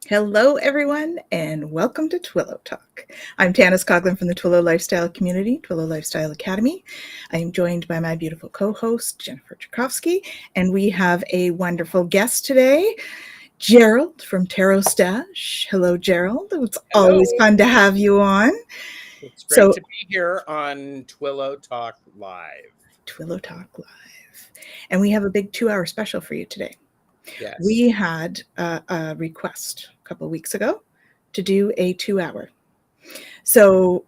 Hello, everyone, and welcome to Twillow Talk. I'm Tanys Coughlan from the Twillow Lifestyle Community, Twillow Lifestyle Academy. I am joined by my beautiful co-host, Jennifer Tchaikovsky, and we have a wonderful guest today, Gerald from TarotStache. Hello, Gerald. It's always fun to have you on. It's great to be here on Twillow Talk Live. Twillow Talk Live. And we have a big 2-hour special for you today. Yes. We had a request a couple of weeks ago to do a 2-hour. So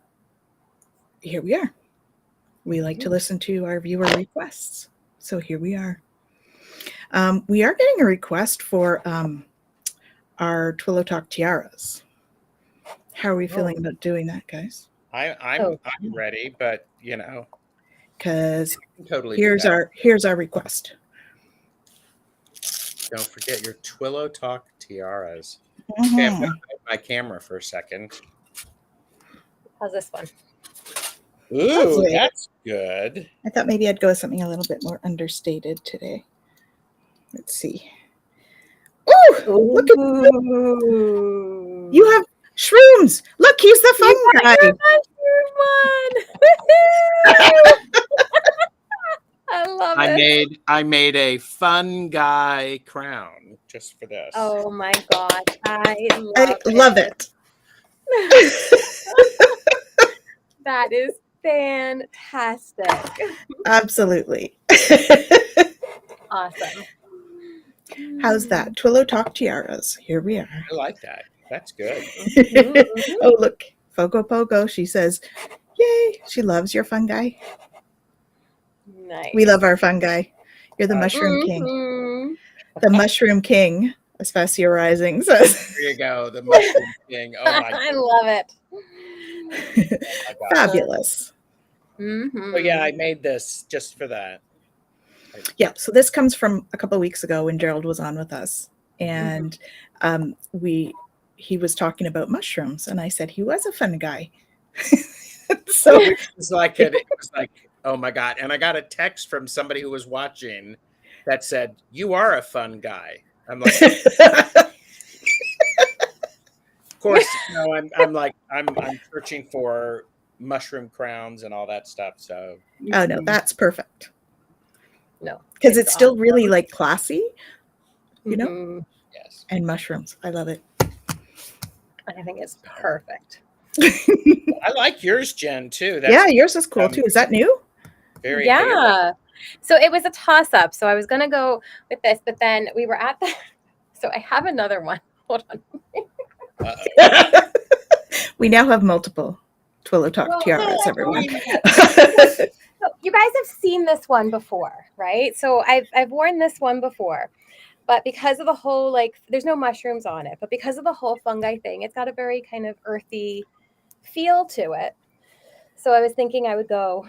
here we are. We like to listen to our viewer requests. So here we are. We are getting a request for our Twillow Talk tiaras. How are we feeling about doing that, guys? I'm ready, but because totally here's our request. Don't forget your Twillow Talk tiaras. Mm-hmm. Okay, I'm going to move my camera for a second. How's this one? Ooh, Lovely. That's good. I thought maybe I'd go with something a little bit more understated today. Let's see. Ooh, look at you. You have shrooms. Look, he's the fun guy. I love it. I made a fun guy crown just for this. Oh my gosh. I love it. That is fantastic. Absolutely. Awesome. How's that? Twillow Talk tiaras. Here we are. I like that. That's good. Oh, look. Fogo Pogo. She says, yay. She loves your fun guy. Nice. We love our fun guy. You're the mushroom king. The mushroom king, Aspasia Rising says. There you go. The mushroom king. Oh my I love it. Fabulous. Mm-hmm. Oh yeah, I made this just for that. Yeah, so this comes from a couple of weeks ago when Gerald was on with us, and he was talking about mushrooms, and I said he was a fun guy. So it was like oh my god! And I got a text from somebody who was watching that said, "You are a fun guy." I'm like, of course, I'm searching for mushroom crowns and all that stuff. So oh no, that's perfect. No, because it's still really like classy, you know. Mm-hmm. Yes, and mushrooms. I love it. I think it's perfect. I like yours, Jen, too. Yeah, yours is cool too. Is that new? Very So it was a toss-up. So I was gonna go with this, but then we were at the. So I have another one. Hold on. We now have multiple Twillow Talk tiaras, everyone. So you guys have seen this one before, right? So I've worn this one before, but because of the whole there's no mushrooms on it, but because of the whole fungi thing, it's got a very kind of earthy feel to it. So I was thinking I would go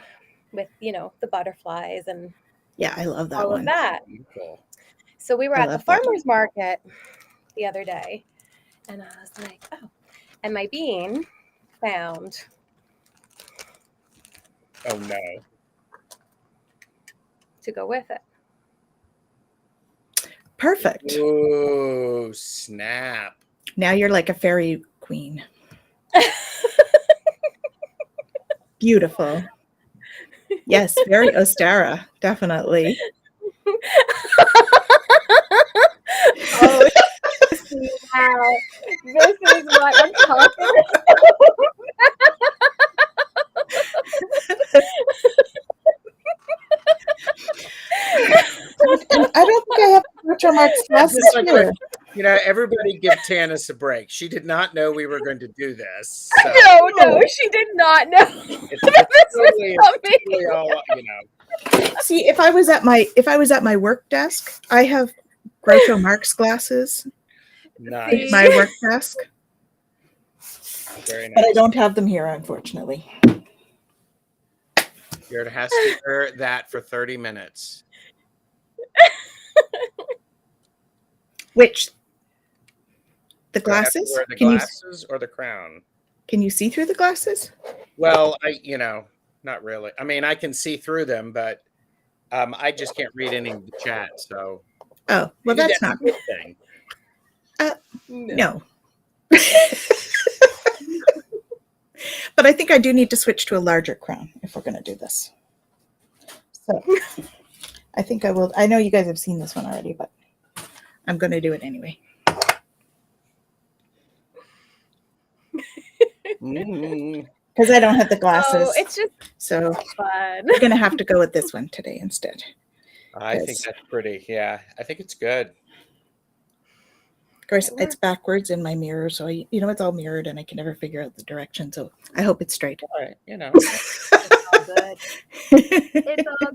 with the butterflies and yeah, I love that all one. Of that. Cool. So we were at the farmer's market the other day, and I was like, oh, and my bean found. Oh no. To go with it. Perfect. Oh, snap. Now you're like a fairy queen. Beautiful. Yes, very Ostara, definitely. Oh, wow. This is what I'm talking I don't think I have to touch on Mark's glasses here. Everybody give Tanys a break. She did not know we were going to do this. So. No, she did not know. See, if I was at my work desk, I have Groucho Marx glasses. Nice. My work desk. Very nice. But I don't have them here, unfortunately. You're going to have to wear that for 30 minutes. Which? The glasses? Wear the glasses or the crown? Can you see through the glasses? Well, not really. I mean, I can see through them, but I just can't read any of the chat. So. Oh, well, that's not a good thing. No. But I think I do need to switch to a larger crown if we're going to do this. So I think I will. I know you guys have seen this one already, but I'm going to do it anyway. Because I don't have the glasses. Oh, it's just so fun. we're going to have to go with this one today instead. I think that's pretty. Yeah, I think it's good. Of course, it's backwards in my mirror, so it's all mirrored, and I can never figure out the direction. So I hope it's straight. All right, It's all good. It's all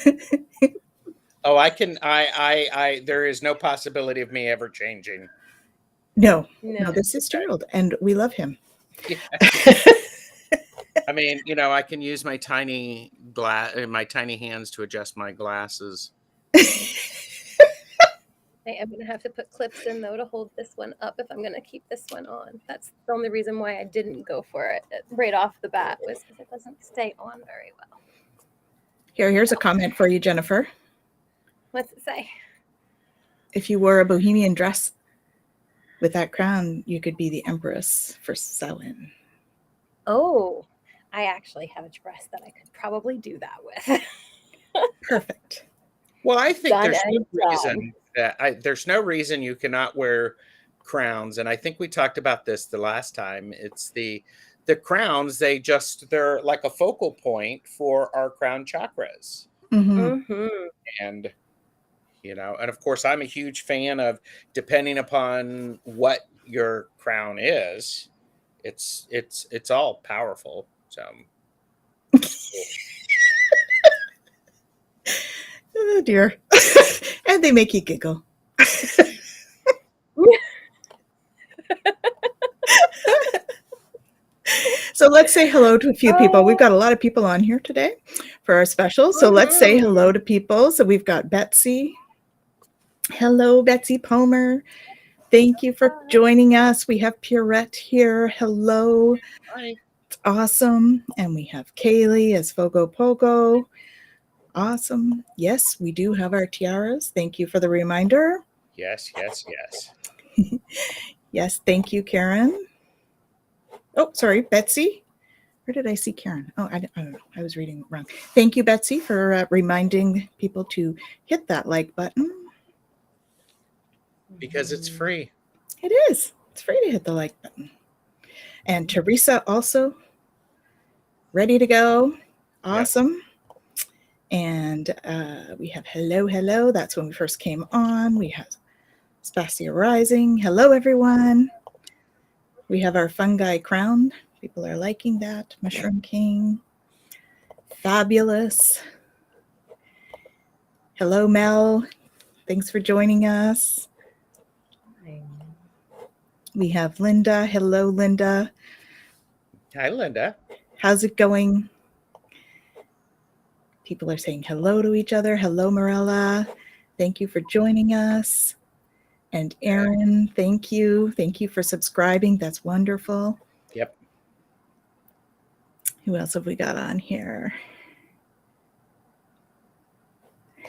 good. Oh, I can. I. There is no possibility of me ever changing. No, this is Gerald, and we love him. Yeah. I mean, I can use my tiny hands to adjust my glasses. I am going to have to put clips in, though, to hold this one up if I'm going to keep this one on. That's the only reason why I didn't go for it right off the bat, was because it doesn't stay on very well. Here's a comment for you, Jennifer. What's it say? If you wore a bohemian dress with that crown, you could be the empress for Samhain. Oh, I actually have a dress that I could probably do that with. Perfect. Well, I think There's no reason you cannot wear crowns, and I think we talked about this the last time. It's the crowns; they're like a focal point for our crown chakras. And and of course, I'm a huge fan of, depending upon what your crown is, it's all powerful. So. Oh dear. And they make you giggle. So let's say hello to a few people. We've got a lot of people on here today for our special. So let's say hello to people. So we've got Betsy. Hello, Betsy Palmer. Thank you for joining us. We have Pierrette here. Hello. Hi. It's awesome. And we have Kaylee as Fogo Pogo. Awesome. Yes, we do have our tiaras. Thank you for the reminder. Yes. Yes, thank you, Karen. Oh, sorry, Betsy. Where did I see Karen? Oh, I don't know. I was reading wrong. Thank you, Betsy, for reminding people to hit that like button. Because it's free. It is. It's free to hit the like button. And Teresa also ready to go. Awesome. Yep. And we have hello. That's when we first came on. We have Spacia Rising. Hello, everyone. We have our fungi crown. People are liking that. Mushroom King. Fabulous. Hello, Mel. Thanks for joining us. We have Linda. Hello, Linda. Hi, Linda. How's it going? People are saying hello to each other. Hello, Morella. Thank you for joining us. And Aaron, thank you. Thank you for subscribing. That's wonderful. Yep. Who else have we got on here?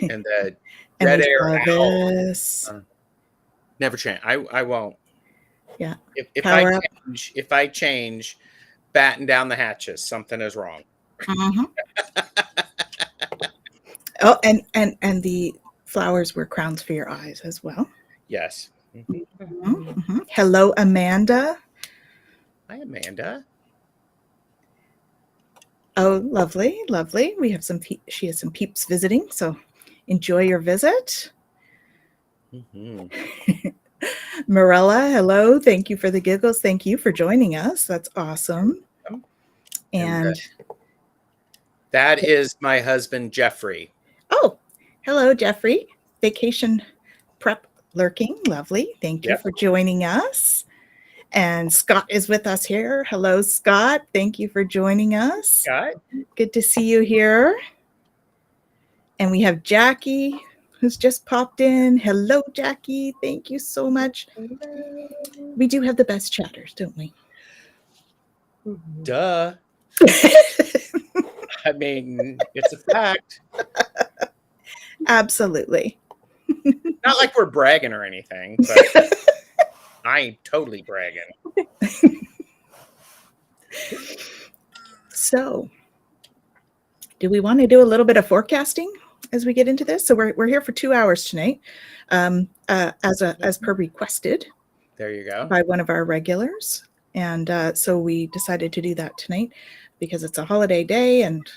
And the red air owl. Never change. I won't. Yeah. If I change, batten down the hatches. Something is wrong. Mm-hmm. Oh, and the flowers were crowns for your eyes as well. Yes. Mm-hmm. Hello, Amanda. Hi, Amanda. Oh, lovely. We have she has some peeps visiting, so enjoy your visit. Morella, hello. Thank you for the giggles. Thank you for joining us. That's awesome. And that is my husband, Jeffrey. Oh, hello, Jeffrey. Vacation prep lurking. Lovely. Thank you for joining us. And Scott is with us here. Hello, Scott. Thank you for joining us. Scott. Good to see you here. And we have Jackie, who's just popped in. Hello, Jackie. Thank you so much. Hello. We do have the best chatters, don't we? Duh. I mean, it's a fact. Absolutely. Not like we're bragging or anything, but I ain't totally bragging. So, do we want to do a little bit of forecasting as we get into this? So we're here for 2 hours tonight, as per requested There you go. by one of our regulars, and so we decided to do that tonight because it's a holiday day, and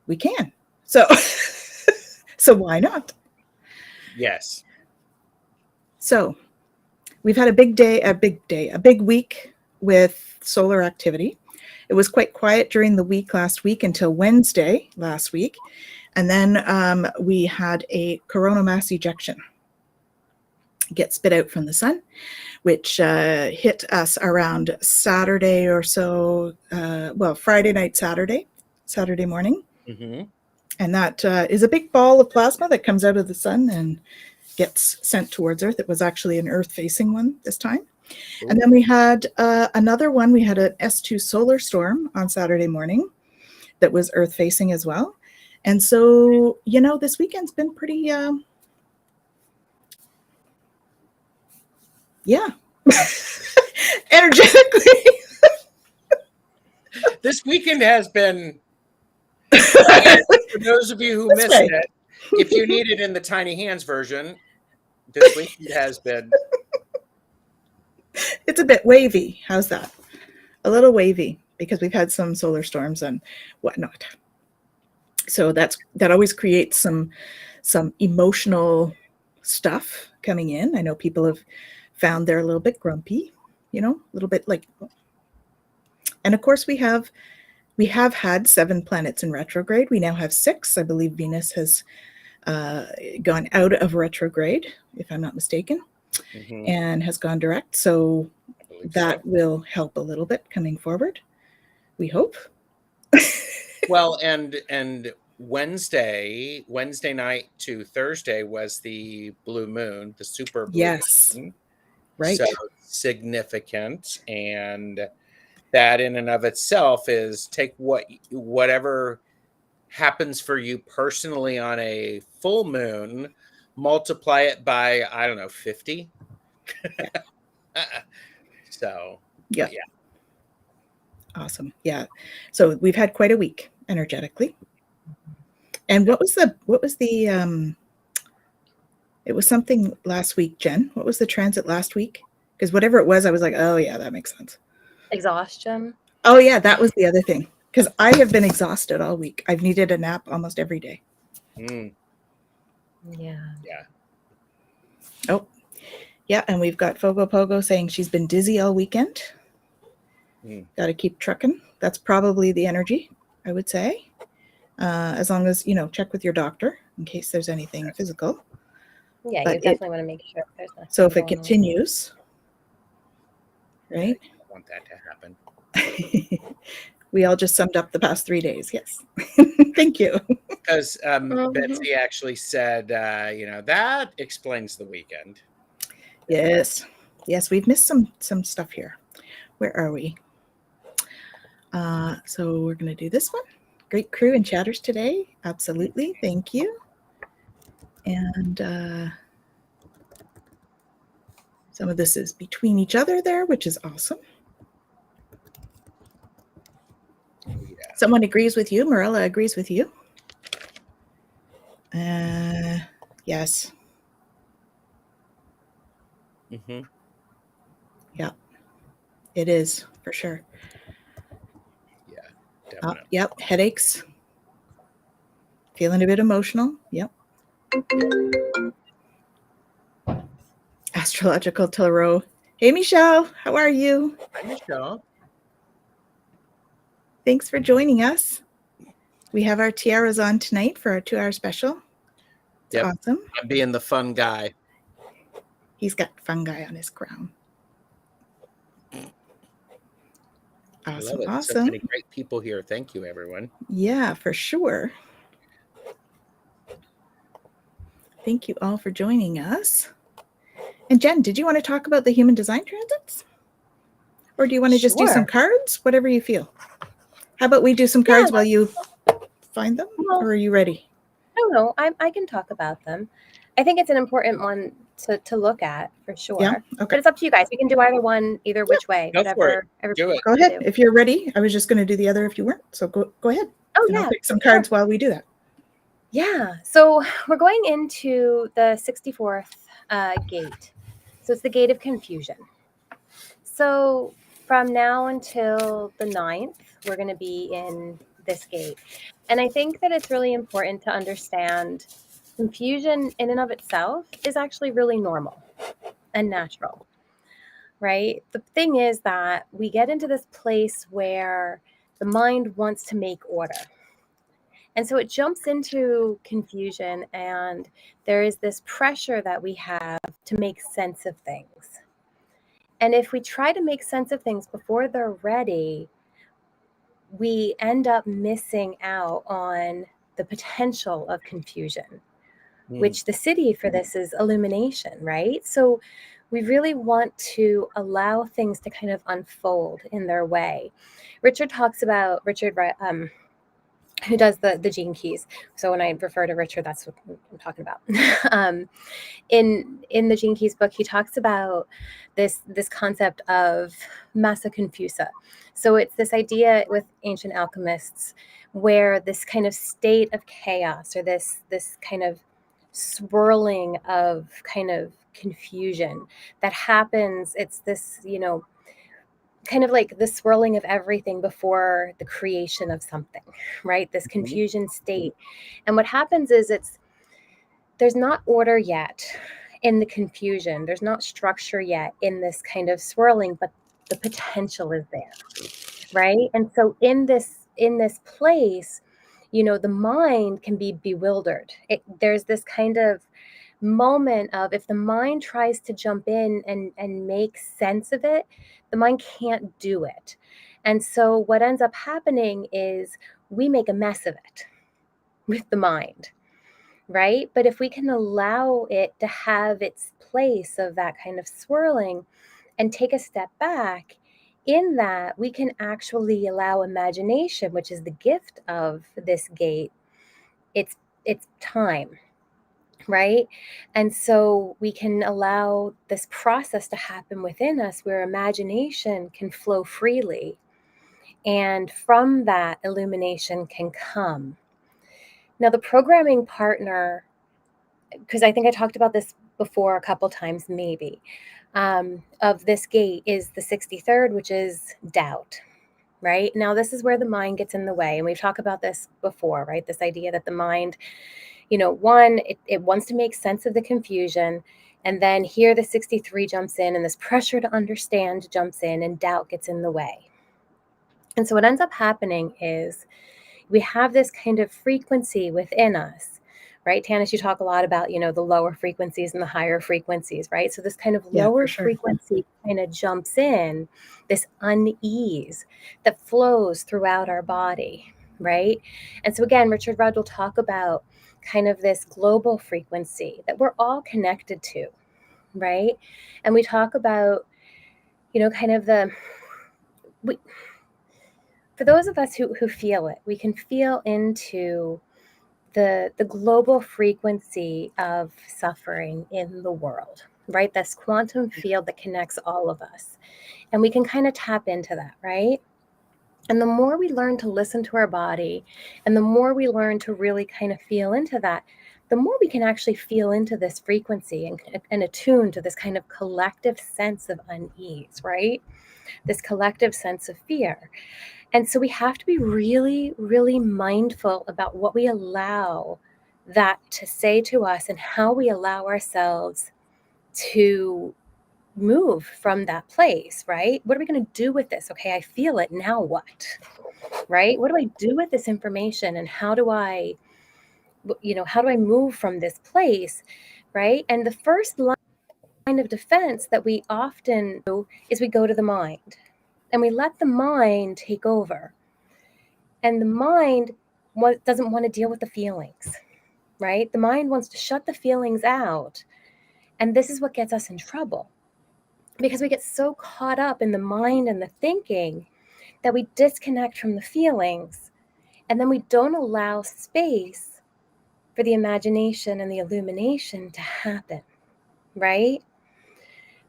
we can. So, so why not? Yes. So, we've had a big week with solar activity. It was quite quiet during the week last week until Wednesday last week. And then we had a coronal mass ejection get spit out from the sun, which hit us around Saturday or so, Friday night, Saturday morning. Mm-hmm. And that is a big ball of plasma that comes out of the sun and gets sent towards Earth. It was actually an Earth-facing one this time. Ooh. And then we had another one. We had an S2 solar storm on Saturday morning that was Earth-facing as well. And so, this weekend's been pretty, energetically. This weekend has been, for those of you who missed it, if you need it in the tiny hands version, this weekend has been. It's a bit wavy. How's that? A little wavy because we've had some solar storms and whatnot. So that always creates some emotional stuff coming in. I know people have found they're a little bit grumpy, a little bit like. And of course, we have had 7 planets in retrograde. We now have 6. I believe Venus has gone out of retrograde, if I'm not mistaken, and has gone direct. So that will help a little bit coming forward, we hope. Well, and Wednesday night to Thursday was the blue moon, the super blue moon. Right. So significant, and that in and of itself is take whatever happens for you personally on a full moon, multiply it by, I don't know, 50. So yeah. Awesome. Yeah. So we've had quite a week energetically. And what was the it was something last week, Jen. What was the transit last week? Because whatever it was, I was like, oh yeah, that makes sense. Exhaustion. Oh yeah, that was the other thing. Because I have been exhausted all week. I've needed a nap almost every day. Yeah. Yeah. Oh, yeah. And we've got Fogo Pogo saying she's been dizzy all weekend. Got to keep trucking. That's probably the energy, I would say. As long as, check with your doctor in case there's anything physical. Yeah, but you definitely want to make sure there's nothing. So if it continues, right? I don't want that to happen. We all just summed up the past 3 days. Yes. Thank you. Because Betsy actually said, that explains the weekend. Yes. Yes, we've missed some stuff here. Where are we? So we're going to do this one. Great crew and chatters today. Absolutely. Thank you. And some of this is between each other there, which is awesome. Oh, yeah. Someone agrees with you. Marilla agrees with you. Yes. Mm-hmm. Yeah, it is for sure. Yeah, definitely. Yep, headaches. Feeling a bit emotional. Yep. Astrological Tarot. Hey, Michelle. How are you? Hi, Michelle. Thanks for joining us. We have our tiaras on tonight for our 2-hour special. It's awesome. I'm being the fun guy. He's got fungi on his crown. Awesome. Awesome. So many great people here. Thank you, everyone. Yeah, for sure. Thank you all for joining us. And Jen, did you want to talk about the human design transits? Or do you want to just do some cards? Whatever you feel. How about we do some cards while you find them? Or are you ready? No, I can talk about them. I think it's an important one to look at for sure. Yeah. But Okay. it's up to you guys. We can do either one, either which way, Go for it. whatever Do everybody it. Go wants ahead. to do. If you're ready, I was just going to do the other if you weren't. So go ahead. Oh, And yeah. I'll pick some cards while we do that. Yeah. So we're going into the 64th gate. So it's the gate of confusion. So from now until the 9th, we're going to be in this gate. And I think that it's really important to understand confusion in and of itself is actually really normal and natural, right? The thing is that we get into this place where the mind wants to make order. And so it jumps into confusion, and there is this pressure that we have to make sense of things. And if we try to make sense of things before they're ready, we end up missing out on the potential of confusion, which the city for this is illumination, right? So we really want to allow things to kind of unfold in their way. Richard, who does the gene keys. So when I refer to Richard, that's what I'm talking about. In the Gene Keys book, he talks about this concept of massa confusa. So it's this idea with ancient alchemists where this kind of state of chaos, or this kind of swirling of kind of confusion that happens. It's this, kind of like the swirling of everything before the creation of something, right? This confusion state. And what happens is there's not order yet in the confusion. There's not structure yet in this kind of swirling, but the potential is there, right? And so in this place, the mind can be bewildered. There's this kind of moment of, if the mind tries to jump in and make sense of it, the mind can't do it. And so what ends up happening is we make a mess of it with the mind, right? But if we can allow it to have its place of that kind of swirling and take a step back, in that we can actually allow imagination, which is the gift of this gate. It's time, right? And so we can allow this process to happen within us where imagination can flow freely. And from that, illumination can come. Now, the programming partner, because I think I talked about this before a couple times maybe, of this gate is the 63rd, which is doubt, right? Now, this is where the mind gets in the way. And we've talked about this before, right? This idea that the mind, one, it wants to make sense of the confusion. And then here the 63 jumps in, and this pressure to understand jumps in, and doubt gets in the way. And so what ends up happening is we have this kind of frequency within us, right? Tanys, you talk a lot about, the lower frequencies and the higher frequencies, right? So this kind of lower frequency kind of jumps in, this unease that flows throughout our body, right? And so again, Richard Rudd will talk about kind of this global frequency that we're all connected to, right? And we talk about, kind of for those of us who feel it, we can feel into the global frequency of suffering in the world, right? This quantum field that connects all of us. And we can kind of tap into that, right? And the more we learn to listen to our body, and the more we learn to really kind of feel into that, the more we can actually feel into this frequency and attune to this kind of collective sense of unease, right? This collective sense of fear. And so we have to be really, really mindful about what we allow that to say to us, and how we allow ourselves to move from that place, right? What are we going to do with this? Okay, I feel it. Now what? Right? What do I do with this information? And how do I move from this place? Right? And the first line of defense that we often do is we go to the mind, and we let the mind take over. And the mind doesn't want to deal with the feelings, right? The mind wants to shut the feelings out. And this is what gets us in trouble, because we get so caught up in the mind and the thinking that we disconnect from the feelings. And then we don't allow space for the imagination and the illumination to happen, right?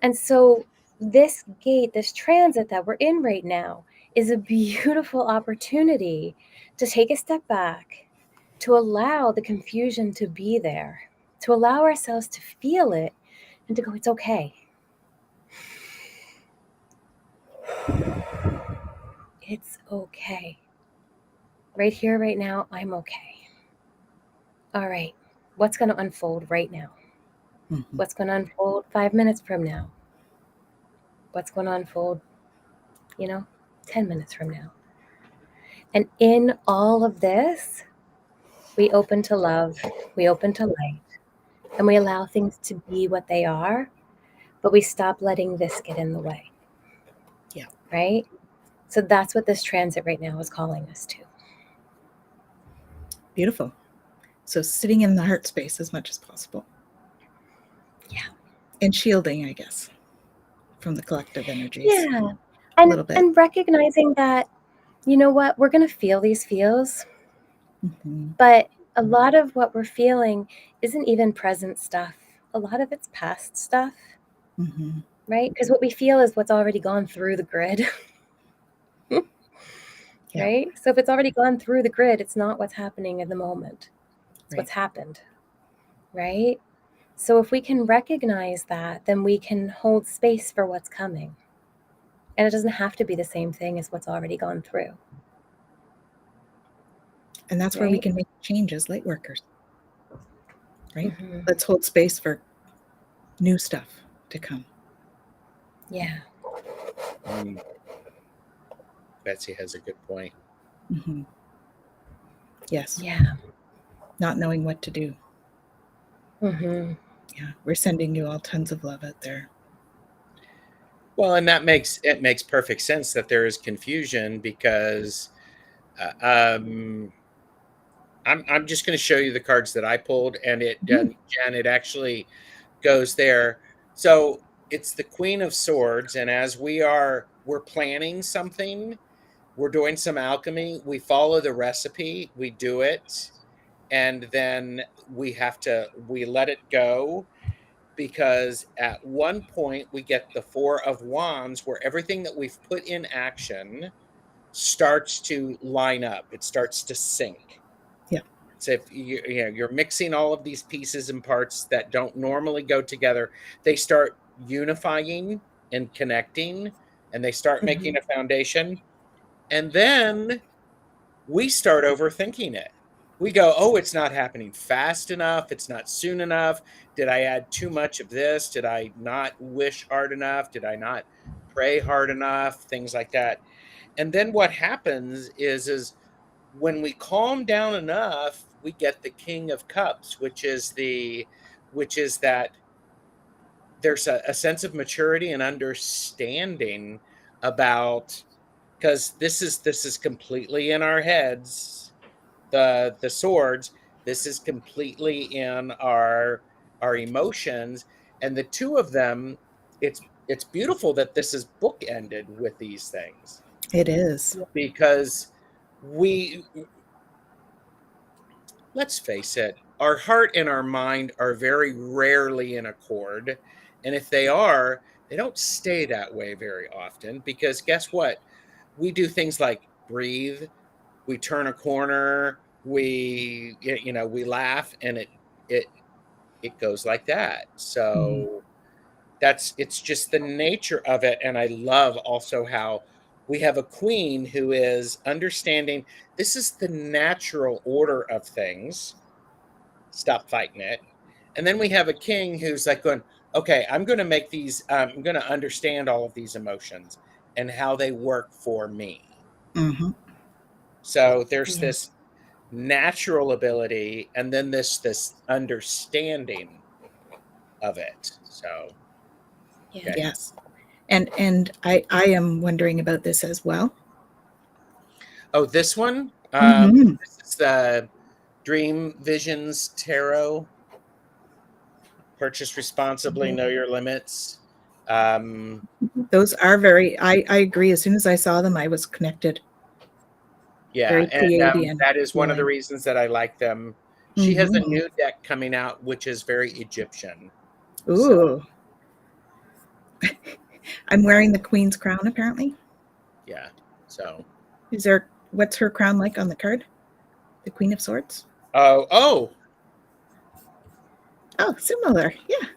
And so this gate, this transit that we're in right now, is a beautiful opportunity to take a step back, to allow the confusion to be there, to allow ourselves to feel it, and to go, it's okay. It's okay. Right here, right now, I'm okay. All right, what's going to unfold right now? Mm-hmm. What's going to unfold 5 minutes from now? What's going to unfold, 10 minutes from now? And in all of this, we open to love, we open to light, and we allow things to be what they are, but we stop letting this get in the way. Yeah. Right? So that's what this transit right now is calling us to. Beautiful. So sitting in the heart space as much as possible. Yeah. And shielding, I guess, from the collective energies. Yeah. A little bit. And recognizing that, you know what, we're going to feel these feels, Mm-hmm. but a lot of what we're feeling isn't even present stuff. A lot of it's past stuff, Mm-hmm. right? Because what we feel is what's already gone through the grid. Yeah. Right? So if it's already gone through the grid, it's not what's happening in the moment. It's Right. what's happened. Right? So if we can recognize that, then we can hold space for what's coming. And it doesn't have to be the same thing as what's already gone through. And that's where we Right? can make changes, light workers. Right? Mm-hmm. Let's hold space for new stuff to come. Yeah. Betsy has a good point. Mm-hmm. Yes. Yeah. Not knowing what to do. Mm-hmm. Yeah. We're sending you all tons of love out there. Well, and it makes perfect sense that there is confusion because I'm just going to show you the cards that I pulled, and Jen, it actually goes there. So it's the Queen of Swords, and as we're planning something, we're doing some alchemy, we follow the recipe, we do it, and then we let it go, because at one point we get the Four of Wands, where everything that we've put in action starts to line up. It starts to sync. Yeah. So if you're mixing all of these pieces and parts that don't normally go together, they start unifying and connecting, and they start making a foundation. And then we start overthinking it. We go, oh, it's not happening fast enough. It's not soon enough. Did I add too much of this? Did I not wish hard enough? Did I not pray hard enough? Things like that. And then what happens is when we calm down enough, we get the King of Cups, which is that there's a sense of maturity and understanding about, because this is completely in our heads. The swords, this is completely in our emotions, and the two of them, it's beautiful that this is bookended with these things, It is. because let's face it, our heart and our mind are very rarely in accord, and if they are, they don't stay that way very often, because guess what, we do things like breathe, we turn a corner, we laugh, and it goes like that. So it's just the nature of it. And I love also how we have a queen who is understanding this is the natural order of things, stop fighting it. And then we have a king who's like going, okay, I'm going to make these, I'm going to understand all of these emotions and how they work for me. Mm-hmm. So there's this natural ability, and then this understanding of it. So Yeah. Yes. And I am wondering about this as well. oh, this one, Mhm. this is the Dream Visions Tarot. Purchase responsibly, know your limits. Those are very, I agree. As soon as I saw them, I was connected. Yeah, Very and Pleiadian that is one of the feeling. reasons that I like them. She has a new deck coming out, which is very Egyptian. Ooh. I'm wearing the Queen's crown, apparently. Yeah. So. What's her crown like on the card? The Queen of Swords? Oh, similar. Yeah.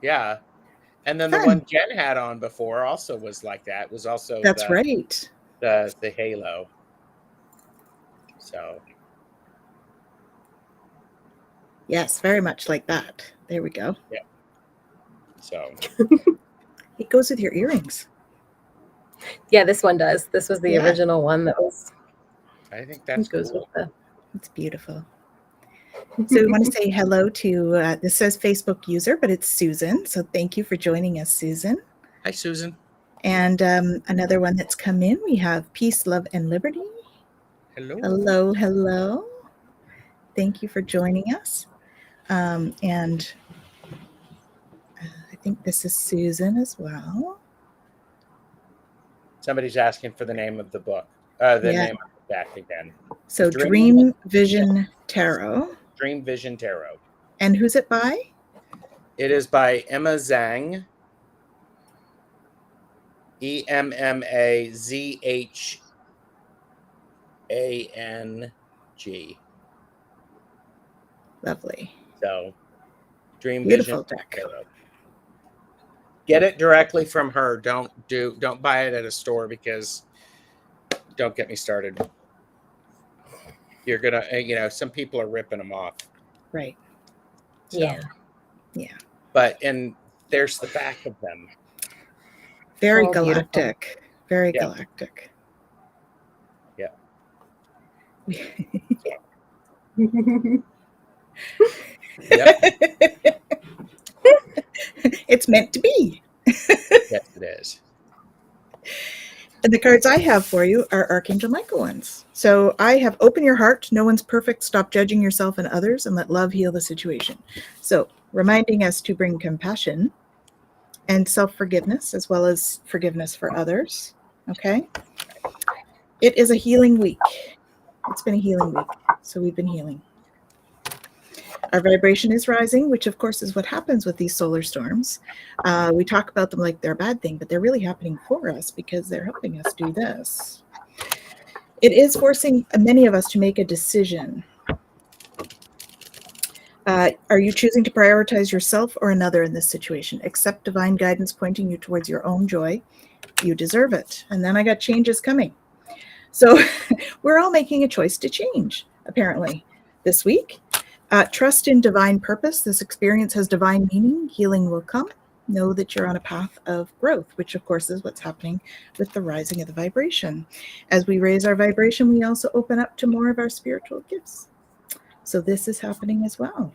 yeah. And then Fun. the one Jen had on before also was like that. It was also That's right. The halo. So. Yes, very much like that. There we go. Yeah. So. It goes with your earrings. Yeah, this one does. This was the original one that was. I think that goes cool. with It's beautiful. So we want to say hello to, this says Facebook user, but it's Susan. So thank you for joining us, Susan. Hi, Susan. And another one that's come in, we have Peace, Love, and Liberty. Hello. Hello, hello. Thank you for joining us. And I think this is Susan as well. Somebody's asking for the name of the book. Name of the deck again. So Dream Vision Tarot. Dream Vision Tarot. And who's it by? It is by Emma Zhang. EMMAZHANG. Lovely. So, Dream Beautiful Vision deck. Tarot. Get it directly from her. Don't buy it at a store, because don't get me started. You're gonna, some people are ripping them off. Right. So, yeah. But there's the back of them. Very Oh, galactic. Beautiful. Very galactic. Yeah. It's meant to be. Yes, it is. And the cards I have for you are Archangel Michael ones. So I have open your heart. No one's perfect. Stop judging yourself and others, and let love heal the situation. So reminding us to bring compassion and self-forgiveness, as well as forgiveness for others. Okay. It is a healing week. It's been a healing week. So we've been healing. Our vibration is rising, which of course is what happens with these solar storms. We talk about them like they're a bad thing, but they're really happening for us because they're helping us do this. It is forcing many of us to make a decision. Are you choosing to prioritize yourself or another in this situation? Accept divine guidance pointing you towards your own joy. You deserve it. And then I got changes coming. So we're all making a choice to change, apparently, this week. Trust in divine purpose. This experience has divine meaning. Healing will come. Know that you're on a path of growth, which of course is what's happening with the rising of the vibration. As we raise our vibration, we also open up to more of our spiritual gifts. So this is happening as well.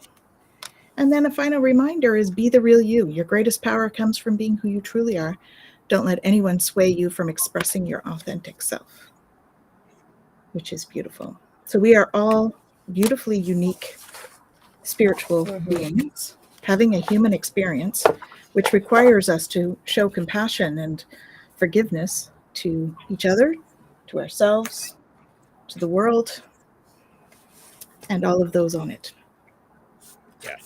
And then a final reminder is be the real you. Your greatest power comes from being who you truly are. Don't let anyone sway you from expressing your authentic self, which is beautiful. So we are all beautifully unique spiritual beings having a human experience, which requires us to show compassion and forgiveness to each other, to ourselves, to the world, and all of those on it. Yeah.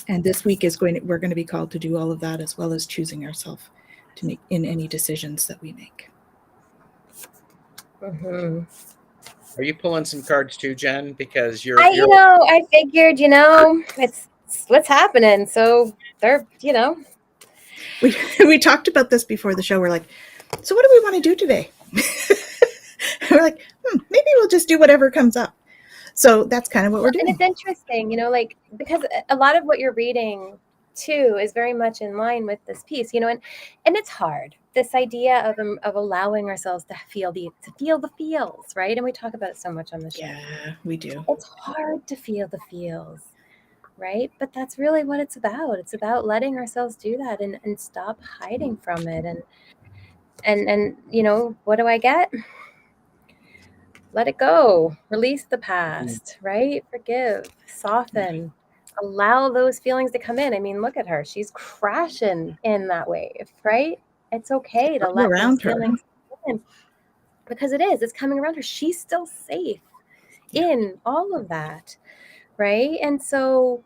And this week we're going to be called to do all of that, as well as choosing ourselves to make in any decisions that we make. Are you pulling some cards too, Jen? Because I figured, it's what's happening. So they're, We talked about this before the show. We're like, so what do we want to do today? We're like, maybe we'll just do whatever comes up. So that's kind of what we're doing. And it's interesting, because a lot of what you're reading too is very much in line with this piece, and it's hard. This idea of allowing ourselves to feel the feels, right? And we talk about it so much on the show. Yeah, we do. It's hard to feel the feels, right? But that's really what it's about. It's about letting ourselves do that and stop hiding from it. And what do I get? Let it go. Release the past, right? Forgive, soften, allow those feelings to come in. I mean, look at her. She's crashing in that wave, right? It's okay to let those feelings come in, because it's coming around her. She's still safe in all of that, right? And so,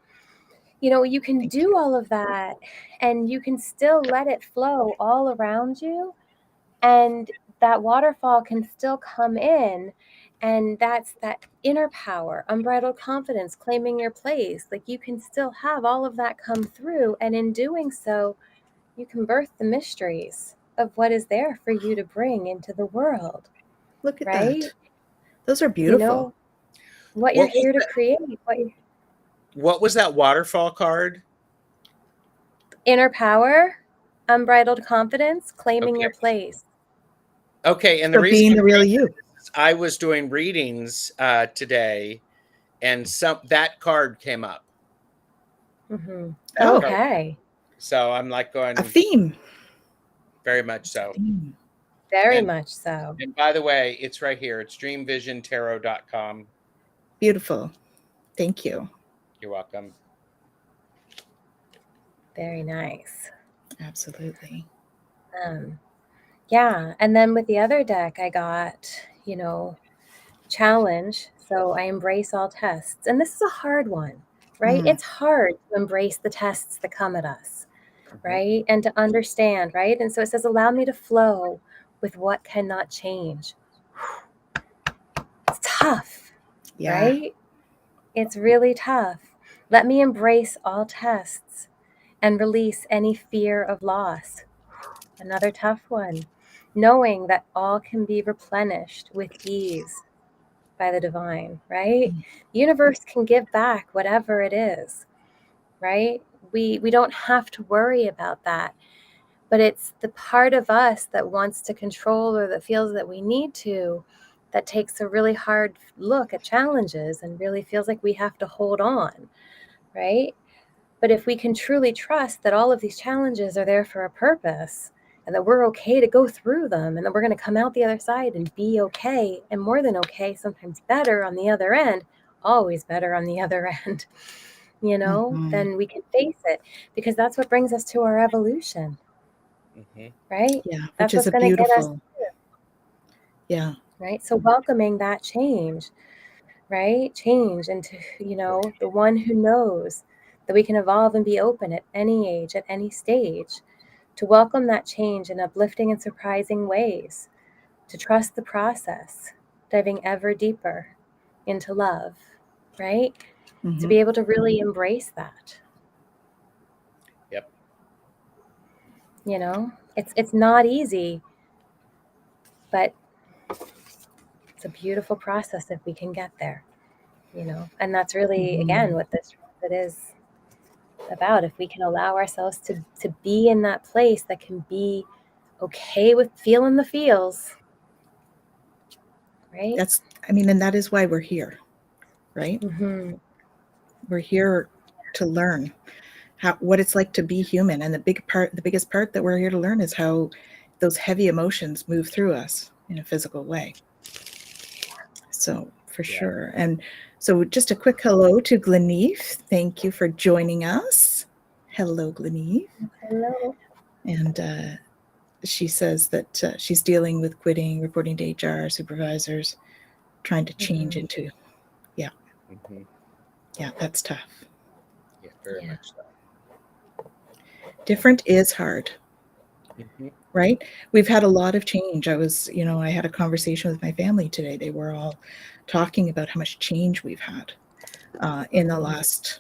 you can do all of that and you can still let it flow all around you. And that waterfall can still come in. And that's that inner power, unbridled confidence, claiming your place. Like you can still have all of that come through. And in doing so, you can birth the mysteries of what is there for you to bring into the world. Look at right? that. Those are beautiful. What you're here to create. What was that waterfall card? Inner power, unbridled confidence, claiming your place. Okay, and the So reason being the real you. I was doing readings today, and that card came up. Mm-hmm. Okay. So I'm like going a theme. Very much so. Very much so. And by the way, it's right here. It's dreamvisiontarot.com. Beautiful. Thank you. You're welcome. Very nice. Absolutely. Yeah. And then with the other deck, I got, challenge. So I embrace all tests. And this is a hard one, right? It's hard to embrace the tests that come at us, right? And to understand, right? And so it says, allow me to flow with what cannot change. It's tough, right? It's really tough. Let me embrace all tests and release any fear of loss. Another tough one. Knowing that all can be replenished with ease by the divine, right? The universe can give back whatever it is, right? We don't have to worry about that. But it's the part of us that wants to control or that feels that we need to, that takes a really hard look at challenges and really feels like we have to hold on, right? But if we can truly trust that all of these challenges are there for a purpose and that we're okay to go through them and that we're going to come out the other side and be okay, and more than okay, sometimes better on the other end, always better on the other end, then we can face it, because that's what brings us to our evolution. Right? Yeah, that's which is what's going to get us through. Yeah. Right? So welcoming that change, right? Change into, the one who knows that we can evolve and be open at any age, at any stage, to welcome that change in uplifting and surprising ways, to trust the process, diving ever deeper into love, right? To be able to really embrace that. Yep. It's not easy, but it's a beautiful process if we can get there, and that's really, again, what this is about. If we can allow ourselves to be in that place that can be okay with feeling the feels, right? And that is why we're here, right? We're here to learn what it's like to be human. And the biggest part that we're here to learn is how those heavy emotions move through us in a physical way. So for sure. And so just a quick hello to Gleaned. Thank you for joining us. Hello, Gleaned. Hello. And she says that she's dealing with quitting, reporting to HR, supervisors, trying to change into, yeah, that's tough. Yeah, very much so. Different is hard. Right? We've had a lot of change. I had a conversation with my family today. They were all talking about how much change we've had in the last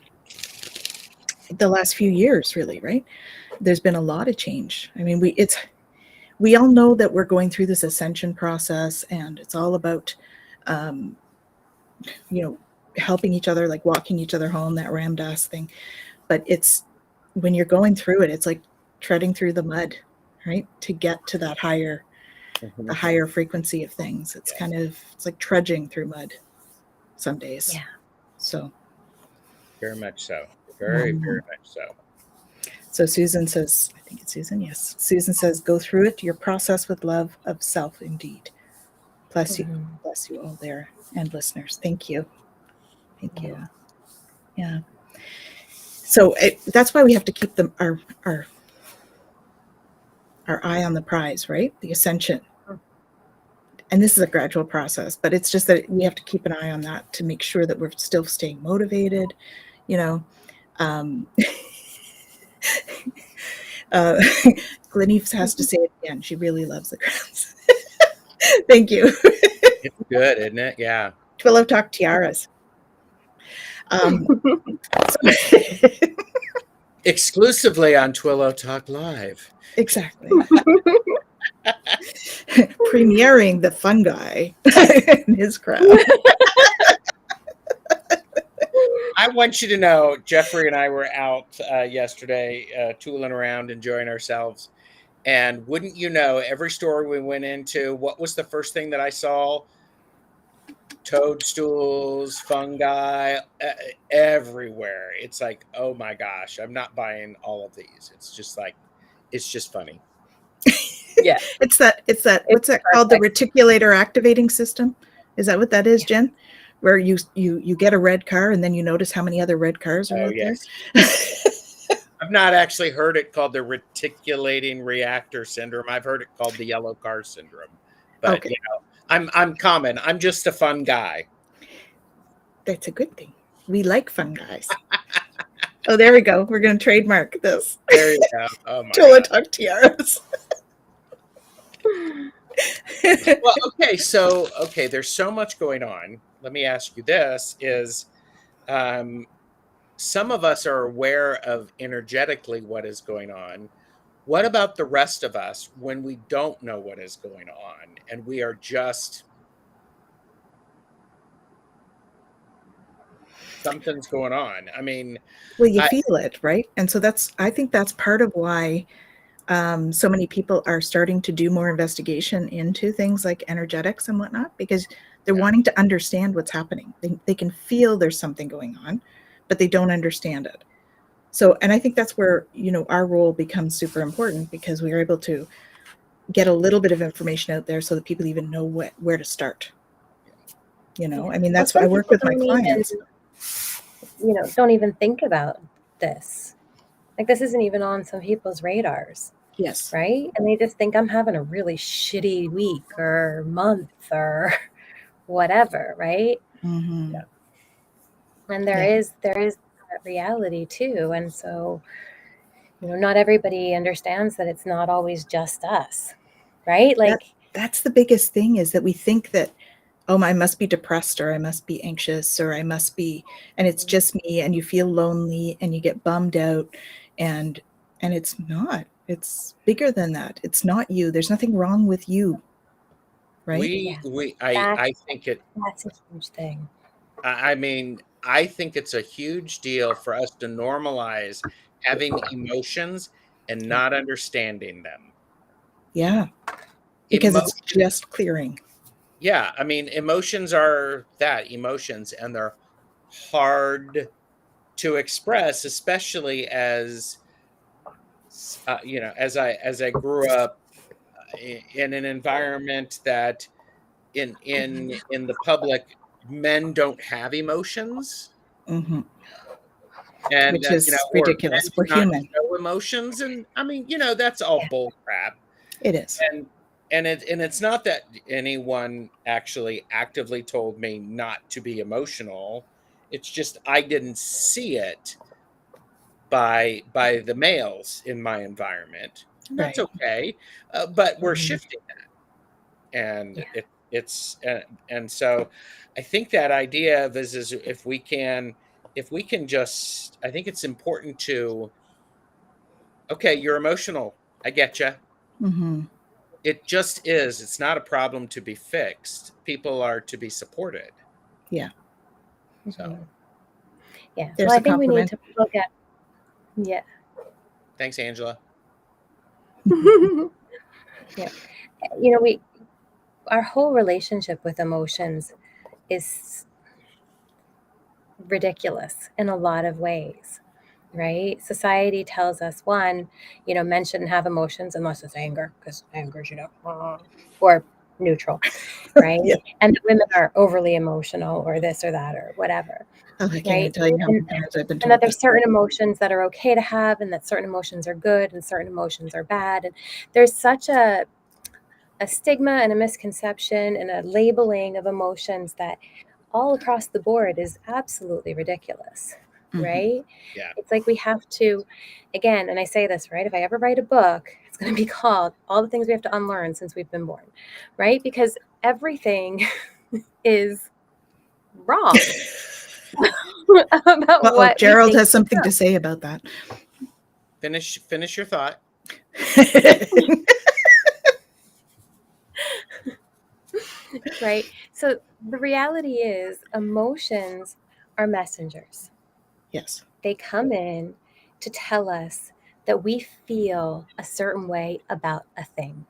few years, really, right? There's been a lot of change. I mean, we all know that we're going through this ascension process, and it's all about, helping each other, like walking each other home, that Ram Dass thing. But it's when you're going through it, it's like treading through the mud, right? To get to that the higher frequency of things. It's it's like trudging through mud some days. Yeah. So. Very much so. Very much so. So Susan says, I think it's Susan. Yes. Susan says, go through it, your process with love of self, indeed. Bless you all there, and listeners. Thank you. Thank you. Yeah. So that's why we have to keep our eye on the prize, right? The ascension. And this is a gradual process, but it's just that we have to keep an eye on that to make sure that we're still staying motivated, Um, Gleaned has to say it again. She really loves the crowns. Thank you. It's good, isn't it? Yeah. Twillow Talk tiaras. Exclusively on Twillow Talk Live. Exactly. Premiering the fungi in his crown. I want you to know, Jeffrey and I were out yesterday tooling around, enjoying ourselves. And wouldn't you know, every store we went into, what was the first thing that I saw? Toadstools, fungi, everywhere. It's like, oh my gosh, I'm not buying all of these. It's just like, it's just funny. Yeah. It's that what's that called? The reticulator activating system? Is that what that is, Jen? Where you get a red car and then you notice how many other red cars are out there? I've not actually heard it called the reticulating reactor syndrome. I've heard it called the yellow car syndrome. But Okay. you know, I'm common. I'm just a fun guy. That's a good thing. We like fun guys. Oh, there we go. We're going to trademark this. There you go. Oh my Twillow God. Talk tiaras. Well, okay, there's so much going on. Let me ask you this is some of us are aware of energetically what is going on. What about the rest of us when we don't know what is going on and we are just something's going on? I mean, well, you feel it, right? And so I think that's part of why so many people are starting to do more investigation into things like energetics and whatnot, because they're wanting to understand what's happening. They can feel there's something going on, but they don't understand it. So, and I think that's where, our role becomes super important, because we are able to get a little bit of information out there so that people even know where to start. I mean, that's why I work with my clients. Don't even think about this. Like, this isn't even on some people's radars. Yes. Right? And they just think I'm having a really shitty week or month or whatever, right? Mm-hmm. Yeah. And there is that reality too. And so, not everybody understands that it's not always just us, right? Like, that's the biggest thing, is that we think that, oh, I must be depressed, or I must be anxious, or I must be, and it's just me, and you feel lonely and you get bummed out, and it's not. It's bigger than that. It's not you. There's nothing wrong with you. Right? I think that's a huge thing. I mean, I think it's a huge deal for us to normalize having emotions and not understanding them. Yeah. Because it's just clearing. Yeah. I mean, emotions are emotions, and they're hard to express, especially as, as I grew up in an environment that in the public, men don't have emotions. Mm-hmm. And which is ridiculous. We're human. No emotions, and I mean, that's all bull crap. It is. And it's not that anyone actually actively told me not to be emotional. It's just I didn't see it by the males in my environment. And that's okay, but we're shifting that, and it's so I think that idea of is if we can just, I think it's important to, okay, you're emotional, I get you. Mm-hmm. It just is. It's not a problem to be fixed. People are to be supported. Yeah. So. Yeah. Well, I think we need to look at. Yeah. Thanks, Angela. Yeah. Our whole relationship with emotions is ridiculous in a lot of ways, right? Society tells us, one, men shouldn't have emotions unless it's anger, because anger is, or neutral, right? Yeah. And women are overly emotional, or this or that, or whatever. Oh, I can't even tell you how many times I've been told and that there's certain emotions that are okay to have, and that certain emotions are good and certain emotions are bad. And there's such a stigma and a misconception and a labeling of emotions that all across the board is absolutely ridiculous. right? Yeah. It's like we have to, again, and I say this, right? If I ever write a book, it's going to be called All the Things We Have to Unlearn Since We've Been Born, right? Because everything is wrong about what Gerald we think has something to say about that. Finish your thought. right? So the reality is emotions are messengers. Yes. They come in to tell us that we feel a certain way about a thing.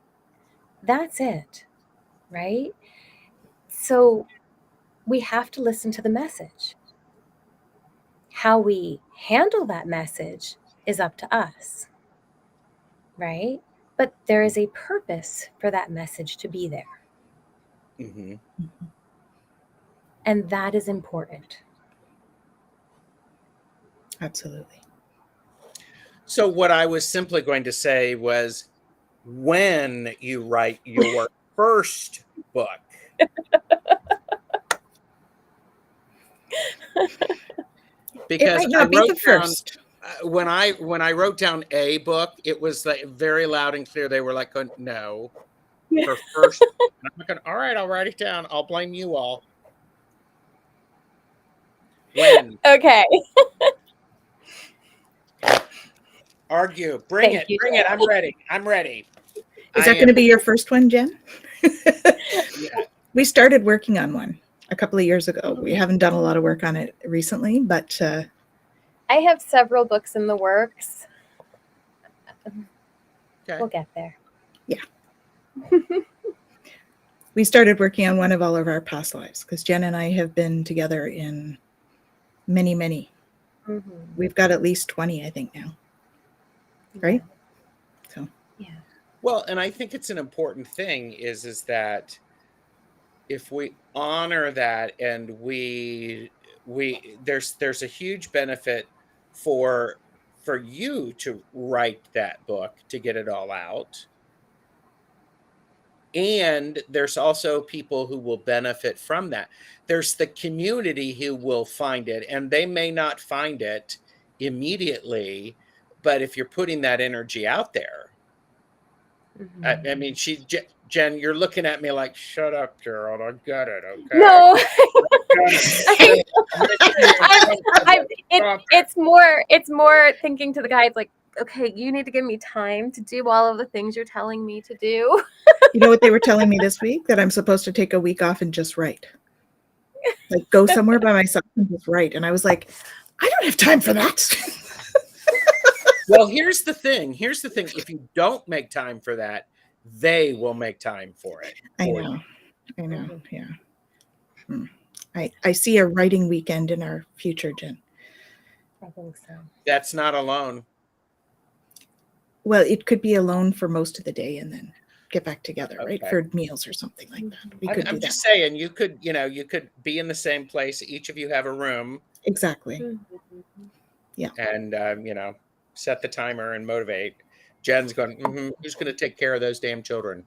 That's it, right? So we have to listen to the message. How we handle that message is up to us, right? But there is a purpose for that message to be there. Mm-hmm. And that is important. Absolutely. So what I was simply going to say was, when you write your first book, because It might not be the first. When I wrote down a book, it was like very loud and clear. They were like, no, her first. And I'm like, all right, I'll write it down. I'll blame you all. When? Okay. Argue. Bring it. I'm ready. I'm ready. Is that going to be your first one, Jen? Yeah. We started working on one a couple of years ago. We haven't done a lot of work on it recently, but I have several books in the works. Okay. We'll get there. Yeah. We started working on one of all of our past lives because Jen and I have been together in many, many. Mm-hmm. We've got at least 20, I think, now. Right? So. Yeah. Well, and I think it's an important thing is that if we honor that, and there's a huge benefit for you to write that book, to get it all out. And there's also people who will benefit from that. There's the community who will find it, and they may not find it immediately, but if you're putting that energy out there, Mm-hmm. I mean, Jen, you're looking at me like, shut up, Gerald. I got it. Okay. No. It's more thinking to the guys like, okay, you need to give me time to do all of the things you're telling me to do. You know what they were telling me this week? That I'm supposed to take a week off and just write. Like go somewhere by myself and just write. And I was like, I don't have time for that. Well, here's the thing. If you don't make time for that, they will make time for it. I know. Yeah. I see a writing weekend in our future, Jen. I think so. That's not alone. Well, it could be alone for most of the day and then get back together, Okay. right? For meals or something like that. We could do I'm that. just saying, you could be in the same place. Each of you have a room. Exactly. Mm-hmm. Yeah. And, set the timer and motivate. Jen's going, who's going to take care of those damn children?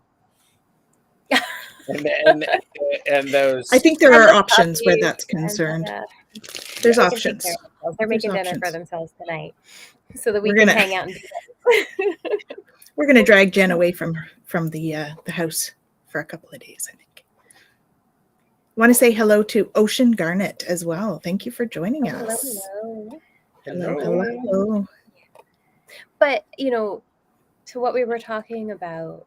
and those. I think there are options where that's concerned. There's they options. They're making dinner for themselves tonight, so that we can hang out and do that. We're gonna drag Jen away from the house for a couple of days, I think. Want to say hello to Ocean Garnet as well. Thank you for joining us. Hello. But to what we were talking about,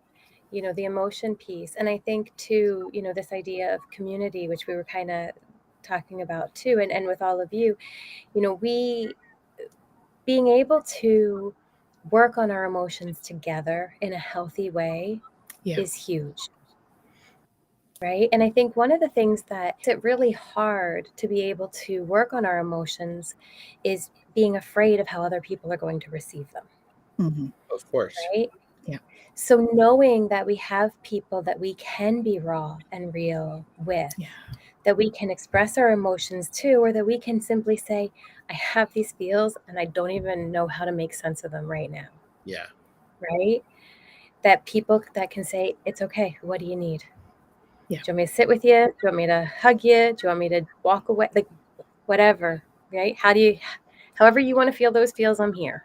the emotion piece, and I think too, this idea of community, which we were kind of talking about too, and with all of you, we being able to work on our emotions together in a healthy way is huge. Right. And I think one of the things that makes it really hard to be able to work on our emotions is being afraid of how other people are going to receive them. Mm-hmm. Of course. Right. Yeah. So knowing that we have people that we can be raw and real with, that we can express our emotions to, or that we can simply say, I have these feels and I don't even know how to make sense of them right now. Yeah. Right. That people that can say, it's okay. What do you need? Yeah. Do you want me to sit with you? Do you want me to hug you? Do you want me to walk away? Like whatever, right? How do however you want to feel those feels, I'm here.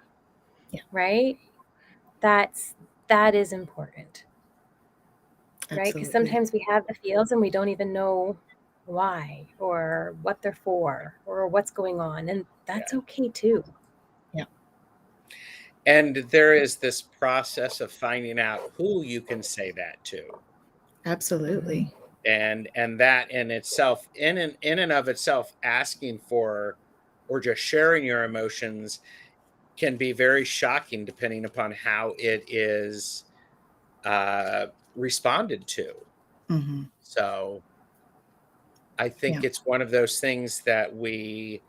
Yeah. Right? That is important. Right? Because Absolutely. sometimes we have the feels and we don't even know why or what they're for or what's going on. And that's okay too. And there is this process of finding out who you can say that to. Absolutely. And that in itself, in and of itself, asking for or just sharing your emotions can be very shocking depending upon how it is responded to. Mm-hmm. So I think it's one of those things that we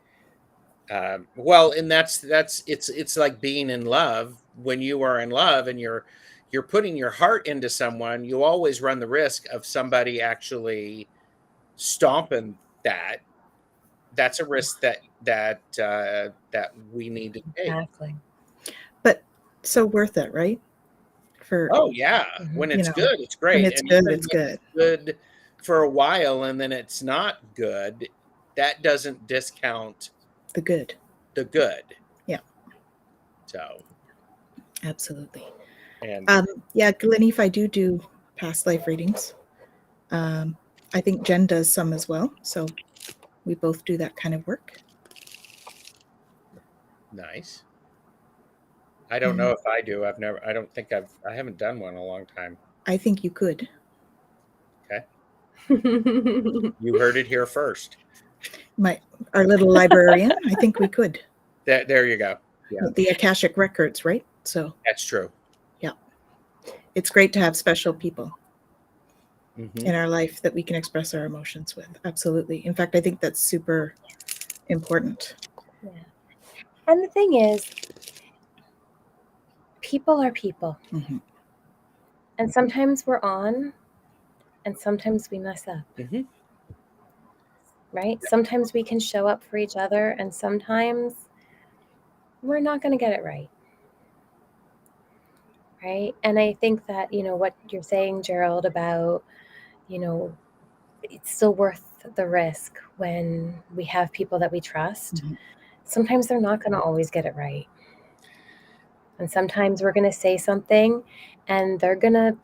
well, and that's it's like being in love. When you are in love and you're putting your heart into someone, you always run the risk of somebody actually stomping that. That's a risk that we need to take. Exactly. But so worth it, right? For Oh yeah, when it's good, it's great. when it's And good, even it's when good. it's good for a while and then it's not good, that doesn't discount The good. the good. Yeah. So, Absolutely. and Yeah, Glennie, if I do past life readings, I think Jen does some as well. So we both do that kind of work. nice. I don't know if I do. I haven't done one in a long time. I think you could. Okay. You heard it here first. Our little librarian, I think we could. There you go. Yeah, The Akashic Records, right? So that's true. yeah, it's great to have special people Mm-hmm. in our life that we can express our emotions with. Absolutely. In fact, I think that's super important. Yeah. And the thing is, people are people. Mm-hmm. And sometimes we're on and sometimes we mess up. Mm-hmm. Right? Sometimes we can show up for each other and sometimes we're not going to get it right. Right? And I think that, what you're saying, Gerald, about, it's still worth the risk when we have people that we trust. Mm-hmm. Sometimes they're not going to always get it right. And sometimes we're going to say something and they're going to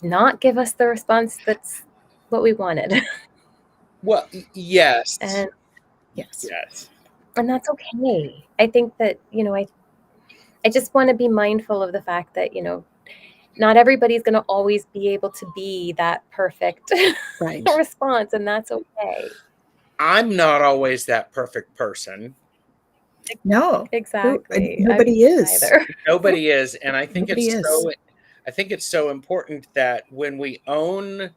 not give us the response that's what we wanted. Well, yes. And Yes. and that's okay. I think that, I just want to be mindful of the fact that, not everybody's going to always be able to be that perfect Right. response, and that's okay. I'm not always that perfect person. No. Exactly. Nobody is. Either. Nobody is, and I think Nobody is. I think it's so important that when we own,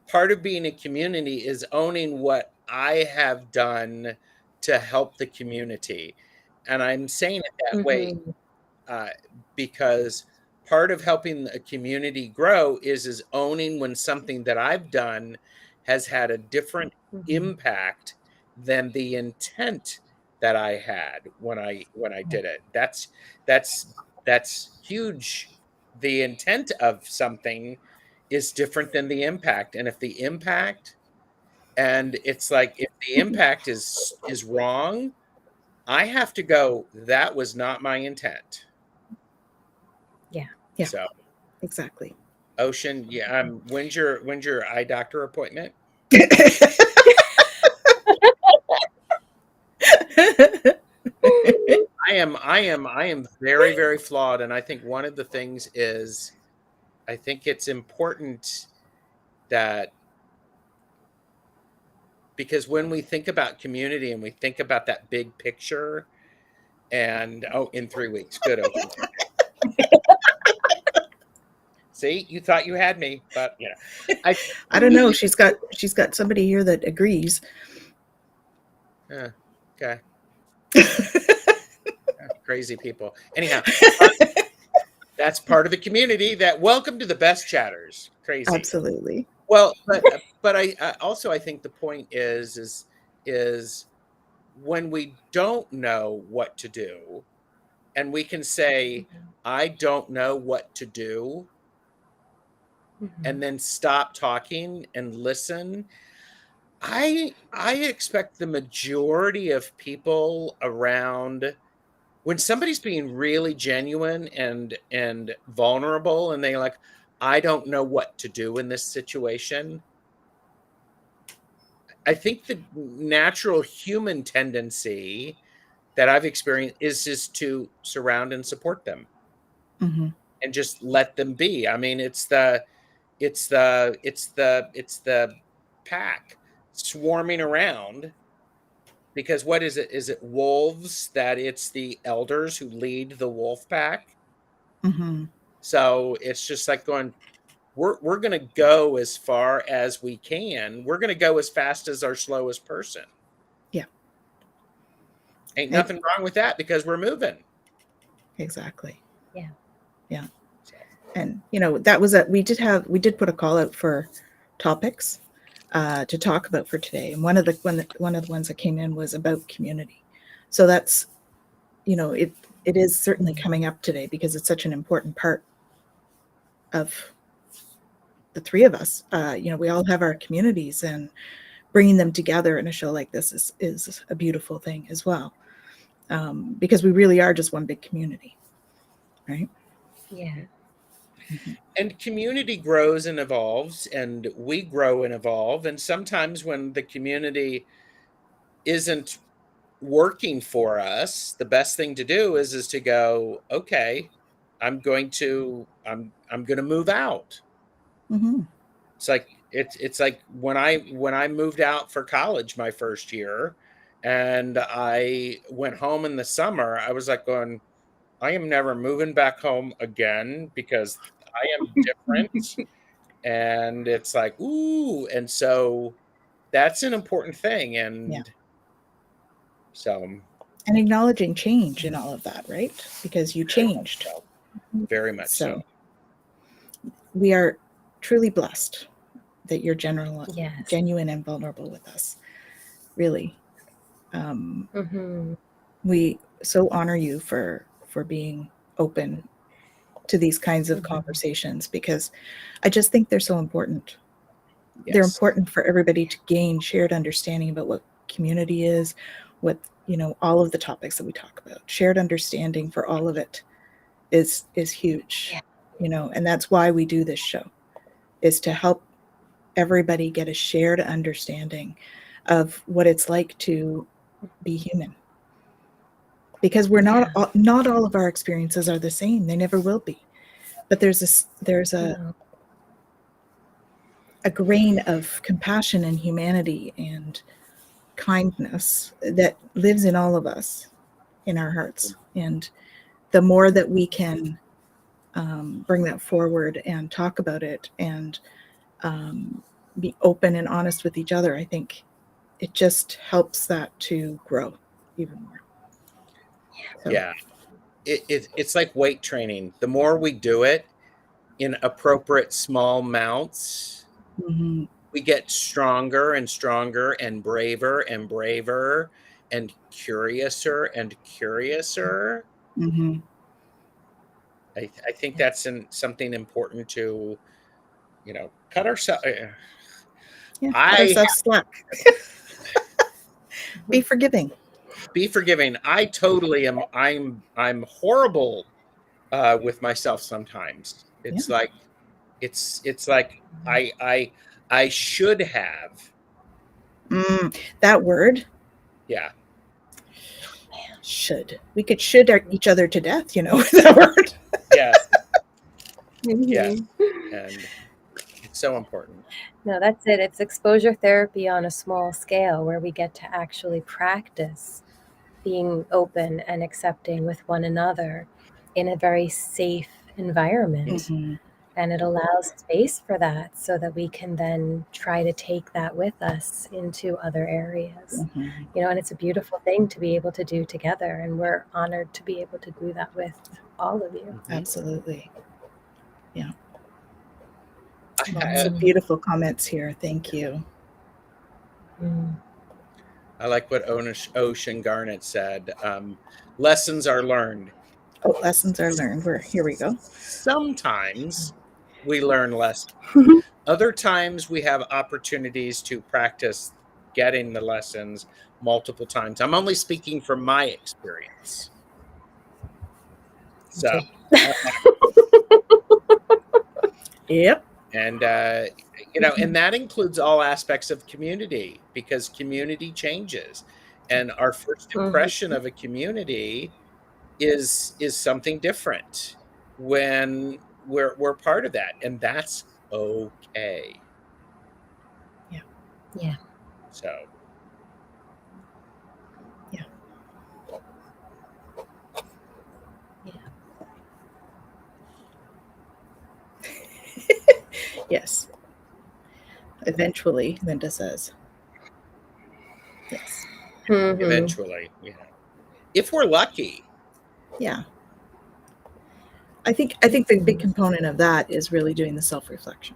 part of being a community is owning what I have done to help the community. And I'm saying it that way because part of helping a community grow is owning when something that I've done has had a different impact than the intent that I had when I did it. That's huge. The intent of something is different than the impact. And if the impact, and it's like if the impact is wrong, I have to go, that was not my intent. Yeah. So Exactly. Ocean, yeah. When's your eye doctor appointment? I am very, very flawed. And I think one of the things is I think it's important that, because when we think about community and we think about that big picture, and in 3 weeks, good, Ocean. See, you thought you had me, but I don't know. She's got somebody here that agrees. Okay. Crazy people. Anyhow, that's part of the community. That welcome to the best chatters. Crazy. Absolutely. Well, but I also I think the point is when we don't know what to do, and we can say, I don't know what to do, and then stop talking and listen. I expect the majority of people around, when somebody's being really genuine and vulnerable, and they like, I don't know what to do in this situation. I think the natural human tendency that I've experienced is just to surround and support them Mm-hmm. and just let them be. I mean, it's the pack swarming around, because what is it? Is it wolves that it's the elders who lead the wolf pack? Mm-hmm. So it's just like going, we're going to go as far as we can. We're going to go as fast as our slowest person. Yeah. Ain't nothing wrong with that, because we're moving. Exactly. Yeah. Yeah. And that was we did put a call out for topics to talk about for today. And one of the ones that came in was about community. So that's, it is certainly coming up today because it's such an important part of the three of us. We all have our communities, and bringing them together in a show like this is a beautiful thing as well. Because we really are just one big community, right? Yeah. And community grows and evolves, and we grow and evolve. And sometimes when the community isn't working for us, the best thing to do is to go, okay, I'm going to move out. Mm-hmm. It's like when I moved out for college my first year, and I went home in the summer, I was like going, I am never moving back home again, because I am different. And it's like, ooh. And so that's an important thing. And Yeah. so, And acknowledging change in all of that, right? Because you changed. very much so. We are truly blessed that you're Yes. genuine and vulnerable with us. Really. We so honor you for being open to these kinds of conversations, because I just think they're so important. Yes. They're important for everybody to gain shared understanding about what community is, what, all of the topics that we talk about. Shared understanding for all of it is huge. Yeah. And that's why we do this show, is to help everybody get a shared understanding of what it's like to be human. Because we're not all of our experiences are the same. They never will be. But there's a grain of compassion and humanity and kindness that lives in all of us, in our hearts. And the more that we can bring that forward and talk about it and be open and honest with each other, I think it just helps that to grow even more. So. Yeah. It's like weight training. The more we do it in appropriate small amounts, we get stronger and stronger and braver and curiouser and curiouser. Mm-hmm. I think that's something important to, cut ourselves. Yeah, cut ourselves slack. Be forgiving. Be forgiving. I totally am. I'm horrible with myself sometimes. It's like, it's like I should have. That word. Yeah. Should. We could should each other to death, with that word. Yes. Yes. And it's so important. No, that's it. It's exposure therapy on a small scale, where we get to actually practice being open and accepting with one another in a very safe environment. And it allows space for that, so that we can then try to take that with us into other areas. And it's a beautiful thing to be able to do together. And we're honored to be able to do that with all of you. Absolutely. Yeah. Lots of beautiful comments here. Thank you. I like what Ocean Garnet said. Lessons are learned. Oh, lessons are learned. Here we go. Sometimes we learn lessons. Other times we have opportunities to practice getting the lessons multiple times. I'm only speaking from my experience. So, Yep. and and that includes all aspects of community, because community changes, and our first impression of a community is something different when we're part of that, and that's okay. Yeah. So Yeah. Yes. Eventually, Linda says. Yes. eventually, if we're lucky. Yeah. I think the big component of that is really doing the self-reflection,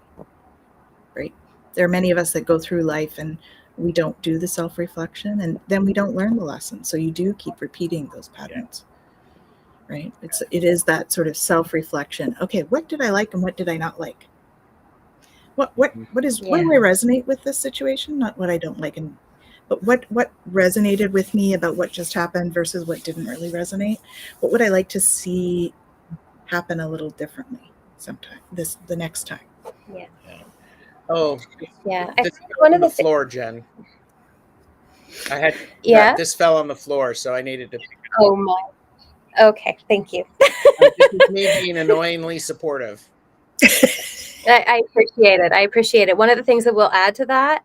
right? There are many of us that go through life and we don't do the self-reflection, and then we don't learn the lesson. So you do keep repeating those patterns, right? It is that sort of self-reflection. Okay, what did I like and what did I not like? What do I resonate with this situation? Not what I don't like, but what resonated with me about what just happened versus what didn't really resonate. What would I like to see happen a little differently sometime the next time? Yeah. Oh, Yeah. This fell on the floor, Jen. I had this fell on the floor, so I needed to pick it up. Oh my. Okay, thank you. This is me being annoyingly supportive. I appreciate it. I appreciate it. One of the things that we'll add to that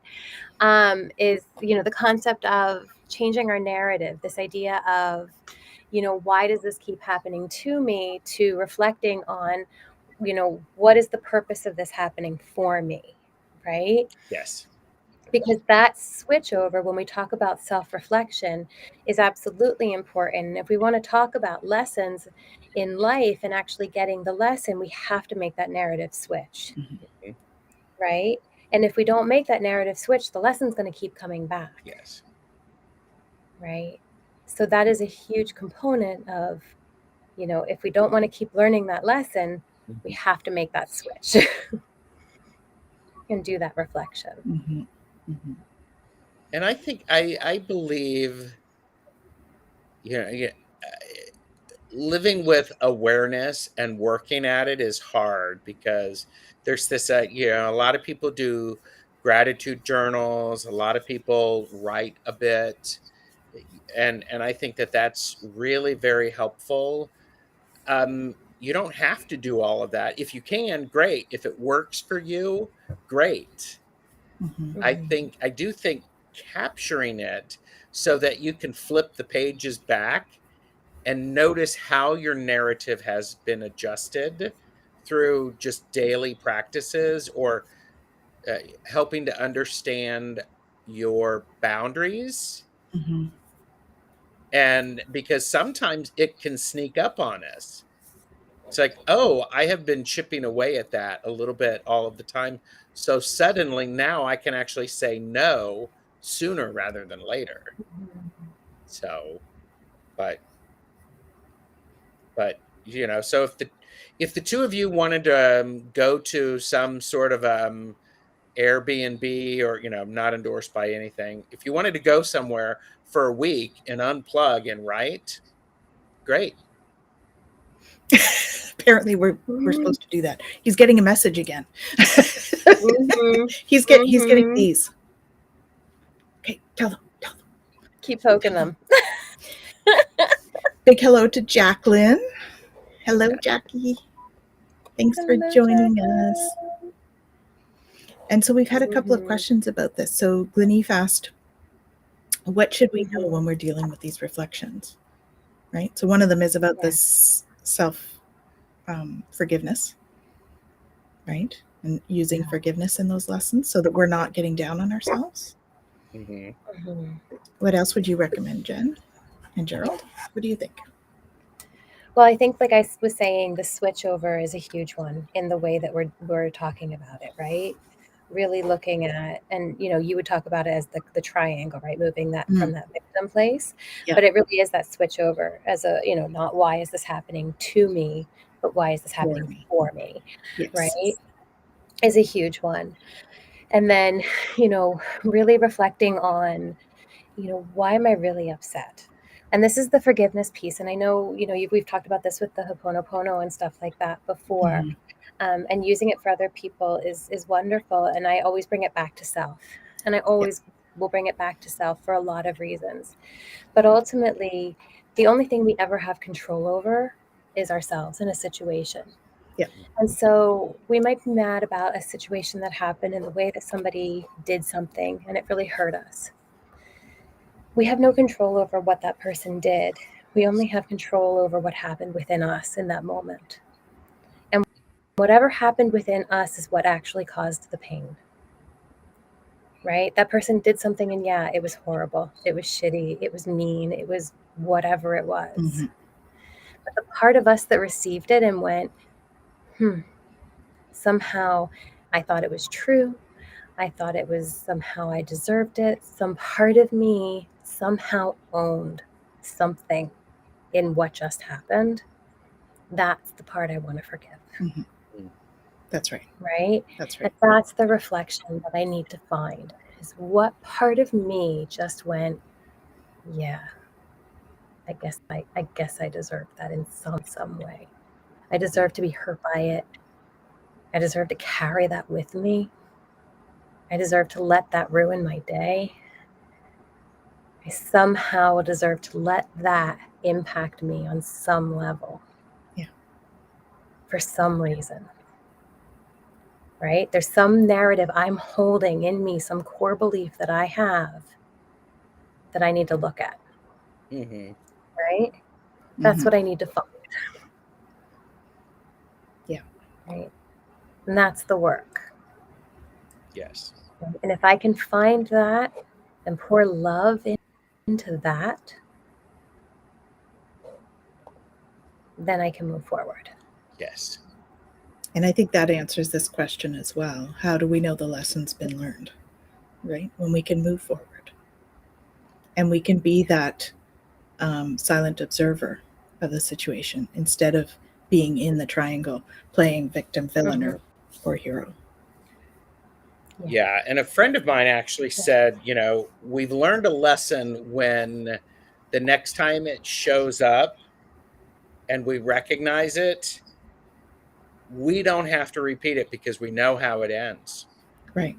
is, the concept of changing our narrative, this idea of, why does this keep happening to me, to reflecting on, what is the purpose of this happening for me, right? Yes. Because that switch over, when we talk about self-reflection, is absolutely important. And if we want to talk about lessons in life and actually getting the lesson, we have to make that narrative switch, right? And if we don't make that narrative switch, the lesson's going to keep coming back. Yes. Right? So that is a huge component of, if we don't want to keep learning that lesson, we have to make that switch and do that reflection. And I think I believe, living with awareness and working at it is hard, because there's this, a lot of people do gratitude journals. A lot of people write a bit, and I think that that's really very helpful. You don't have to do all of that. If you can, great. If it works for you, great. I do think capturing it so that you can flip the pages back and notice how your narrative has been adjusted through just daily practices, or helping to understand your boundaries. And because sometimes it can sneak up on us. It's like, oh, I have been chipping away at that a little bit all of the time. So suddenly now I can actually say no sooner rather than later. So, but so if the two of you wanted to go to some sort of Airbnb, or not endorsed by anything, if you wanted to go somewhere for a week and unplug and write, great. Apparently we're supposed to do that. He's getting a message again. He's getting these. Okay, tell them. Keep poking them. Big hello to Jacqueline. Hello, Jackie. Thanks for joining us. And so we've had a couple of questions about this. So Gleaned asked, what should we know when we're dealing with these reflections? Right? So one of them is about this self forgiveness, right? And using forgiveness in those lessons so that we're not getting down on ourselves. What else would you recommend, Jen and Gerald? What do you think? Well, I think, like I was saying, the switch over is a huge one in the way that we're talking about it, right? Really looking at, and you would talk about it as the triangle, right? Moving that from that victim place. But it really is that switch over as a, not why is this happening to me, but why is this happening for me? Right? Is a huge one. And then, really reflecting on, why am I really upset? And this is the forgiveness piece. And I know, we've talked about this with the Ho'oponopono and stuff like that before. And using it for other people is wonderful. And I always bring it back to self. And I always will bring it back to self for a lot of reasons. But ultimately, the only thing we ever have control over is ourselves in a situation. Yeah. And so we might be mad about a situation that happened in the way that somebody did something and it really hurt us. We have no control over what that person did. We only have control over what happened within us in that moment. And whatever happened within us is what actually caused the pain. Right? That person did something and it was horrible. It was shitty. It was mean. It was whatever it was. Mm-hmm. But the part of us that received it and went, somehow I thought it was true. I thought it was somehow I deserved it. Some part of me somehow owned something in what just happened. That's the part I want to forgive. Mm-hmm. That's right. Right? That's right. And that's the reflection that I need to find, is what part of me just went, I guess I deserve that in some way. I deserve to be hurt by it. I deserve to carry that with me. I deserve to let that ruin my day. I somehow deserve to let that impact me on some level. Yeah. For some reason. Right? There's some narrative I'm holding in me, some core belief that I have that I need to look at. Mm-hmm. Right? That's what I need to find. Yeah. Right? And that's the work. Yes. And if I can find that and pour love into that, then I can move forward. Yes. And I think that answers this question as well. How do we know the lesson's been learned? Right? When we can move forward. And we can be that silent observer of the situation instead of being in the triangle, playing victim, villain, or hero. Yeah. And a friend of mine actually said, we've learned a lesson when the next time it shows up and we recognize it, we don't have to repeat it because we know how it ends. Right.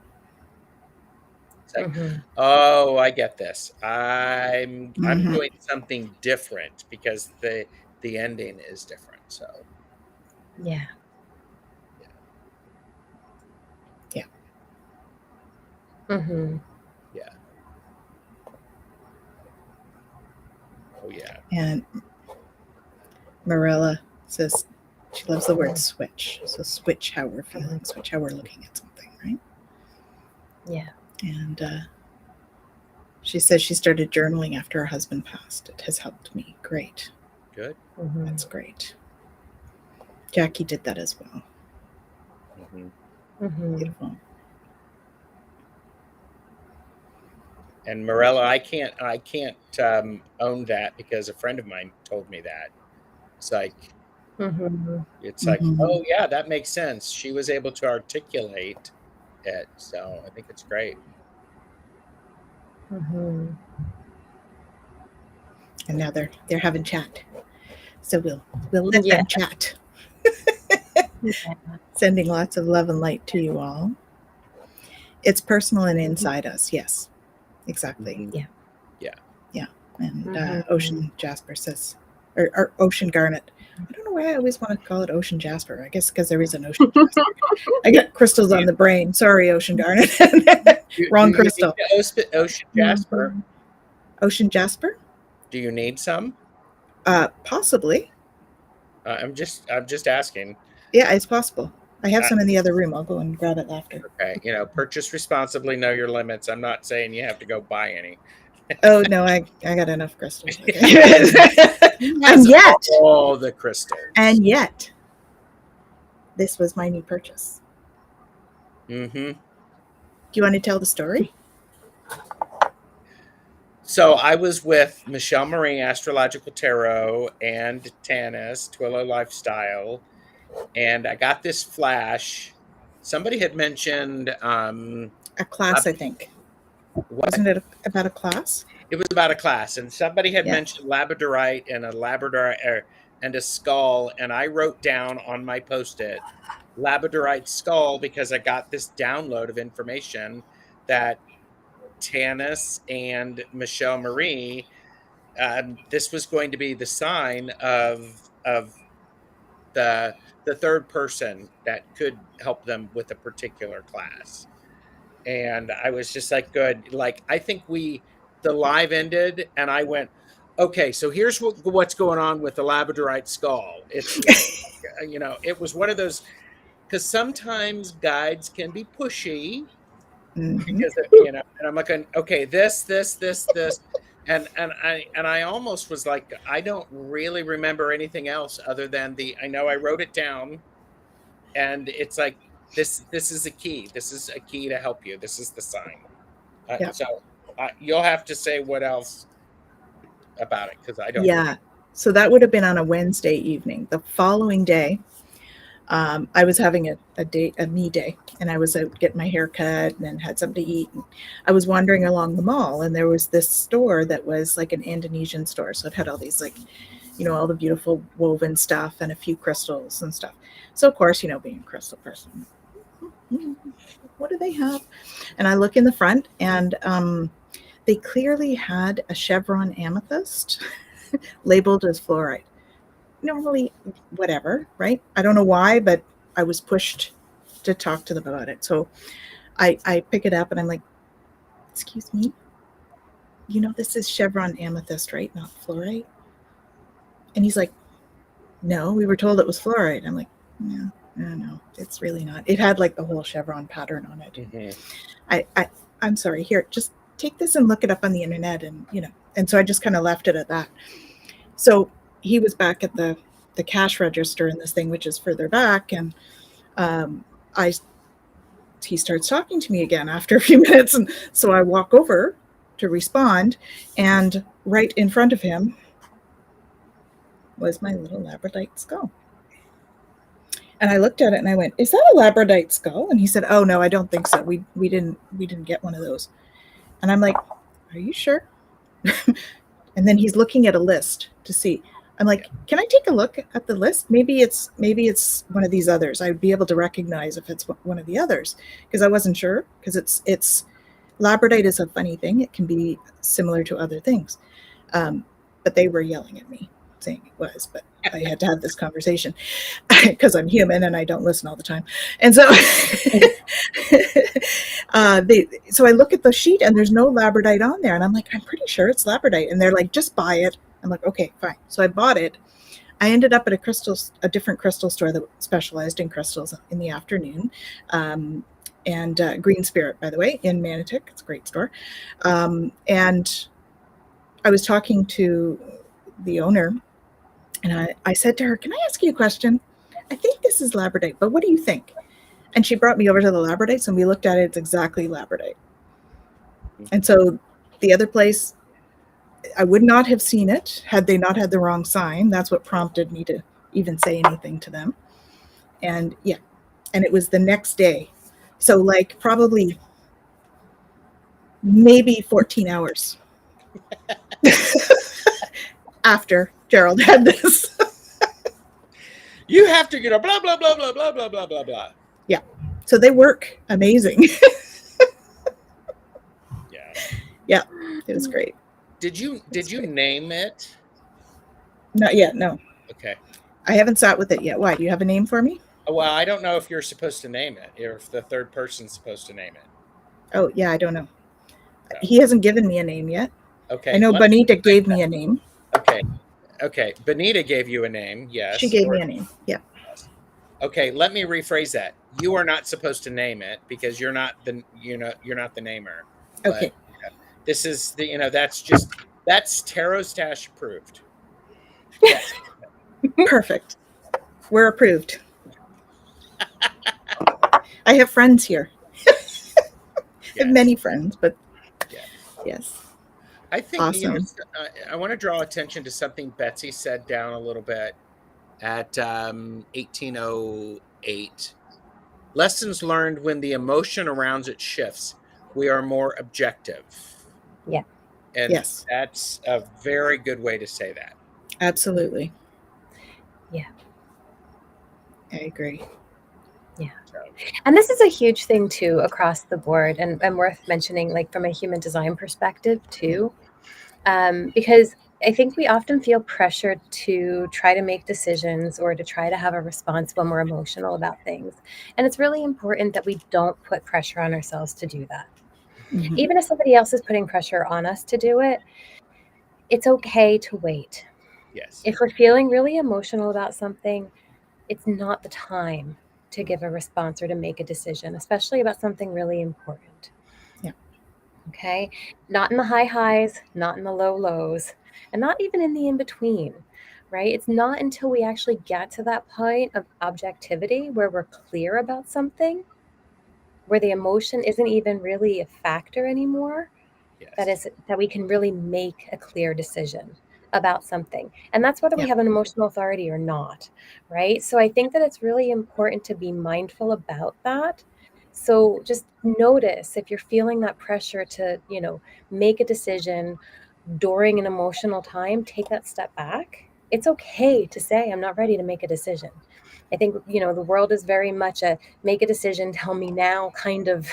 It's like, oh, I get this. I'm doing something different because the ending is different. So Yeah. Mm-hmm. Yeah. Oh yeah. And Marilla says she loves the word switch. So switch how we're feeling, switch how we're looking at something, right? Yeah. And she says she started journaling after her husband passed. It has helped me. Great. Good. That's great. Jackie did that as well. Beautiful. And Morella, I can't own that because a friend of mine told me that. It's like, oh yeah, that makes sense. She was able to articulate it, so I think it's great. And now they're having chat, so we'll let them chat. Sending lots of love and light to you all. It's personal and inside us. Yes, exactly. Yeah. And Ocean Jasper says, or Ocean Garnet. I don't know why I always want to call it Ocean Jasper. I guess because there is an Ocean Jasper. I got crystals on the brain. Sorry, Ocean Garnet. Wrong crystal. Ocean Jasper. Ocean Jasper. Do you need some? Possibly. I'm just asking. Yeah, it's possible. I have some in the other room. I'll go and grab it after. Okay, purchase responsibly, know your limits. I'm not saying you have to go buy any. Oh no, I got enough crystals. Okay. And yet, all the crystals. And yet, this was my new purchase. Do you want to tell the story? So I was with Michelle Marie, Astrological Tarot, and Tanys, Twillow Lifestyle, and I got this flash somebody had mentioned A class, I think. what? Wasn't it about a class? It was about a class, and somebody had Yeah. mentioned labradorite and a labradorite and a skull, and I wrote down on my post-it labradorite skull because I got this download of information that Tanys and Michelle Marie, this was going to be the sign of the third person that could help them with a particular class. And I was just like, good. Like, I think the live ended and I went, okay, so here's what's going on with the labradorite skull. It's it was one of those, because sometimes guides can be pushy because and I'm like, okay, this, and I almost was like, I don't really remember anything else other than I know I wrote it down, and it's like this is a key. This is a key to help you. This is the sign. Yeah. So you'll have to say what else about it because I don't. Yeah. So that would have been on a Wednesday evening. The following day, I was having a me day, and I was out getting my hair cut and had something to eat. And I was wandering along the mall, and there was this store that was like an Indonesian store. So it had all these all the beautiful woven stuff and a few crystals and stuff. So of course, being a crystal person, what do they have? And I look in the front, and they clearly had a chevron amethyst labeled as fluorite. Normally, whatever, right? I don't know why, but I was pushed to talk to them about it. So I pick it up and I'm like, excuse me, this is chevron amethyst, right? Not fluorite. And he's like, no, we were told it was fluorite. I'm like, no, it's really not. It had like the whole chevron pattern on it. Mm-hmm. I'm sorry, here, just take this and look it up on the internet. And so I just kind of left it at that. So he was back at the cash register in this thing, which is further back. And he starts talking to me again after a few minutes. And so I walk over to respond, and right in front of him was my little labradorite skull. And I looked at it and I went, is that a labradorite skull? And he said, oh no, I don't think so. We didn't get one of those. And I'm like, are you sure? And then he's looking at a list to see. I'm like, can I take a look at the list? Maybe it's one of these others. I'd be able to recognize if it's one of the others, because I wasn't sure, because it's labradorite is a funny thing. It can be similar to other things. But they were yelling at me saying it was, but I had to have this conversation because I'm human and I don't listen all the time. And so so I look at the sheet and there's no labradorite on there, and I'm like, I'm pretty sure it's labradorite. And they're like, just buy it. I'm like, okay, fine. So I bought it. I ended up at a different crystal store that specialized in crystals in the afternoon. And Green Spirit, by the way, in Manotick. It's a great store. And I was talking to the owner, and I said to her, can I ask you a question? I think this is labradorite, but what do you think? And she brought me over to the labradorites, and we looked at it. It's exactly labradorite. And so the other place, I would not have seen it had they not had the wrong sign. That's what prompted me to even say anything to them. And yeah, and it was the next day. So like probably maybe 14 hours after Gerald had this. You have to get a blah, blah, blah, blah, blah, blah, blah, blah, blah. Yeah. So they work amazing. Yeah. Yeah. It was great. Did you name it? Not yet. No. Okay. I haven't sat with it yet. Why? Do you have a name for me? Well, I don't know if you're supposed to name it, or if the third person's supposed to name it. Oh, yeah. I don't know. No. He hasn't given me a name yet. Okay. I know Bonita gave me a name. Okay. Bonita gave you a name. Yes. She gave me a name. Yeah. Okay. Let me rephrase that. You are not supposed to name it because you're not the namer. Okay. But, this is that's TarotStache approved. Yes. Perfect. We're approved. I have friends here. I have many friends, but yes. I think awesome. I want to draw attention to something Betsy said down a little bit at 1808. lessons learned when the emotion around it shifts. We are more objective. Yeah. And Yes. that's a very good way to say that. Absolutely. Yeah. I agree. Yeah. And this is a huge thing too across the board, and worth mentioning, like from a human design perspective too, because I think we often feel pressured to try to make decisions or to try to have a response when we're emotional about things. And it's really important that we don't put pressure on ourselves to do that. Mhm. Even if somebody else is putting pressure on us to do it, it's okay to wait. Yes. If we're feeling really emotional about something, it's not the time to give a response or to make a decision, especially about something really important. Yeah. Okay. Not in the high highs, not in the low lows, and not even in the in between, right? It's not until we actually get to that point of objectivity where we're clear about something, where the emotion isn't even really a factor anymore, Yes. that we can really make a clear decision about something. And that's whether we have an emotional authority or not, right? So I think that it's really important to be mindful about that. So just notice if you're feeling that pressure to, make a decision during an emotional time, take that step back. It's okay to say, I'm not ready to make a decision. I think, the world is very much a make a decision, tell me now kind of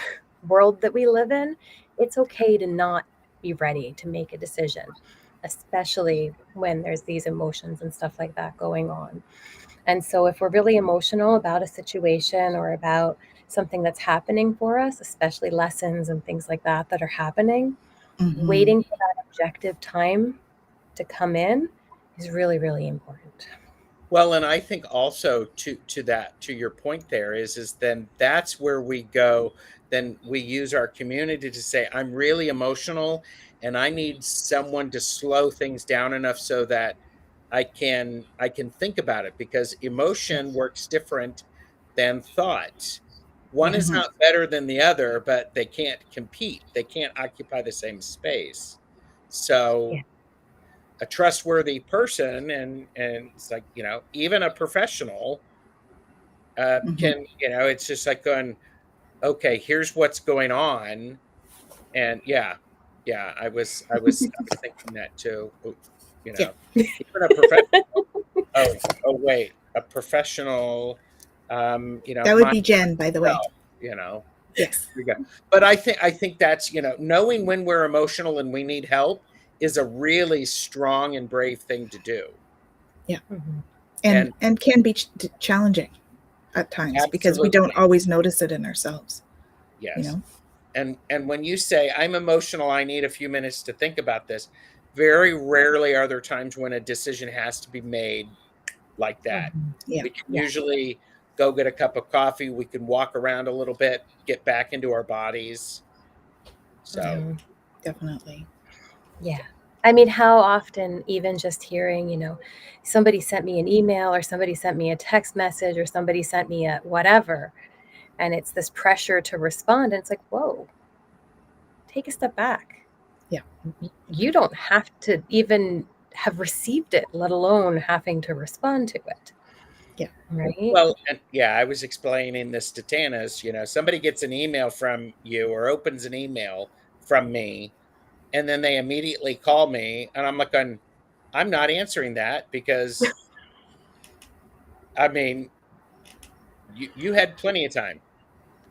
world that we live in. It's okay to not be ready to make a decision, especially when there's these emotions and stuff like that going on. And so if we're really emotional about a situation or about something that's happening for us, especially lessons and things like that that are happening, Mhm. waiting for that objective time to come in is really, really important. Well, and I think also to your point there is then that's where we go. Then we use our community to say, I'm really emotional and I need someone to slow things down enough so that I can think about it, because emotion works different than thought. One is Mhm. not better than the other, but they can't compete. They can't occupy the same space. So Yeah. a trustworthy person, and it's like, even a professional Mhm. can, it's just like going, okay, here's what's going on. And I was thinking that too. you Yeah. know Even a professional, oh wait, a professional, That would mind be Jen, by the way. itself, you know Yes. we go. But I think that's, knowing when we're emotional and we need help is a really strong and brave thing to do. Yeah. Mhm. And And can be challenging at times because we don't absolutely, always notice it in ourselves, you yes. know? And when you say, I'm emotional, I need a few minutes to think about this, very rarely are there times when a decision has to be made like that. Mhm. Yeah. We can Yeah. usually go get a cup of coffee, we can walk around a little bit, get back into our bodies. So Mhm. Definitely. Yeah. I mean, how often, even just hearing, somebody sent me an email or somebody sent me a text message or somebody sent me a whatever, and it's this pressure to respond. And it's like, whoa, take a step back. Yeah. You don't have to even have received it, let alone having to respond to it. Yeah. Right. well, and I was explaining this to Tanys. Somebody gets an email from you or opens an email from me, and then they immediately call me, and I'm like, I'm not answering that, because I mean, you had plenty of time.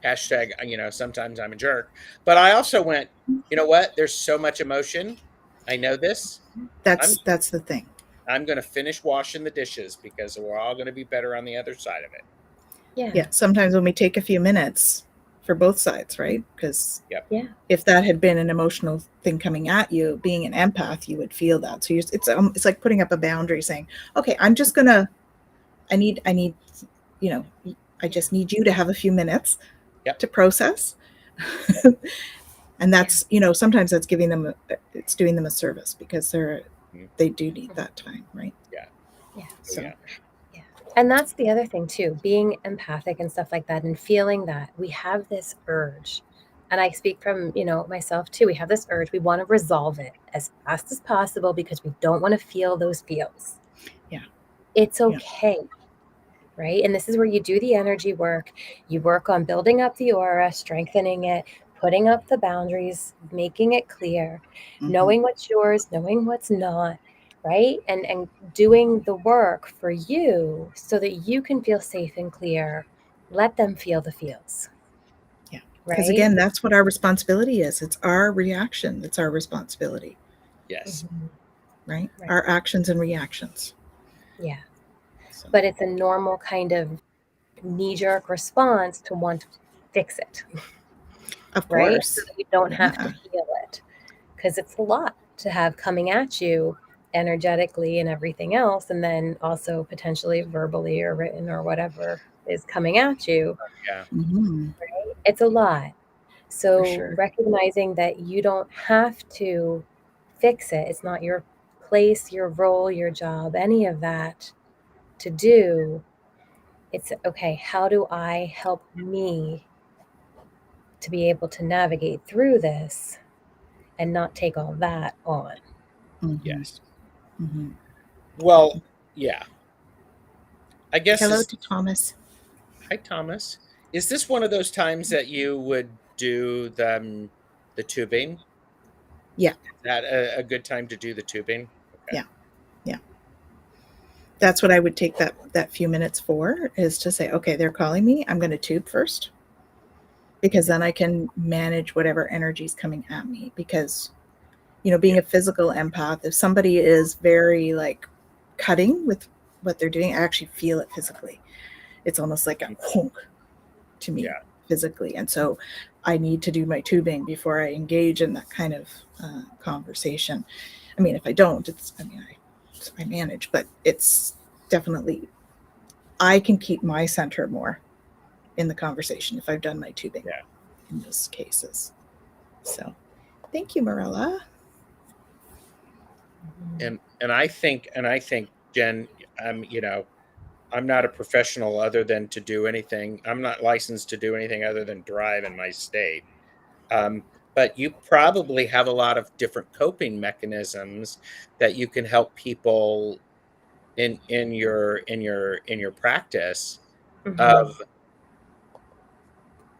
Hashtag, sometimes I'm a jerk. But I also went, you know what? There's so much emotion. I know this. I'm That's the thing. I'm going to finish washing the dishes, because we're all going to be better on the other side of it. Yeah. Yeah. Sometimes when we take a few minutes for both sides, right? Because Yep. Yeah. if that had been an emotional thing coming at you, being an empath, you would feel that. So it's like putting up a boundary, saying, "Okay, I'm just gonna. I need, you know, I just need you to have a few minutes Yep. to process." And that's, sometimes that's it's doing them a service because Mhm. they do need that time, right? Yeah. Yeah. Oh, So yeah. Yeah. And that's the other thing too, being empathic and stuff like that and feeling that we have this urge. And I speak from, myself too. We have this urge. We want to resolve it as fast as possible because we don't want to feel those feels. Yeah. It's Yeah. okay. right? And this is where you do the energy work. You work on building up the aura, strengthening it, putting up the boundaries, making it clear, knowing what's yours, knowing what's not, right? And doing the work for you so that you can feel safe and clear. Let them feel the feels. Yeah. Right? Because again, that's what our responsibility is. It's our reaction that's our responsibility. Yes. Right? Our actions and reactions. Yeah. So. But it's a normal kind of knee-jerk response to want to fix it. Of right? course. So that you don't have to feel it. Because it's a lot to have coming at you energetically and everything else, and then also potentially verbally or written or whatever is coming at you. Yeah. Right? It's a lot. So sure. recognizing that you don't have to fix it. It's not your place, your role, your job, any of that to do. It's okay, how do I help me to be able to navigate through this and not take all that on? Yes. Well, yeah. I guess. Hello to Thomas. Hi, Thomas. Is this one of those times that you would do the tubing? Yeah. Is that a good time to do the tubing? Okay. Yeah. Yeah. That's what I would take that few minutes for, is to say, okay, they're calling me. I'm going to tube first, because then I can manage whatever energy is coming at me. Because, being a physical empath, if somebody is very like cutting with what they're doing, I actually feel it physically. It's almost like a honk to me physically. And so I need to do my tubing before I engage in that kind of conversation. I mean, if I don't, I manage, but it's definitely, I can keep my center more in the conversation if I've done my tubing in those cases. So thank you, Marilla. And I think, Jen, I'm not a professional other than to do anything. I'm not licensed to do anything other than drive in my state. But you probably have a lot of different coping mechanisms that you can help people in your practice.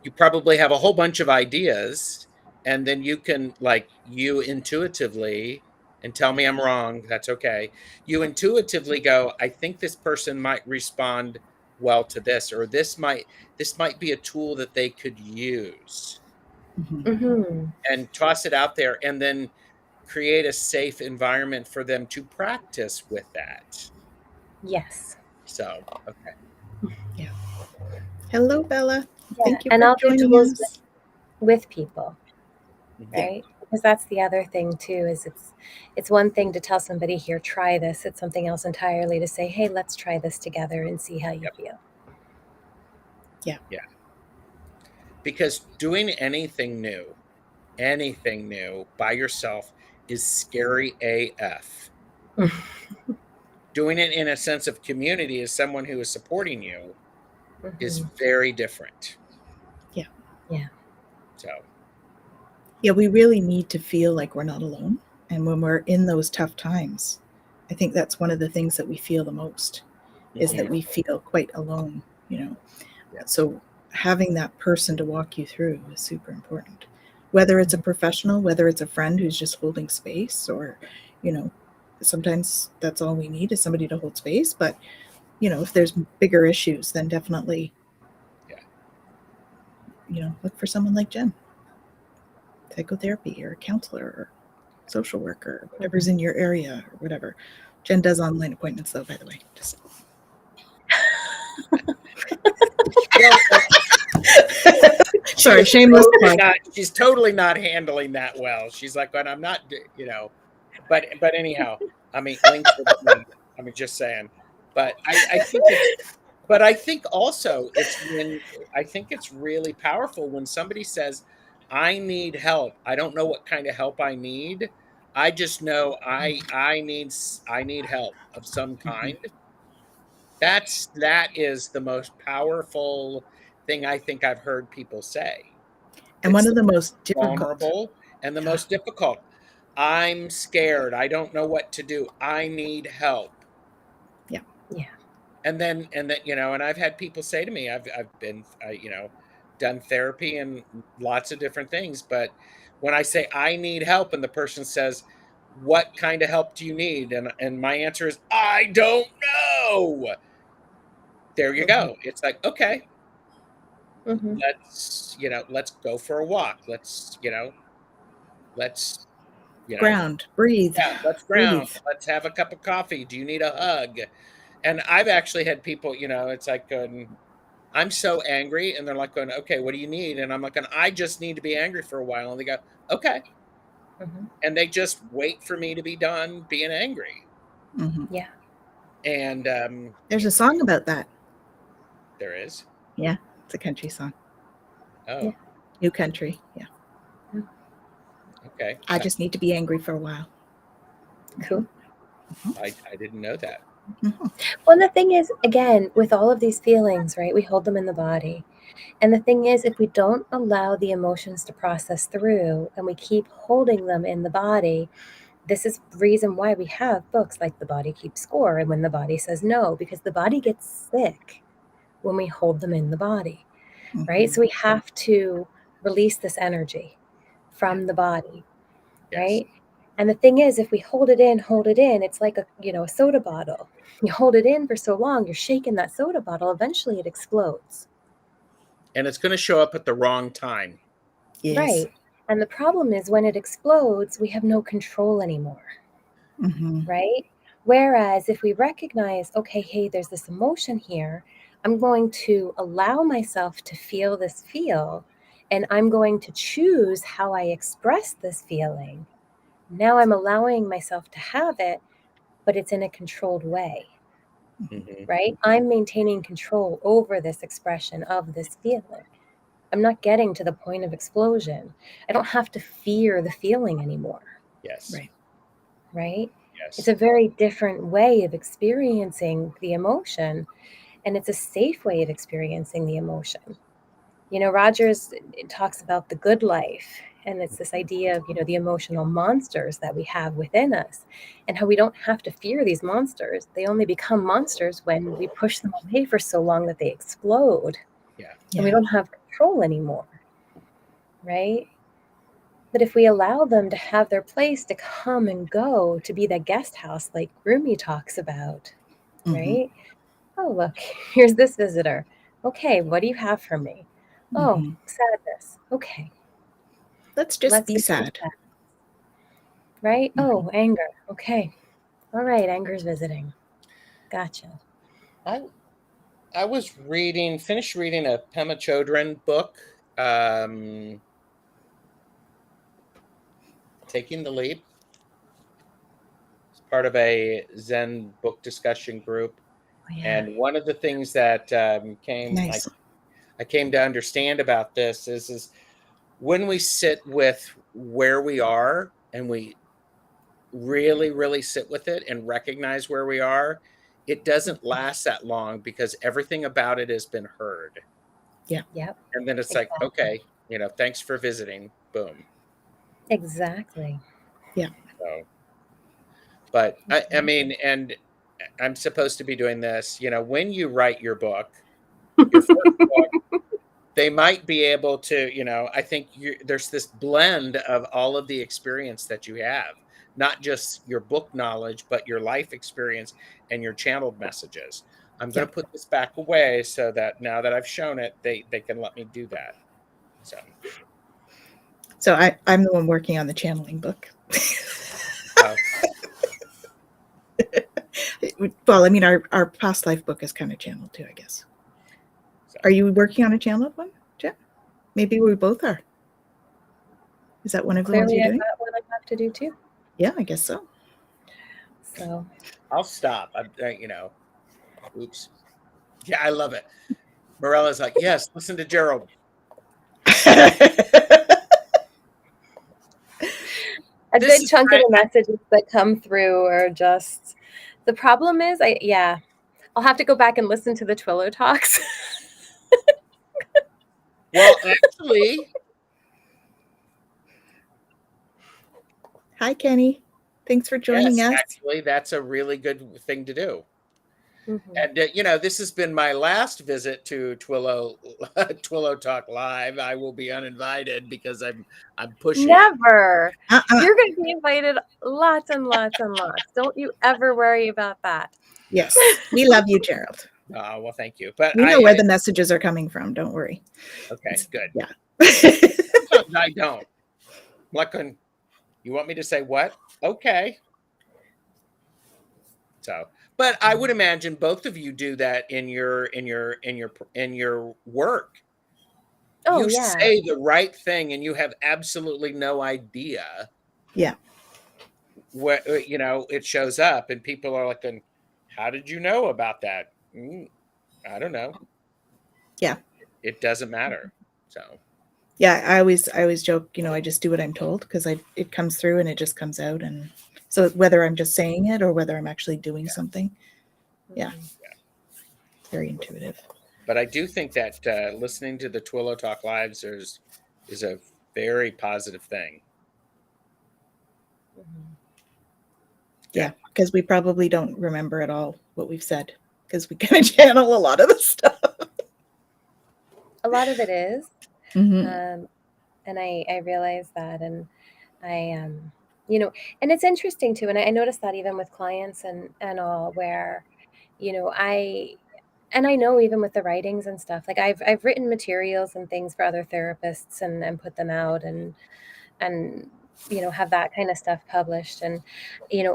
You probably have a whole bunch of ideas, and then you can, like, you intuitively, and tell me I'm wrong, that's okay. You intuitively go, I think this person might respond well to this, or this might be a tool that they could use. And toss it out there, and then create a safe environment for them to practice with that. Yes. So, okay. Yeah. Hello, Bella. Thank you and for I'll do joining tools us. with people, right? Because that's the other thing too, is it's one thing to tell somebody, here, try this. It's something else entirely to say, hey, let's try this together and see how you feel. Yeah. Because doing anything new by yourself is scary AF. Doing it in a sense of community as someone who is supporting you is very different. Yeah. So. Yeah, we really need to feel like we're not alone. And when we're in those tough times, I think that's one of the things that we feel the most, is that we feel quite alone, So having that person to walk you through is super important. Whether it's a professional, whether it's a friend who's just holding space, or, sometimes that's all we need is somebody to hold space. But, if there's bigger issues, then definitely, look for someone like Jen. Psychotherapy or a counselor or social worker, or whatever's in your area or whatever. Jen does online appointments though, by the way. Just sorry, shameless plug. She's totally not handling that well. She's like, but I'm not, but anyhow, I mean, links for the, I mean, just saying. But I think I think also I think it's really powerful when somebody says, I need help. I don't know what kind of help I need. I just know I need help of some kind. That is the most powerful thing I think I've heard people say. And one of the most difficult. Vulnerable and the most difficult. I'm scared. I don't know what to do. I need help. Yeah. Yeah. And then, and I've had people say to me, I've been, done therapy and lots of different things. But when I say I need help and the person says, what kind of help do you need? And my answer is, I don't know. There you go. It's like, okay, let's go for a walk. Let's, you know, Ground, breathe, yeah, let's ground. breathe. Let's have a cup of coffee. Do you need a hug? And I've actually had people, it's like, I'm so angry. And they're like going, okay, what do you need? And I'm like, I just need to be angry for a while. And they go, okay. And they just wait for me to be done being angry. Yeah. And There's a song about that. there is. Yeah, it's a country song. Oh, Yeah. New country. Yeah. okay. I just need to be angry for a while. Cool. I didn't know that. Well, the thing is, again, with all of these feelings, right, we hold them in the body. And the thing is, if we don't allow the emotions to process through and we keep holding them in the body, this is the reason why we have books like The Body Keeps Score and When the Body Says No, because the body gets sick when we hold them in the body, right? So we have to release this energy from the body, right? And the thing is, if we hold it in, it's like a soda bottle. You hold it in for so long, you're shaking that soda bottle, eventually it explodes. And it's going to show up at the wrong time. Yes. Right. And the problem is when it explodes, we have no control anymore. Right? Whereas if we recognize, okay, hey, there's this emotion here, I'm going to allow myself to feel this feel, and I'm going to choose how I express this feeling. Now I'm allowing myself to have it, but it's in a controlled way, right? I'm maintaining control over this expression of this feeling. I'm not getting to the point of explosion. I don't have to fear the feeling anymore. Yes. Right? Yes. It's a very different way of experiencing the emotion, and it's a safe way of experiencing the emotion. Rogers talks about the good life, and it's this idea of, the emotional monsters that we have within us, and how we don't have to fear these monsters. They only become monsters when we push them away for so long that they explode. Yeah. And we don't have control anymore, right? But if we allow them to have their place to come and go, to be that guest house like Rumi talks about, right? Oh, look, here's this visitor. Okay, what do you have for me? Oh, sadness. Okay. Let's just be sad. Right? Oh, anger. Okay. All right, anger's visiting. Gotcha. I was finished reading a Pema Chodron book, Taking the Leap. It's part of a Zen book discussion group. And one of the things that I came to understand about this is when we sit with where we are and we really, really sit with it and recognize where we are, it doesn't last that long because everything about it has been heard. Yeah. Yep. And then it's like, okay, thanks for visiting. Boom. Exactly. Yeah. So, but I mean, and I'm supposed to be doing this, when you write your book, your first book, they might be able to, I think there's this blend of all of the experience that you have, not just your book knowledge, but your life experience and your channeled messages. I'm going to put this back away so that now that I've shown it, they can let me do that. So I'm the one working on the channeling book. Well, I mean, our past life book is kind of channeled too, I guess. So. Are you working on a channeled one, Jen? Maybe we both are. Is that one of the ones you're doing? I've got one I have to do too. Yeah, I guess so. So I'll stop. Oops. Yeah, I love it. Morella's like, yes, listen to Gerald. A good chunk of the messages that come through are just, the problem is, I'll have to go back and listen to the Twillow talks. Well, actually. Hi, Kenny. Thanks for joining us. Actually, that's a really good thing to do. And this has been my last visit to Twillow Talk Live. I will be uninvited because I'm pushing. Never. You're going to be invited lots and lots and lots. Don't you ever worry about that. Yes, we love you, Gerald. Well, thank you. But we know where the messages are coming from. Don't worry. Okay, good. Yeah. I don't. Like, you want me to say what? Okay. So, but I would imagine both of you do that in your work. Oh, you yeah. say the right thing and you have absolutely no idea. Yeah. What it shows up and people are like, how did you know about that? I don't know. Yeah. It doesn't matter. So yeah, I always joke, I just do what I'm told because it comes through and it just comes out. And so whether I'm just saying it or whether I'm actually doing something. Yeah. Very intuitive. But I do think that listening to the Twillow Talk Lives is a very positive thing. Yeah, because we probably don't remember at all what we've said because we kind of channel a lot of the stuff. A lot of it is. Mm-hmm. And I realize that. And I, and it's interesting too. And I noticed that even with clients and all where, I know even with the writings and stuff, like I've written materials and things for other therapists and put them out and have that kind of stuff published. And,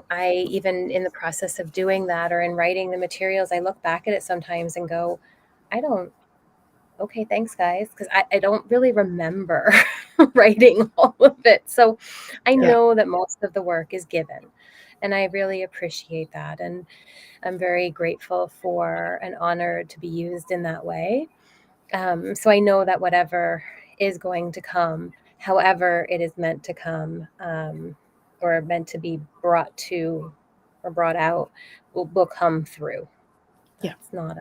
I even in the process of doing that or in writing the materials, I look back at it sometimes and go, okay, thanks guys. Cause I don't really remember writing all of it. So I know that most of the work is given and I really appreciate that. And I'm very grateful for and honored to be used in that way. So I know that whatever is going to come, however it is meant to come, or meant to be brought to or brought out, will come through. Yeah. It's not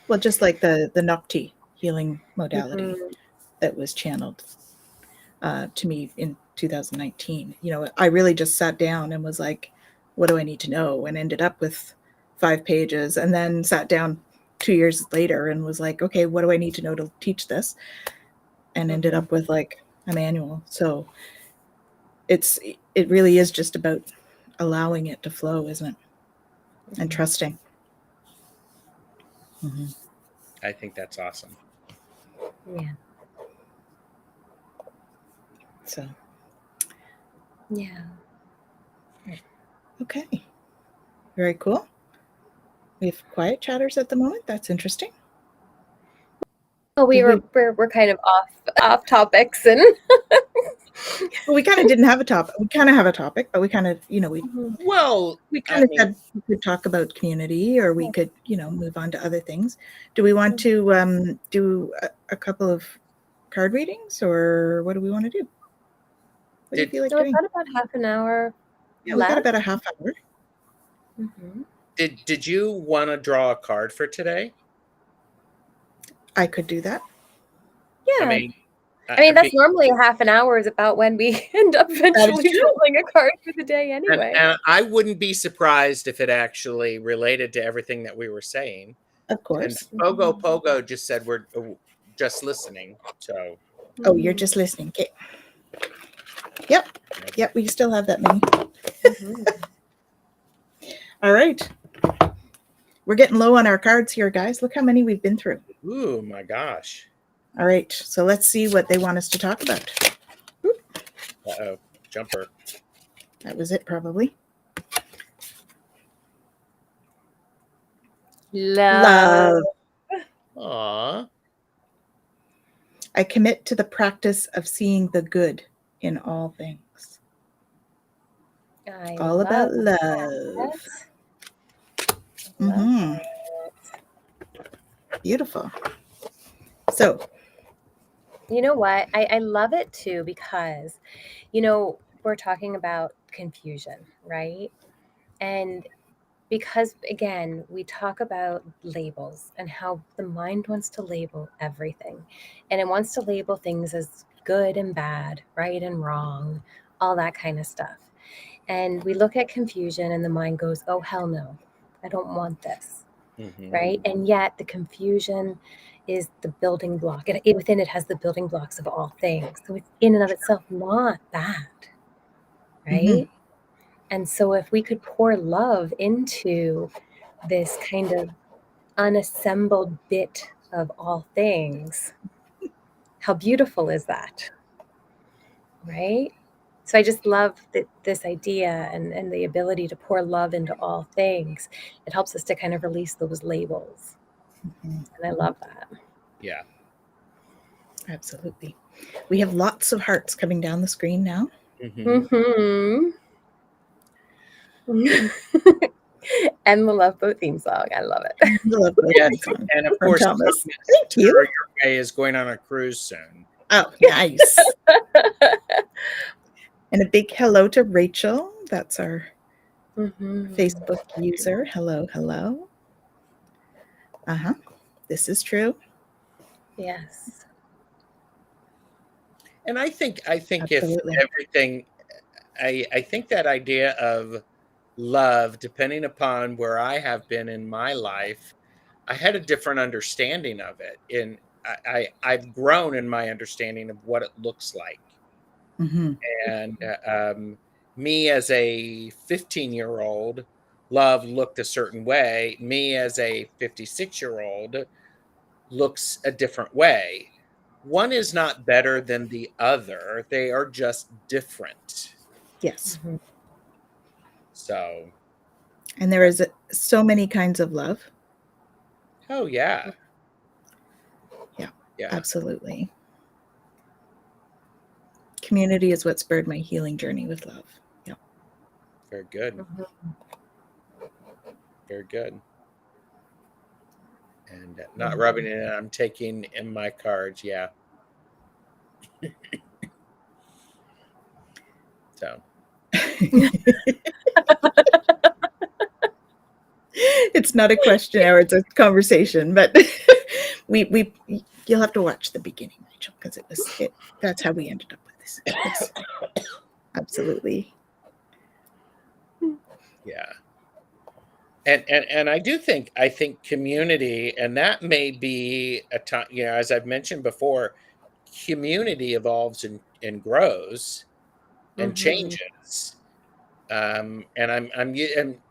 well, just like the Nocti healing modality that was channeled to me in 2019. I really just sat down and was like, what do I need to know? And ended up with 5 pages and then sat down 2 years later and was like, okay, what do I need to know to teach this? And ended up with like a manual. So it really is just about allowing it to flow, isn't it? And trusting. I think that's awesome. Yeah. So. Yeah. Okay. Very cool. We have quiet chatters at the moment. That's interesting. Well, we're kind of off topics and well, we kind of didn't have a topic. We kind of have a topic, but we kind of, we kind of said we could talk about community or we could, move on to other things. Do we want to do a couple of card readings or what do we want to do? What do you feel like doing? We've got about half an hour. Yeah, we've got about a half hour. Did you want to draw a card for today? I could do that. Yeah. I mean, that's normally a half an hour is about when we end up eventually drawing a card for the day anyway. And I wouldn't be surprised if it actually related to everything that we were saying. Of course. And Pogo just said we're just listening. So. Oh, you're just listening. Okay. Yep. We still have that many. All right. We're getting low on our cards here, guys. Look how many we've been through. Ooh, my gosh. All right. So let's see what they want us to talk about. Uh-oh. Jumper. That was it, probably. Love. Aww. I commit to the practice of seeing the good in all things. All about love. Beautiful. So, you know what? I love it too because, we're talking about confusion, right? And because, again, we talk about labels and how the mind wants to label everything. And it wants to label things as good and bad, right and wrong, all that kind of stuff. And we look at confusion and the mind goes, oh, hell no, I don't want this. Mhm. Right? And yet the confusion is the building block. And within it has the building blocks of all things. So it's in and of itself not bad. Right? And so if we could pour love into this kind of unassembled bit of all things, how beautiful is that? Right? So I just love this idea and the ability to pour love into all things. It helps us to kind of release those labels. And I love that. Yeah. Absolutely. We have lots of hearts coming down the screen now. Mm-hmm. And the Love Boat theme song. I love it. The Love Boat Yes, theme song and of from course, Thomas. Thomas Thank you. Your Way is going on a cruise soon. Oh, nice. And a big hello to Rachel. That's our Facebook user. Hello, hello. This is true. Yes. And I think Absolutely. if everything, I think that idea of love, depending upon where I have been in my life, I had a different understanding of it. I've grown in my understanding of what it looks like. And me as a 15-year-old, love looked a certain way. Me as a 56-year-old looks a different way. One is not better than the other. They are just different. Yes. So. And there is so many kinds of love. Oh, yeah. Yeah. Yeah. Absolutely. Community is what spurred my healing journey with love. Yeah. Very good. Very good. And not rubbing it in, I'm taking in my cards. Yeah. So. It's not a question or it's a conversation, but you'll have to watch the beginning, Rachel, because that's how we ended up with this. Yes. Absolutely. Yeah. And I think community, and that may be a time, as I've mentioned before, community evolves and grows and changes. And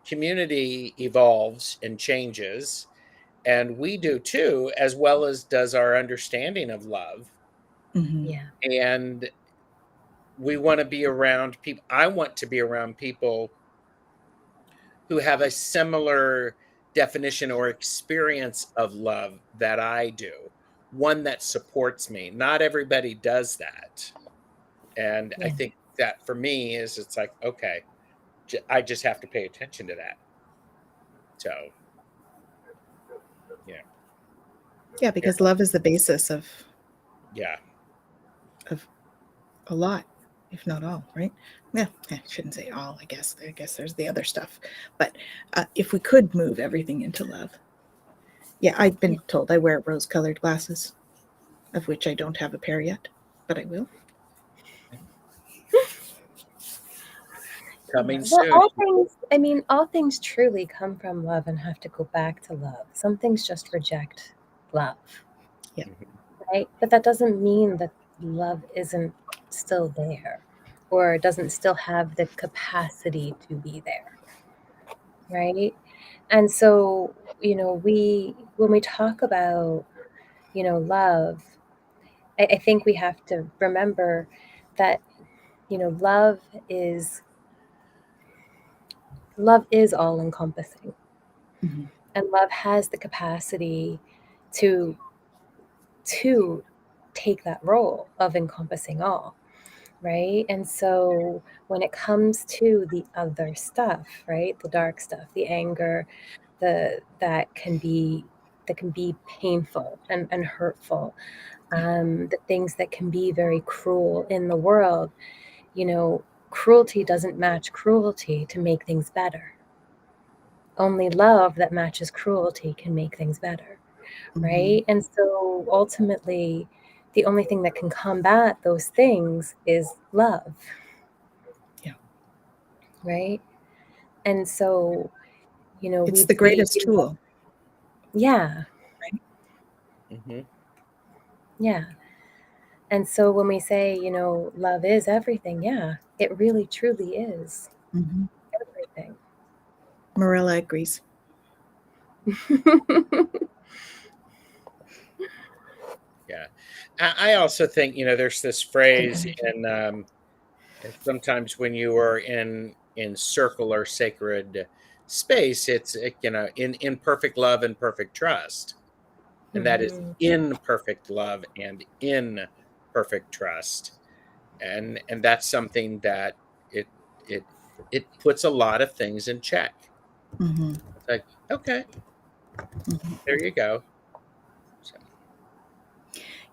community evolves and changes, and we do too, as well as does our understanding of love. Yeah. And we want to be around people. I want to be around people who have a similar definition or experience of love that I do, one that supports me. Not everybody does that. And I think that for me it's like, okay, I just have to pay attention to that. So, yeah. Yeah, because love is the basis of a lot, if not all, right? Yeah, I shouldn't say all, I guess. I guess there's the other stuff. But if we could move everything into love. Yeah, I've been told I wear rose-colored glasses, of which I don't have a pair yet, but I will. Coming soon. All things truly come from love and have to go back to love. Some things just reject love. Yeah. Right? But that doesn't mean that love isn't still there or doesn't still have the capacity to be there. Right? And so, when we talk about, love, I think we have to remember that, love is all encompassing. And love has the capacity to take that role of encompassing all, right? And so when it comes to the other stuff, right, the dark stuff, the anger, that can be painful and hurtful, the things that can be very cruel in the world, cruelty doesn't match cruelty to make things better. Only love that matches cruelty can make things better, right? And so ultimately, the only thing that can combat those things is love. Yeah. Right? And so, you know, It's the greatest tool. Yeah. Mm-hmm. Yeah. And so when we say, you know, love is everything, yeah, it really truly is Mm-hmm. everything. Marilla agrees. Yeah. I also think, you know, there's this phrase in sometimes when you are in circle or sacred space, it's you know, in perfect love and perfect trust. And that is in perfect love and in perfect trust. And that's something that it it it puts a lot of things in check. Mm-hmm. It's like, okay, Mm-hmm. there you go. So,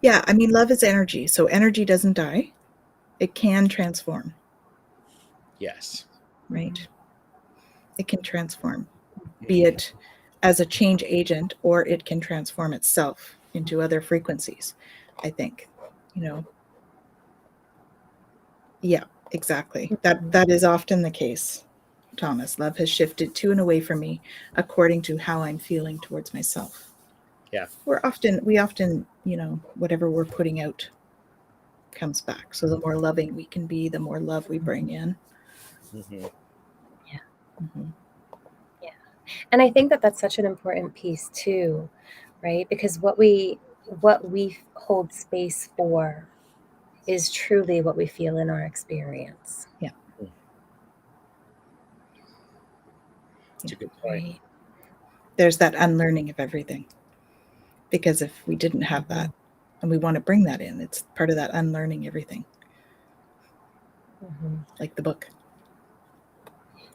Yeah, I mean, love is energy. So energy doesn't die. It can transform, yes. right? It can transform, be it as a change agent, or it can transform itself into other frequencies, I think. You know, yeah, exactly. That is often the case, Thomas. Love has shifted to and away from me according to how I'm feeling towards myself. Yeah. We often, you know, whatever we're putting out comes back. So the more loving we can be, the more love we bring in. Mm-hmm. Yeah. Mm-hmm. Yeah. And I think that that's such an important piece too, right? Because what we hold space for is truly what we feel in our experience. Yeah. That's a good point. Right? There's that unlearning of everything. Because if we didn't have that, and we want to bring that in, it's part of that unlearning everything. Mm-hmm. Like the book.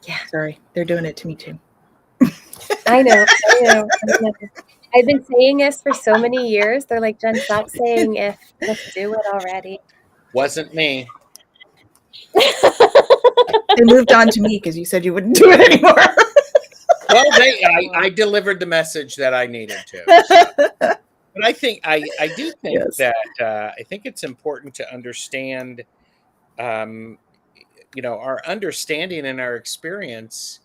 Yeah. Sorry, they're doing it to me too. I know. I've been saying this for so many years. They're like, Jen, stop saying if. Just do it already. Wasn't me. They moved on to me because you said you wouldn't do it anymore. Well, I delivered the message that I needed to. So. But I think I do think Yes. that I think it's important to understand, you know, our understanding and our experience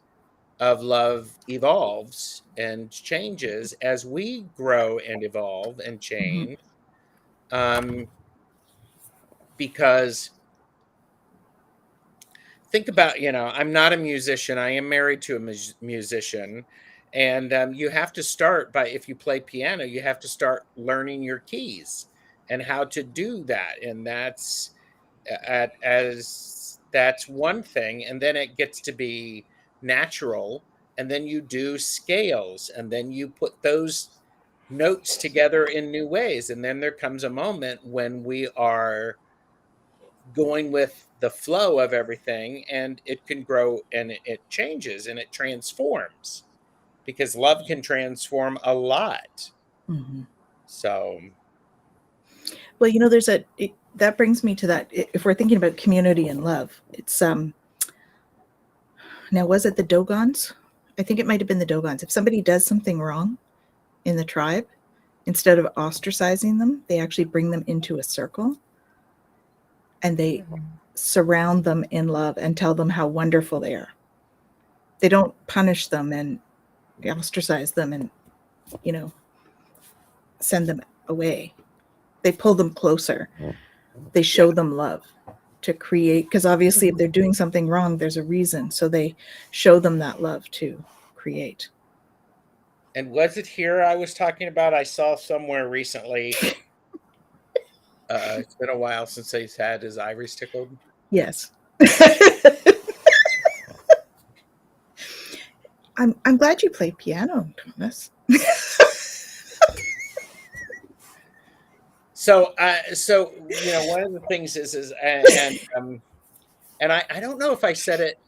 of love evolves and changes as we grow and evolve and change. Because think about, you know, I'm not a musician. I am married to a musician. And you have to start by, if you play piano, you have to start learning your keys and how to do that. And that's one thing. And then it gets to be natural. And then you do scales. And then you put those notes together in new ways. And then there comes a moment when we are going with the flow of everything, and it can grow and it changes and it transforms, because love can transform a lot. Mm-hmm. So Well, you know, that brings me to that. If we're thinking about community and love, it's now, was it the Dogons? I think it might have been the Dogons. If somebody does something wrong in the tribe, instead of ostracizing them, they actually bring them into a circle and they surround them in love and tell them how wonderful they are. They don't punish them and ostracize them and, you know, send them away. They pull them closer. They show them love to create, because obviously if they're doing something wrong, there's a reason. So they show them that love to create. and was it here I was talking about? I saw somewhere recently. It's been a while since he's had his ivories tickled. Yes. I'm glad you play piano, Thomas. So you know, one of the things is and I don't know if I said it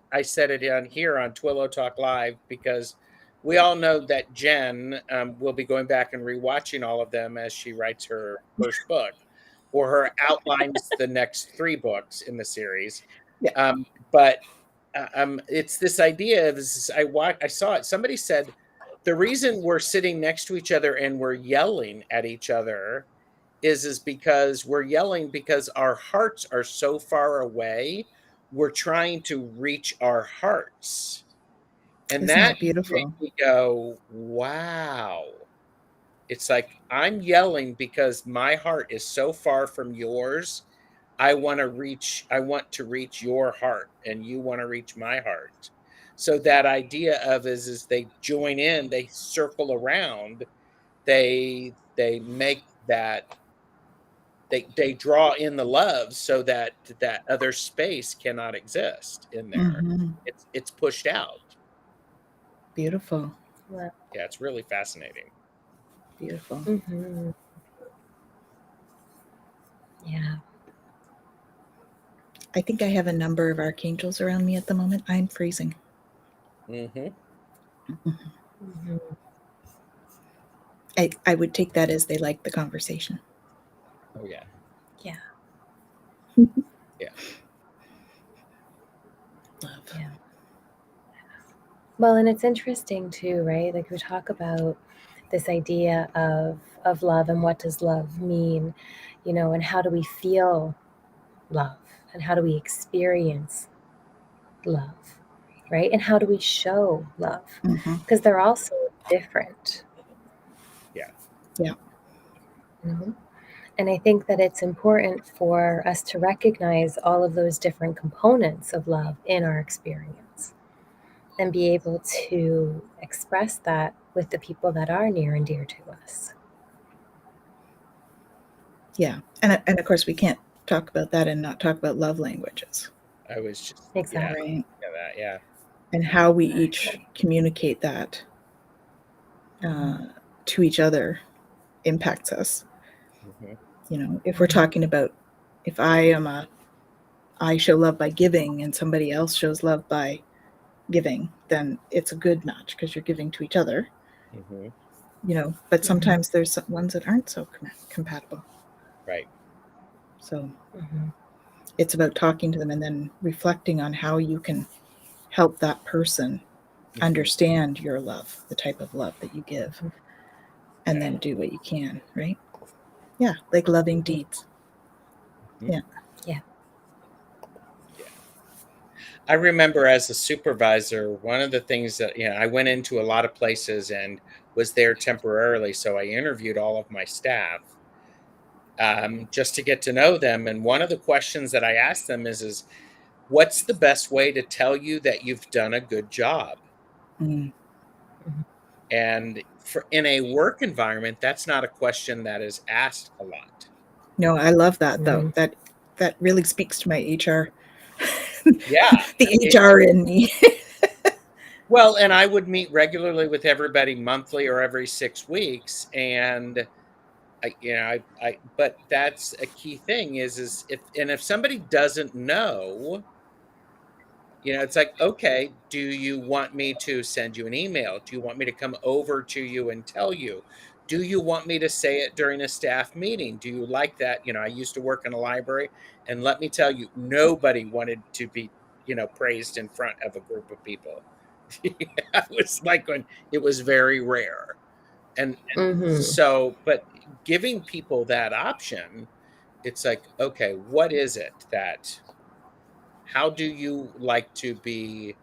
on here on Twillow Talk Live, because we all know that Jen will be going back and rewatching all of them as she writes her first book, or her outlines the next 3 books in the series. Yeah. But it's this idea of I saw it. Somebody said the reason we're sitting next to each other and we're yelling at each other is because we're yelling because our hearts are so far away. We're trying to reach our hearts. And Isn't that that beautiful? made me go, wow. It's like I'm yelling because my heart is so far from yours. I want to reach your heart, and you want to reach my heart. So that idea of is they join in, they circle around, they make that they draw in the love so that that other space cannot exist in there. Mhm. It's pushed out. Beautiful. Wow. Yeah, it's really fascinating. Beautiful. Mm-hmm. Yeah. I think I have a number of archangels around me at the moment. I'm freezing. Mm-hmm. Mm-hmm. I would take that as they like the conversation. Oh yeah. Yeah. Yeah. Love. Yeah. Well, and it's interesting too, right? Like we talk about this idea of love and what does love mean, and how do we feel love and how do we experience love, right? And how do we show love? Mhm. Because they're also different. Yeah. Yeah. And I think that it's important for us to recognize all of those different components of love in our experience and be able to express that with the people that are near and dear to us. Yeah. And of course we can't talk about that and not talk about love languages. I was just Exactly. Right. yeah. And how we each communicate that to each other impacts us. Mm-hmm. If we're talking about, if I show love by giving and somebody else shows love by giving, then it's a good match because you're giving to each other. Mm-hmm. But sometimes there's ones that aren't so compatible. Right. So Mm-hmm. it's about talking to them and then reflecting on how you can help that person understand your love, the type of love that you give, and then do what you can, right? Yeah, like loving deeds. Yeah. Yeah. I remember as a supervisor, one of the things that, I went into a lot of places and was there temporarily. So I interviewed all of my staff just to get to know them. And one of the questions that I asked them is what's the best way to tell you that you've done a good job? Mm. And in a work environment, that's not a question that is asked a lot. No, I love that though. That really speaks to my HR. Yeah. The HR in me. Well, and I would meet regularly with everybody monthly or every 6 weeks, and but that's a key thing is if somebody doesn't know, it's like, okay, do you want me to send you an email? Do you want me to come over to you and tell you? Do you want me to say it during a staff meeting? Do you like that? I used to work in a library, and let me tell you, nobody wanted to be, praised in front of a group of people. It was like when it was very rare. And so, but giving people that option, it's like, okay, what is it how do you like to be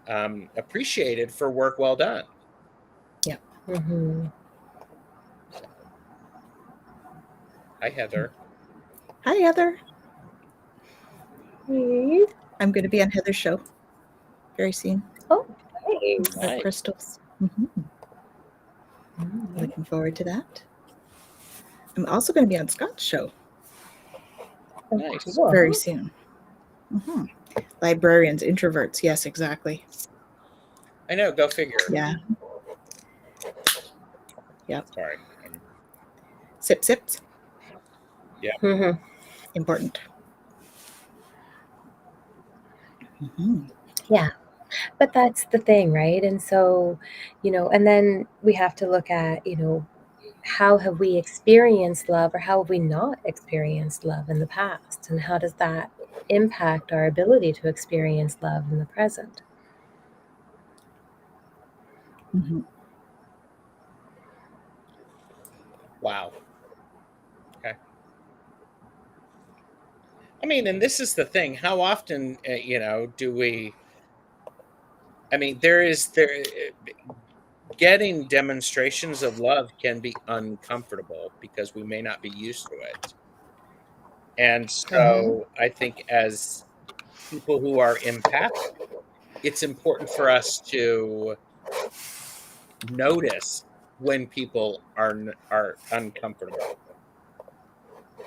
appreciated for work well done? Yeah. So, hi, Heather. Hi, Heather. Hey. I'm going to be on Heather's show very soon. Oh, nice. About crystals. Looking forward to that. I'm also going to be on Scott's show. Nice. Cool. Very soon. Librarians, introverts. Yes, exactly. I know. Go figure. Yeah. Yep. Sorry. Sips. Yeah. Important. Yeah. But that's the thing, right? And so, and then we have to look at, how have we experienced love or how have we not experienced love in the past? And how does that impact our ability to experience love in the present? Wow. Okay. I mean, and this is the thing. How often, do we I mean, getting demonstrations of love can be uncomfortable because we may not be used to it. And so I think as people who are empathic, it's important for us to notice when people are uncomfortable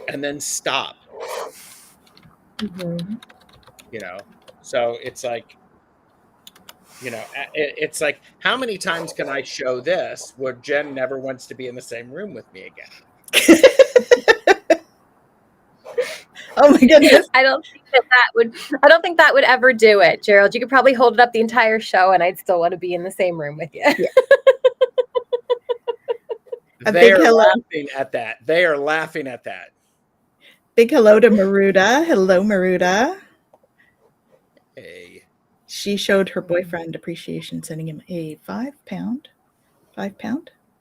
and then stop, you know. So it's like, you know, it's like, how many times can I show this where Jen never wants to be in the same room with me again? Oh my goodness. I don't think that would ever do it, Gerald. You could probably hold it up the entire show and I'd still want to be in the same room with you. Yeah. They are laughing at that. They are laughing at that. Big hello to Maruda. Hello, Maruda. Hey. She showed her boyfriend appreciation, sending him a £5,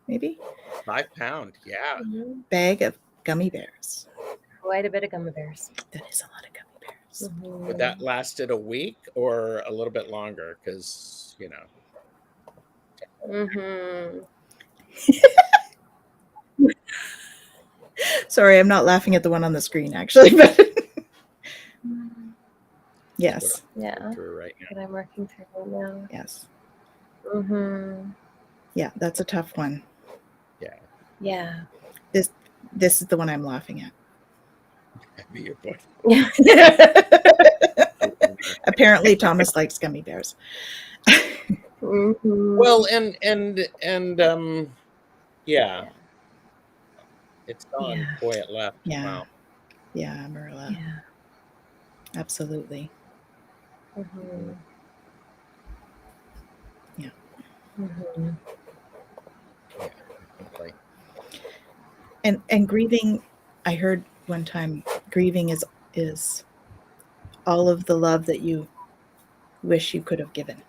maybe? £5, yeah. Bag of gummy bears. Quite a bit of gummy bears. That is a lot of gummy bears. Would that lasted a week or a little bit longer? Because, you know. Sorry, I'm not laughing at the one on the screen, actually. But yes. Yeah. Right now. That I'm working through right now. Yes. Yeah, that's a tough one. Yeah. Yeah. This is the one I'm laughing at. Be your boy. Yeah. Apparently, Thomas likes gummy bears. Well, and yeah. It's gone. Yeah. Boy, it left. Yeah. Wow. Yeah, Marilla. Yeah. Absolutely. Yeah. Okay. And grieving, I heard one time, grieving is all of the love that you wish you could have given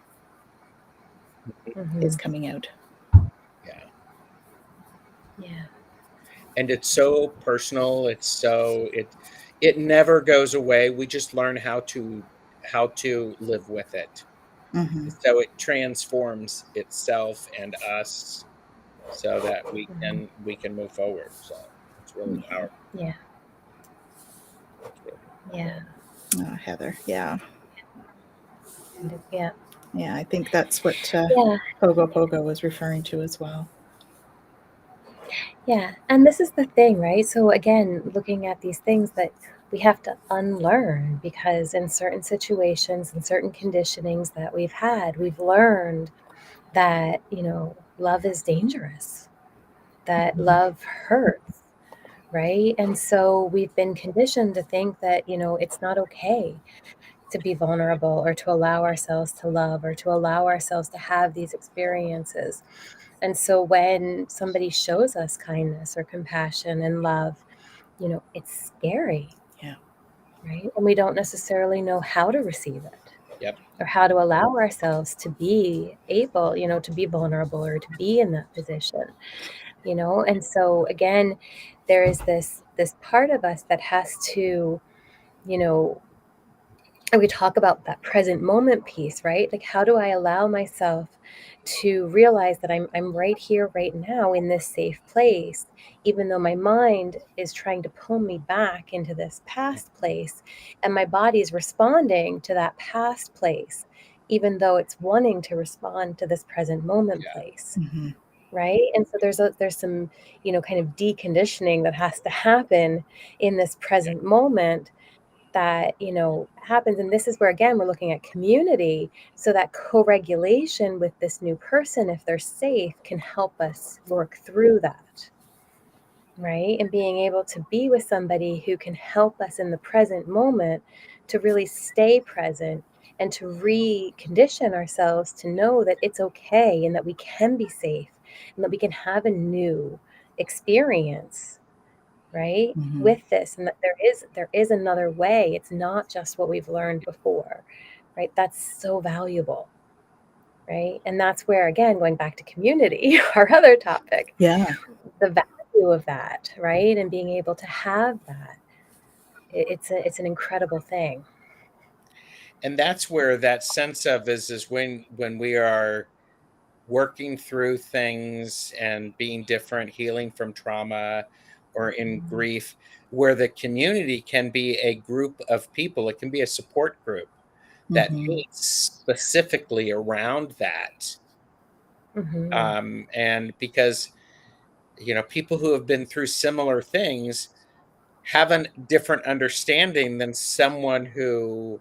is coming out. Yeah. Yeah. And it's so personal. It's so it never goes away. We just learn how to live with it. So it transforms itself and us so that we can move forward. So it's really powerful. Yeah. Yeah. Oh, Heather. Yeah. Yeah. Yeah, I think that's what Pogo was referring to as well. Yeah. And this is the thing, right? So again, looking at these things that we have to unlearn, because in certain situations and certain conditionings that we've had, we've learned that, you know, love is dangerous, that love hurts, right? And so we've been conditioned to think that, you know, it's not okay to be vulnerable or to allow ourselves to love or to allow ourselves to have these experiences. And so when somebody shows us kindness or compassion and love, you know, it's scary. Yeah. Right? And we don't necessarily know how to receive it. Yep. Or how to allow ourselves to be able, you know, to be vulnerable or to be in that position, you know? And so again, there is this part of us that has to, you know, and we talk about that present moment piece, right? Like, how do I allow myself to realize that I'm right here, right now in this safe place, even though my mind is trying to pull me back into this past place, and my body is responding to that past place, even though it's wanting to respond to this present moment place. Right. And so there's some, you know, kind of deconditioning that has to happen in this present moment that, you know, happens. And this is where, again, we're looking at community. So that co-regulation with this new person, if they're safe, can help us work through that. Right. And being able to be with somebody who can help us in the present moment to really stay present and to recondition ourselves to know that it's okay and that we can be safe and that we can have a new experience, right, with this, and that there is another way. It's not just what we've learned before, right? That's so valuable, right? And that's where, again, going back to community, our other topic, the value of that, right? And being able to have that, it's an incredible thing. And that's where that sense of is when we are working through things and being different, healing from trauma or in grief, where the community can be a group of people. It can be a support group that meets specifically around that. And because, people who have been through similar things have a different understanding than someone who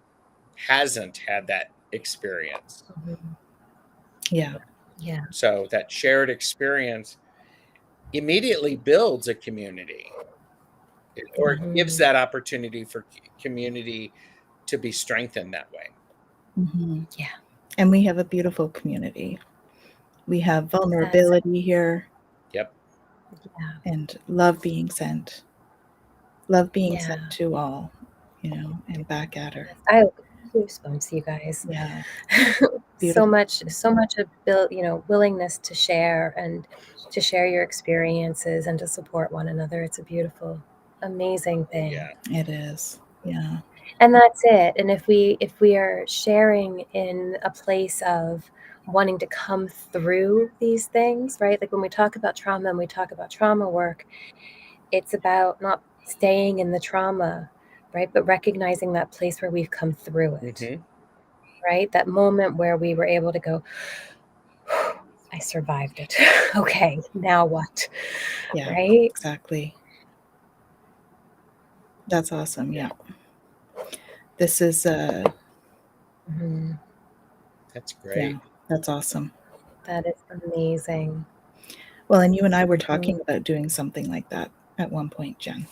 hasn't had that experience. Yeah. So that shared experience immediately builds a community, or gives that opportunity for community to be strengthened that way. Yeah. And we have a beautiful community. We have vulnerability here. Yep. And love being sent. Love being sent to all, and back at her. I have goosebumps, you guys. Yeah. so much of willingness to share and to share your experiences and to support one another. It's a beautiful, amazing thing. Yeah. It is. Yeah. And that's it. And if we are sharing in a place of wanting to come through these things, right? Like when we talk about trauma and we talk about trauma work, it's about not staying in the trauma, right? But recognizing that place where we've come through it, right? That moment where we were able to go, I survived it. Okay, now what? Yeah, right? Exactly. That's awesome. Yeah. This is That's great. Yeah, that's awesome. That is amazing. Well, and you and I were talking about doing something like that at one point, Jen.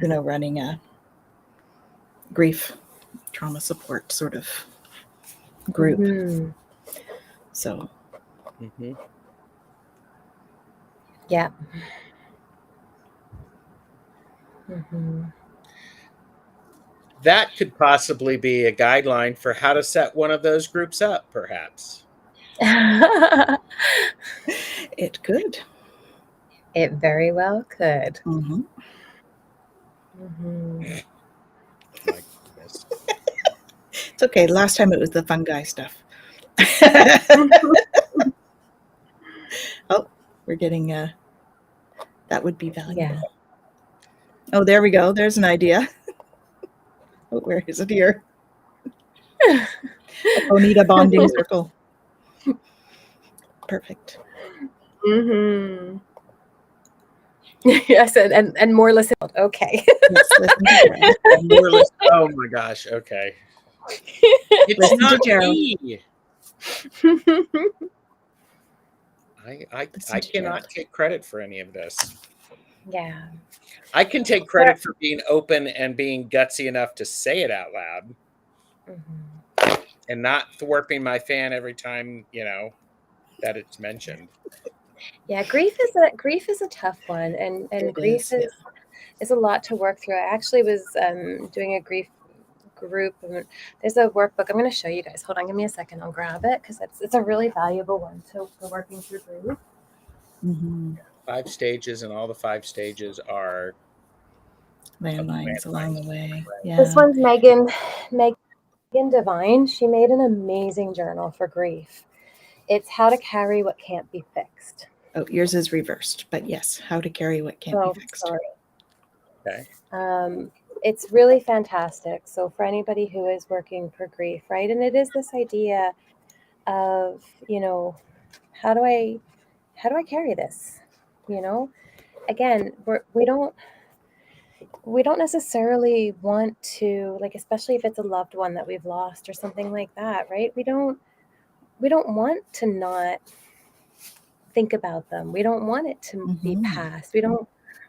Running a grief trauma support sort of group. So. Yeah. That could possibly be a guideline for how to set one of those groups up, perhaps. It could. It very well could. My goodness. It's okay. Last time it was the fungi stuff. Oh, we're getting that would be valuable. Yeah. Oh, there we go. There's an idea. Oh, where is it here? Bonita bonding circle. Perfect. Yes, and more listen. Okay. Yes, listen to Gerald. And more listen. Oh my gosh. Okay. It's Listen not to Gerald. me. I cannot take credit for any of this. Yeah. I can take credit for being open and being gutsy enough to say it out loud, and not thwarping my fan every time that it's mentioned. Yeah, grief is a tough one, and grief is a lot to work through. I actually was doing a grief group. There's a workbook I'm going to show you guys. Hold on, give me a second. I'll grab it because it's a really valuable one for working through grief. 5 stages, and all the 5 stages are landmines along the way. Yeah. This one's Megan Devine. She made an amazing journal for grief. It's how to carry what can't be fixed. Oh, yours is reversed, but yes, how to carry what can't be fixed. Sorry. Okay. It's really fantastic. So for anybody who is working for grief, right? And it is this idea of, how do I carry this? Again, we don't necessarily want to, like, especially if it's a loved one that we've lost or something like that, right? We don't want to not think about them. We don't want it to be past. We don't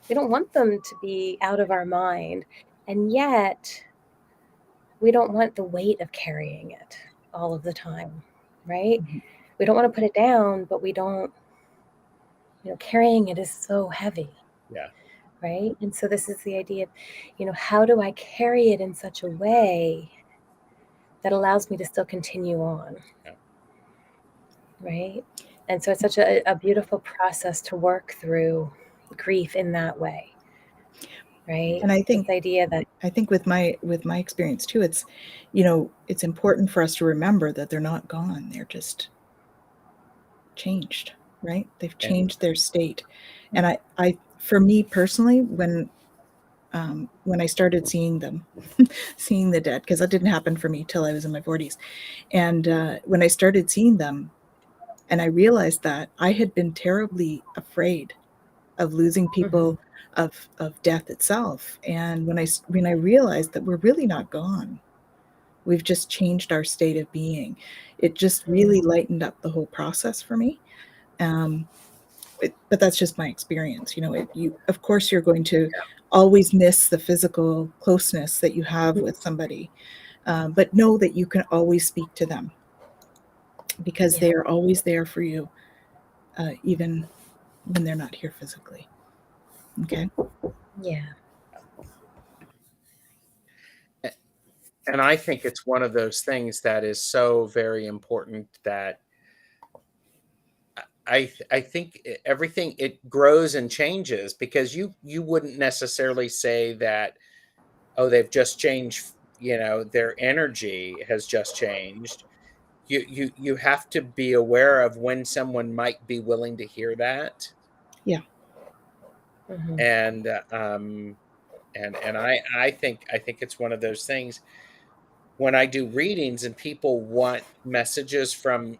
want them to be out of our mind. And yet we don't want the weight of carrying it all of the time, right? We don't want to put it down, but we don't, carrying it is so heavy. Yeah. Right. And so this is the idea of, how do I carry it in such a way that allows me to still continue on? Yeah. Right. And so it's such a beautiful process to work through grief in that way. Right. And I think this idea that I think with my experience too, it's, it's important for us to remember that they're not gone. They're just changed, right? They've changed their state. And I for me personally, when I started seeing them, seeing the dead, because that didn't happen for me till I was in my 40s. And when I started seeing them, and I realized that I had been terribly afraid of losing people, of death itself. And when I realized that we're really not gone, we've just changed our state of being, it just really lightened up the whole process for me. But that's just my experience. You, of course, you're going to always miss the physical closeness that you have with somebody, but know that you can always speak to them, because they are always there for you, even when they're not here physically. Okay. Yeah. And I think it's one of those things that is so very important, that I think everything, it grows and changes, because you wouldn't necessarily say that, oh, they've just changed, their energy has just changed. You have to be aware of when someone might be willing to hear that. Yeah. And I think it's one of those things, when I do readings and people want messages from,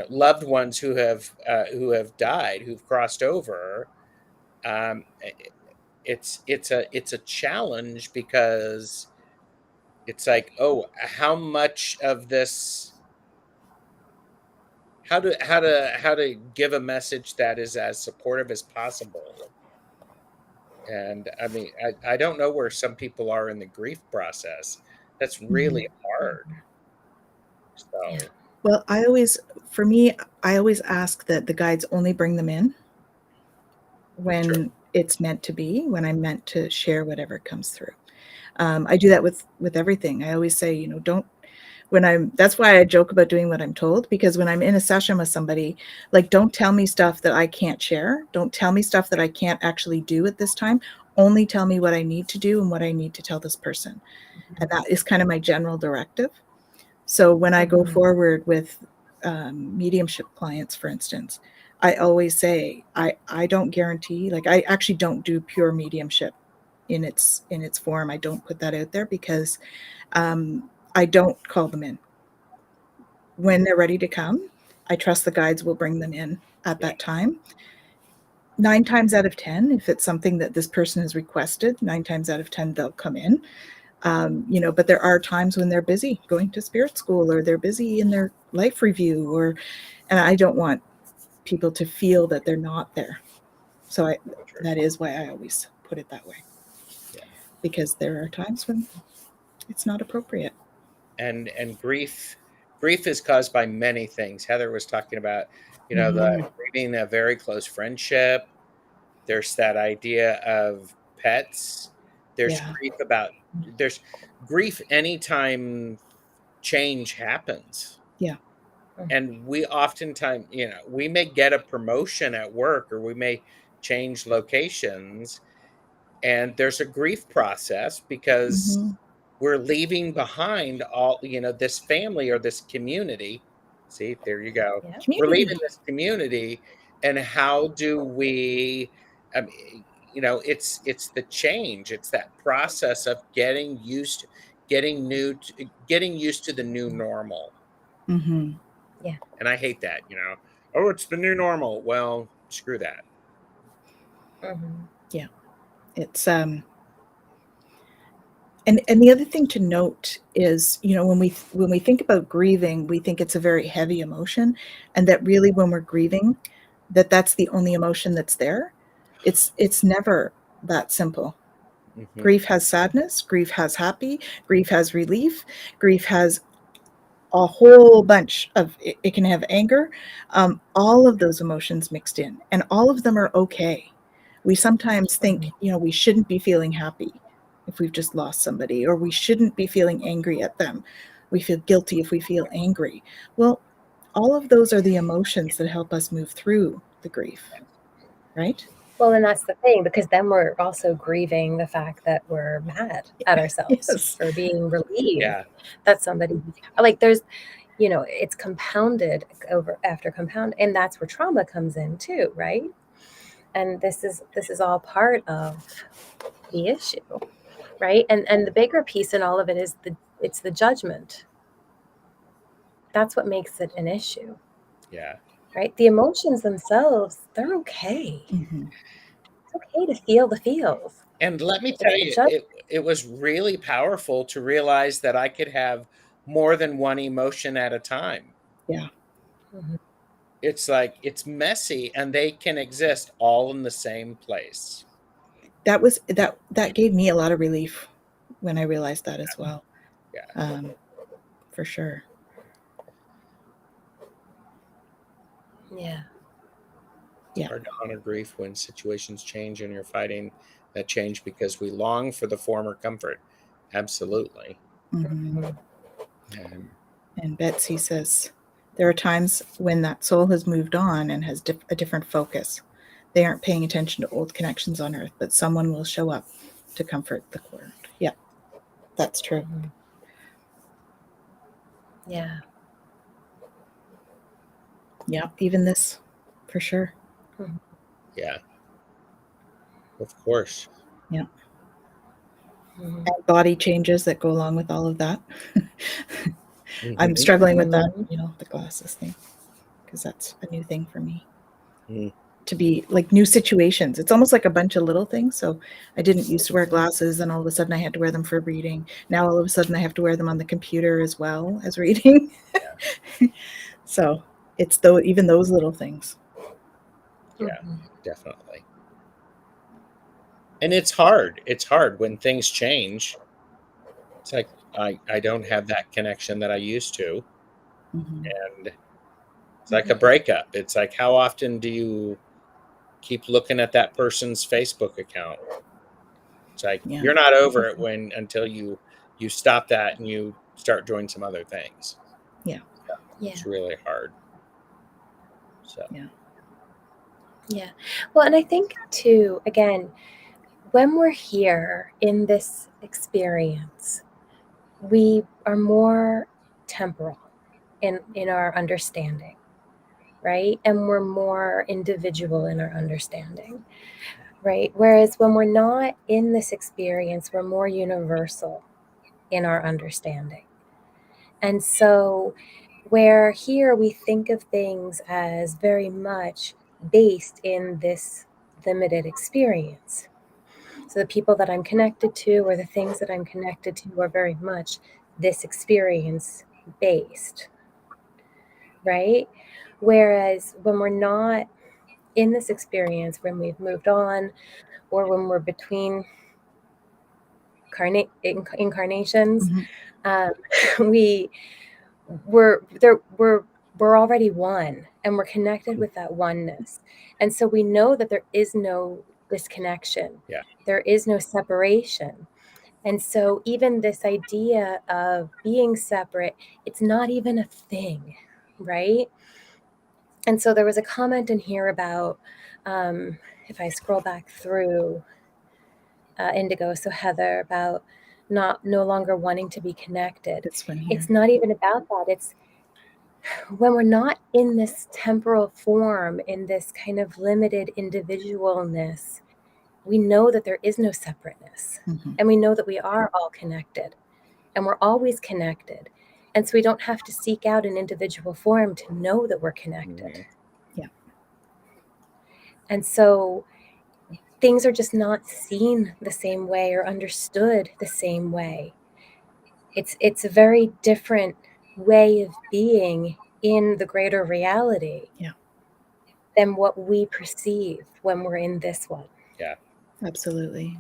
loved ones who have died, who've crossed over. It's a challenge, because it's like, oh, how much of this, how to give a message that is as supportive as possible. And I mean, I don't know where some people are in the grief process. That's really hard. So Well, for me, I always ask that the guides only bring them in when it's meant to be, when I'm meant to share whatever comes through. I do that with everything. I always say, that's why I joke about doing what I'm told, because when I'm in a session with somebody, like, don't tell me stuff that I can't share. Don't tell me stuff that I can't actually do at this time. Only tell me what I need to do and what I need to tell this person. And that is kind of my general directive. So when I go forward with mediumship clients, for instance, I always say, I don't guarantee, like, I actually don't do pure mediumship in its form. I don't put that out there, because I don't call them in. When they're ready to come, I trust the guides will bring them in at that time. 9 times out of 10, if it's something that this person has requested, 9 times out of 10, they'll come in. But there are times when they're busy going to spirit school, or they're busy in their life review, and I don't want people to feel that they're not there. So that is why I always put it that way. Because there are times when it's not appropriate. And grief is caused by many things. Heather was talking about, the grieving a very close friendship. There's that idea of pets. There's grief anytime change happens. Yeah. And we oftentimes, we may get a promotion at work, or we may change locations, and there's a grief process, because we're leaving behind all, this family or this community. See, there you go. Community. We're leaving this community, and how do we, it's the change. It's that process of getting used to the new normal. Yeah. And I hate that, oh, it's the new normal. Well, screw that. Yeah. It's and the other thing to note is, when we think about grieving, we think it's a very heavy emotion, and that really, when we're grieving, that's the only emotion that's there. It's never that simple. Grief has sadness, grief has happy, grief has relief, grief has a whole bunch of, it can have anger, all of those emotions mixed in, and all of them are okay. We sometimes think, we shouldn't be feeling happy if we've just lost somebody, or we shouldn't be feeling angry at them. We feel guilty if we feel angry. Well, all of those are the emotions that help us move through the grief, right? Well, and that's the thing, because then we're also grieving the fact that we're mad at ourselves Yes. for being relieved Yeah. that somebody, like, there's, you know, it's compounded over after compound, and that's where trauma comes in too, right? And this is all part of the issue, right? And the bigger piece in all of it is it's the judgment. That's what makes it an issue. Yeah. Right? The emotions themselves, they're okay. Mhm. It's okay to feel the feels. And let me It's tell the you, judgment. it was really powerful to realize that I could have more than one emotion at a time. Yeah. Mhm. It's like, it's messy and they can exist all in the same place. That gave me a lot of relief when I realized that as well. Yeah. For sure. Yeah. Yeah. Hard to honor grief when situations change and you're fighting that change because we long for the former comfort. Absolutely. Mhm. And And Betsy says, there are times when that soul has moved on and has a different focus. They aren't paying attention to old connections on earth, but someone will show up to comfort the quarreled. Yeah, that's true. Mhm. Yeah. Yeah, even this, for sure. Mhm. yeah, of course. Yeah. Mhm. And body changes that go along with all of that. I'm Mhm. struggling with that, Mhm. the glasses thing, because that's a new thing for me. Mm. To be like new situations. It's almost like a bunch of little things. So I didn't used to wear glasses, and all of a sudden I had to wear them for reading. Now all of a sudden I have to wear them on the computer as well as reading. So it's even those little things. Yeah, Mhm. definitely. And it's hard. It's hard when things change. It's like I don't have that connection that I used to. Mhm. And it's like a breakup. It's like, how often do you keep looking at that person's Facebook account? It's like Yeah. you're not over it until you stop that and you start doing some other things. Yeah. Yeah. It's really hard. So Yeah. Yeah. Well, and I think too, again, when we're here in this experience, we are more temporal in our understanding, right? And we're more individual in our understanding, right? Whereas when we're not in this experience, we're more universal in our understanding. And so, where here we think of things as very much based in this limited experience. So, the people that I'm connected to or the things that I'm connected to are very much this experience based, right? Whereas when we're not in this experience, when we've moved on, or when we're between incarnations, Mhm. um, we we're already one, and we're connected with that oneness, and so we know that there is no disconnection, yeah. there is no separation. And so even this idea of being separate, it's not even a thing, right? And so there was a comment in here about, if I scroll back through, Indigo, so Heather, about no longer wanting to be connected. This one here. It's not even about that. It's when we're not in this temporal form, in this kind of limited individualness, we know that there is no separateness. Mhm. And we know that we are all connected, and we're always connected. And so we don't have to seek out an individual form to know that we're connected. Mhm. Yeah. And so things are just not seen the same way or understood the same way. It's a very different way of being in the greater reality. Yeah. Than what we perceive when we're in this one. Yeah. Absolutely.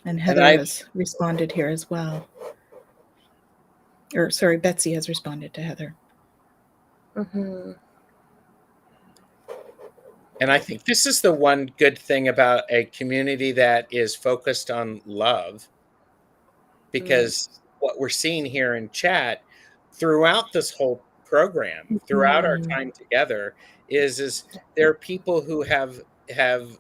And And Heather has responded here as well. Or sorry, Betsy has responded to Heather. Mm-hmm. And I think this is the one good thing about a community that is focused on love, because what we're seeing here in chat throughout this whole program, throughout our Mm-hmm. time together, is there are people who have have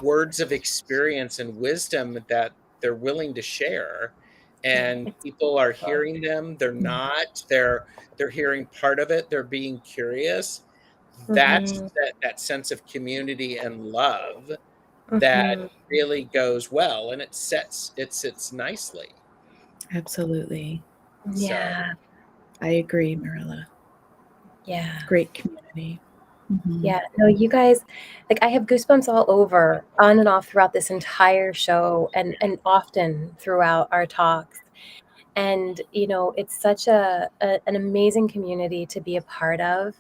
words of experience and wisdom that they're willing to share, and people are hearing them. They're not, they're hearing part of it. They're being curious. That's that sense of community and love that really goes well, and it sits nicely. Absolutely. So Yeah. I agree, Marilla. Yeah. Great community. Yeah. No, you guys, like, I have goosebumps all over, on and off throughout this entire show, and often throughout our talks. And, you know, it's such an amazing community to be a part of.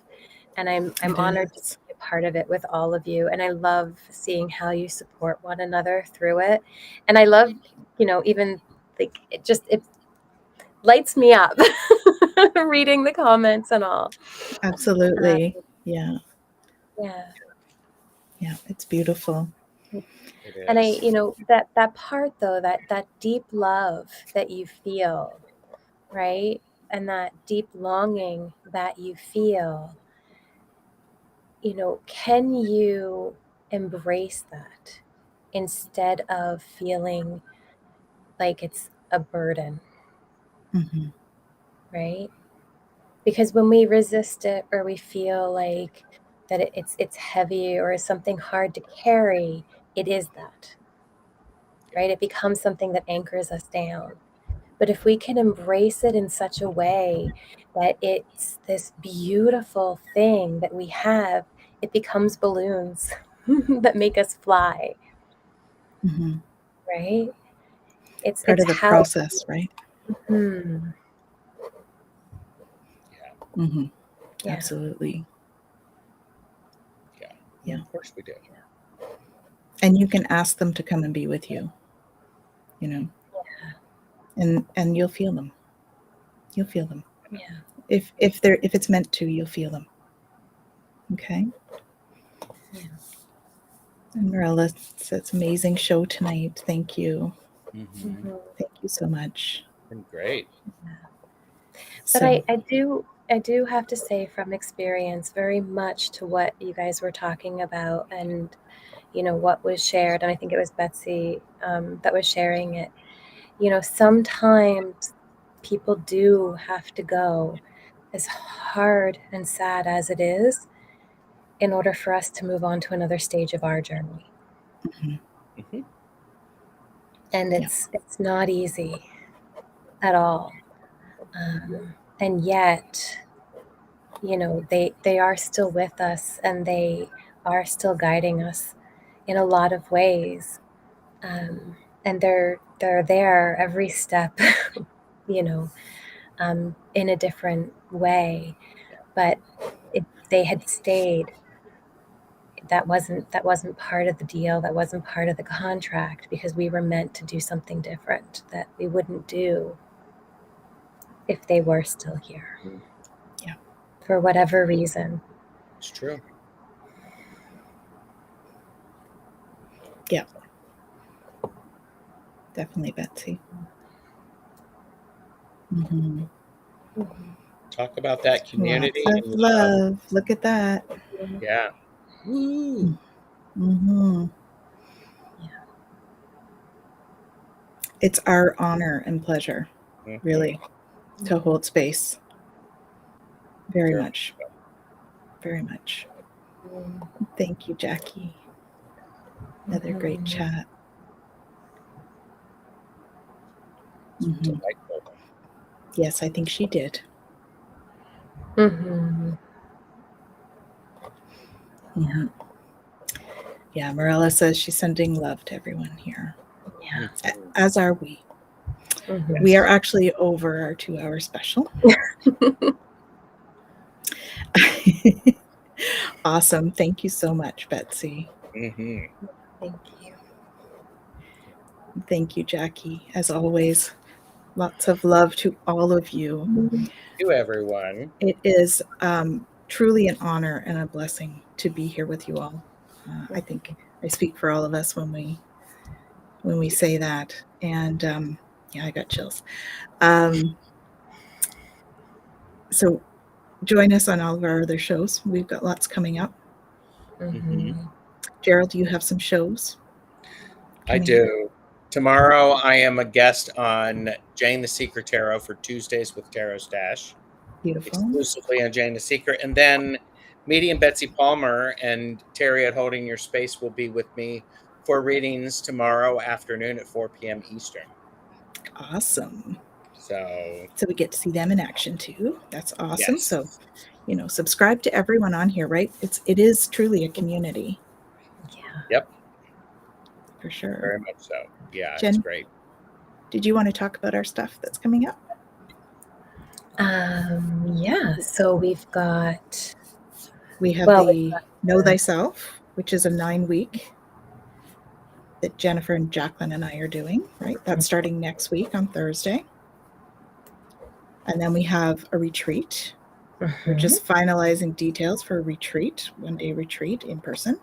And I'm It honored to is. be a part of it with all of you. And I love seeing how you support one another through it. And I love, you know, even like it lights me up reading the comments and all. Absolutely. Yeah. Yeah. Yeah. It's beautiful. it is. And I, you know, that part though, that deep love that you feel, right? And that deep longing that you feel, you know, can you embrace that instead of feeling like it's a burden, Mhm. right? Because when we resist it, or we feel like that it's heavy or something hard to carry, it is that, right? It becomes something that anchors us down. But if we can embrace it in such a way that it's this beautiful thing that we have, it becomes balloons that make us fly, Mhm. right? Part It's of the how. process, right? Hmm. Mhm. Yeah. Absolutely. Yeah. Yeah. Of course we do. And you can ask them to come and be with you, you know. And you'll feel them. You'll feel them. Yeah. If it's meant to, you'll feel them. Okay. Yeah. And Marilla, it's an amazing show tonight. Thank you. Mhm. Thank you so much. Been great. But So, I do have to say, from experience, very much to what you guys were talking about, and you know what was shared, and I think it was Betsy that was sharing it. You know, sometimes people do have to go, as hard and sad as it is, in order for us to move on to another stage of our journey. Mhm. And it's not easy at all. And yet, you know, they are still with us, and they are still guiding us in a lot of ways. And they're there every step, you know, in a different way. But if they had stayed, that wasn't part of the deal. That wasn't part of the contract, because we were meant to do something different that we wouldn't do if they were still here. Yeah. For whatever reason. It's true. yeah. Definitely, Betsy. Mhm. Talk about that community Lots of and love. love. Look at that. Yeah. Woo. Mhm. Yeah. It's our honor and pleasure, Mhm. really, to hold space. Very Very much. Very much. Thank you, Jackie. Another great chat. Mhm. delightful. Yes, I think she did. Mm-hmm. Mhm. Yeah, Marilla says she's sending love to everyone here, Yeah. as are we. Mm-hmm. We are actually over our 2-hour special. Awesome. Thank you so much, Betsy. Mhm. Thank you. Thank you, Jackie. As always, lots of love to all of you. You, everyone. It is truly an honor and a blessing to be here with you all. I think I speak for all of us when we say that. And yeah, I got chills. So join us on all of our other shows. We've got lots coming up. Mm-hmm. Gerald, you have some shows? I do. Tomorrow, I am a guest on Jane the Secret Tarot for Tuesdays with TarotStache, Beautiful. exclusively on Jane the Secret. And then Medium Betsy Palmer and Terry at Holding Your Space will be with me for readings tomorrow afternoon at 4 p.m. Eastern. Awesome. So we get to see them in action too. That's awesome. yes. So, subscribe to everyone on here, right? It is truly a community. Yeah. Yep. For sure. Very much so. Yeah, Jen, it's great. Did you want to talk about our stuff that's coming up? Yeah. So we have Know Thyself, which is a 9-week that Jennifer and Jacqueline and I are doing, right? That's starting next week on Thursday. And then we have a retreat. We're just finalizing details for a retreat, 1-day retreat in person.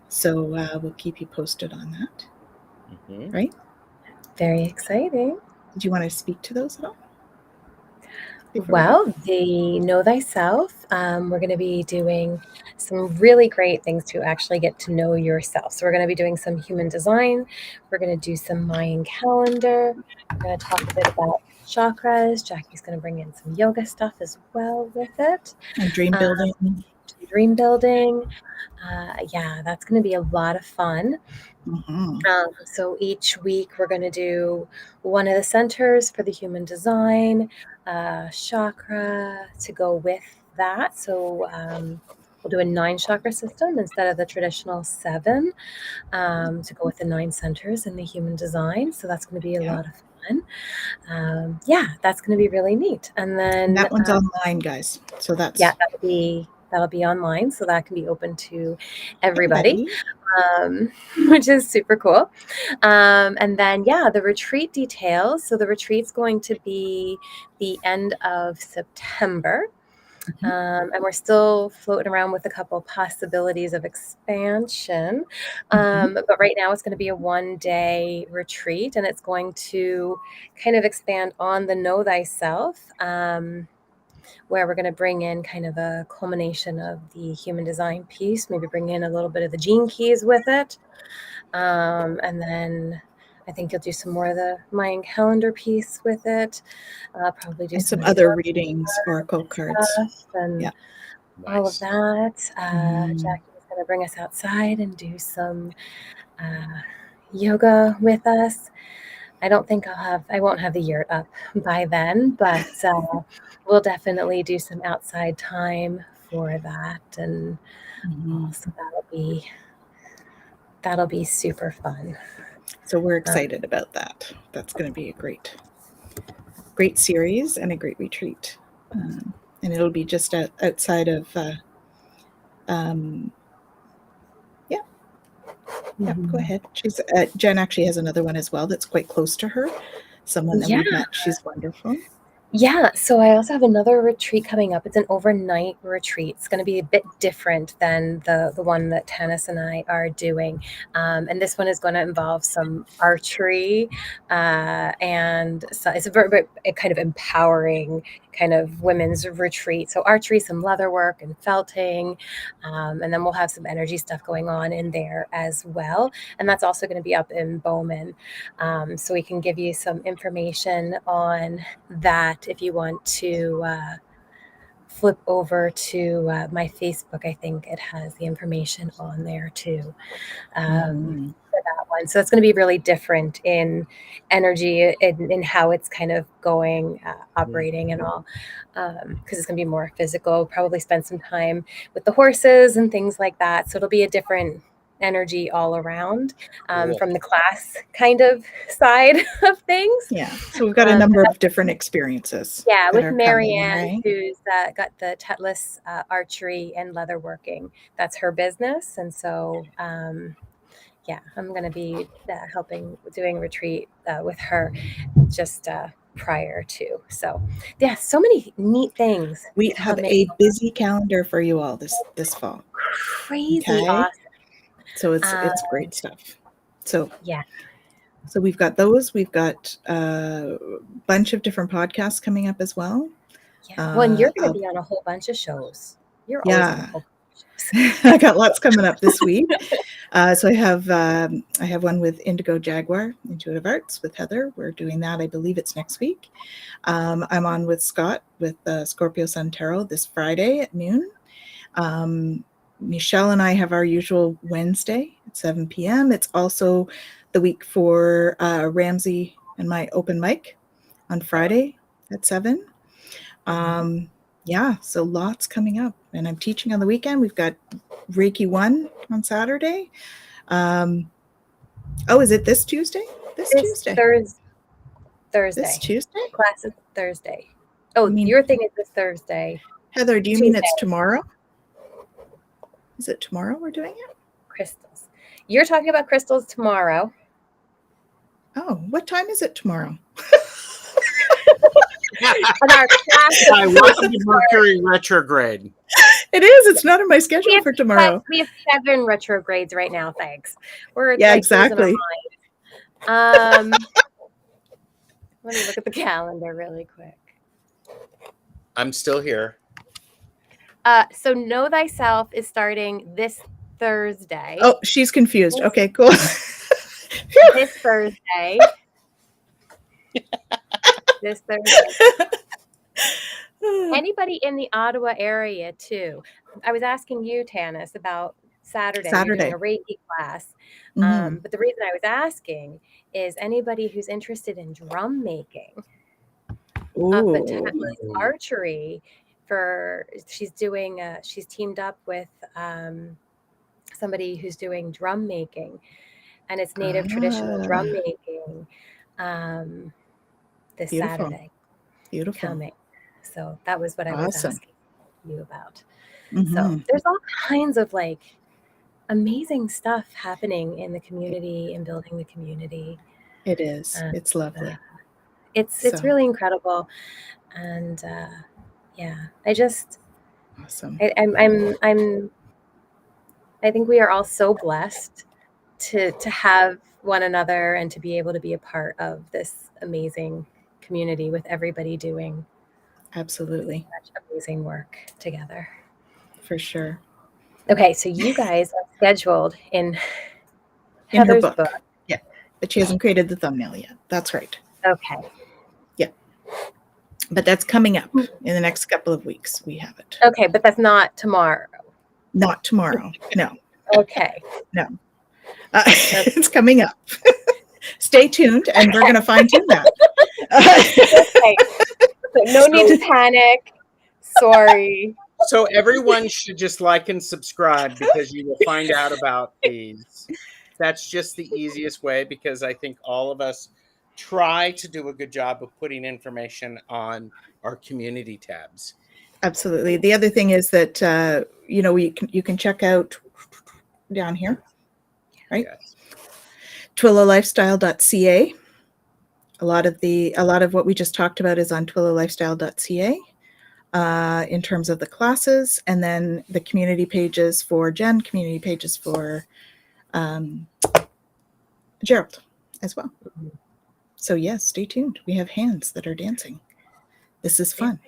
So we'll keep you posted on that. Right? Very exciting. Did you want to speak to those at all? Well, the Know Thyself, we're going to be doing some really great things to actually get to know yourself. So we're going to be doing some human design. We're going to do some Mayan calendar. We're going to talk a bit about chakras. Jackie's going to bring in some yoga stuff as well with it. And dream building. Dream building. Yeah, that's going to be a lot of fun. So each week we're going to do one of the centers for the human design, chakra to go with that. So we'll do a 9 chakra system instead of the traditional 7 to go with the 9 centers in the human design. So that's going to be a lot of fun. Yeah, that's going to be really neat. And then that one's online, guys. So that's that'll be online, so that can be open to everybody. Which is super cool. And then, the retreat details. So the retreat's going to be the end of September. And we're still floating around with a couple possibilities of expansion. But right now it's going to be a 1-day retreat, and it's going to kind of expand on the Know Thyself, where we're going to bring in kind of a culmination of the human design piece, maybe bring in a little bit of the gene keys with it. And then I think you'll do some more of the Mayan calendar piece with it. Probably do some other readings, oracle cards, and all of that. Jackie's going to bring us outside and do some yoga with us. I don't think I won't have the yurt up by then, but we'll definitely do some outside time for that. And so that'll be super fun. So we're excited about that. That's going to be a great series and a great retreat. And it'll be just outside of, go ahead. Jen actually has another one as well that's quite close to her. Someone that we've met. She's wonderful. Yeah, so I also have another retreat coming up. It's an overnight retreat. It's going to be a bit different than the one that Tanys and I are doing. And this one is going to involve some archery. And so it's a very kind of empowering kind of women's retreat. So archery, some leather work and felting. And then we'll have some energy stuff going on in there as well. And that's also going to be up in Bowman. So we can give you some information on that if you want to flip over to my Facebook. I think it has the information on there too for that one. So it's going to be really different in energy in how it's kind of going, operating and all, because it's going to be more physical. Probably spend some time with the horses and things like that. So it'll be a different energy all around from the class kind of side of things. Yeah. So we've got a number of different experiences. Yeah, with Marianne, who's got the Tetless archery and leatherworking. That's her business. And so, I'm going to be doing a retreat with her just prior to. So, yeah, so many neat things. We have a busy calendar for you all this fall. Crazy awesome. So it's great stuff. So yeah. So we've got those. We've got a bunch of different podcasts coming up as well. Yeah. Well, and you're going to be on a whole bunch of shows. You're always on a whole bunch of I got lots coming up this week. So I have one with Indigo Jaguar, Intuitive Arts with Heather. We're doing that. I believe it's next week. I'm on with Scott with Scorpio Sun Tarot this Friday at noon. Michelle and I have our usual Wednesday at 7 p.m. It's also the week for Ramsey and my open mic on Friday at 7. Yeah, so lots coming up. And I'm teaching on the weekend. We've got Reiki 1 on Saturday. Is it this Tuesday? This Tuesday. Thursday. This Tuesday? Class is Thursday. Oh, your thing is this Thursday. Heather, do you mean it's tomorrow? Is it tomorrow we're doing it? Crystals. You're talking about crystals tomorrow. Oh, what time is it tomorrow? And our class I welcome to Mercury retrograde. It is. It's not in my schedule for tomorrow. We have 7 retrogrades right now. Thanks. We're exactly. Let me look at the calendar really quick. I'm still here. So Know Thyself is starting this Thursday. Oh, she's confused. Okay, cool. This Thursday. This Thursday. Anybody in the Ottawa area too? I was asking you, Tanys, about Saturday. You're doing a Reiki class. But the reason I was asking is anybody who's interested in drum making, up at archery. She's teamed up with somebody who's doing drum making, and it's native traditional drum making. This Saturday. Beautiful. Coming. So that was what I was asking you about. Mm-hmm. So there's all kinds of amazing stuff happening in the community and building the community. It is. It's lovely. It's really incredible. And I just awesome. I think we are all so blessed to have one another and to be able to be a part of this amazing community with everybody doing absolutely such amazing work together. For sure. Okay, so you guys are scheduled in Heather's book. Yeah, but she hasn't created the thumbnail yet. That's right. Okay. Yeah, but that's coming up in the next couple of weeks. We have it. Okay, but that's not tomorrow. Not tomorrow. No. Okay. No. It's coming up. Stay tuned, and we're going to fine tune that. Okay. So no need to panic. Sorry. So everyone should just like and subscribe because you will find out about these. That's just the easiest way, because I think all of us try to do a good job of putting information on our community tabs. Absolutely. The other thing is that you can check out down here, right? Yes. TwillowLifestyle.ca. A lot of what we just talked about is on TwillowLifestyle.ca in terms of the classes, and then the community pages for Jen, community pages for Gerald as well. So yes, stay tuned. We have hands that are dancing. This is fun.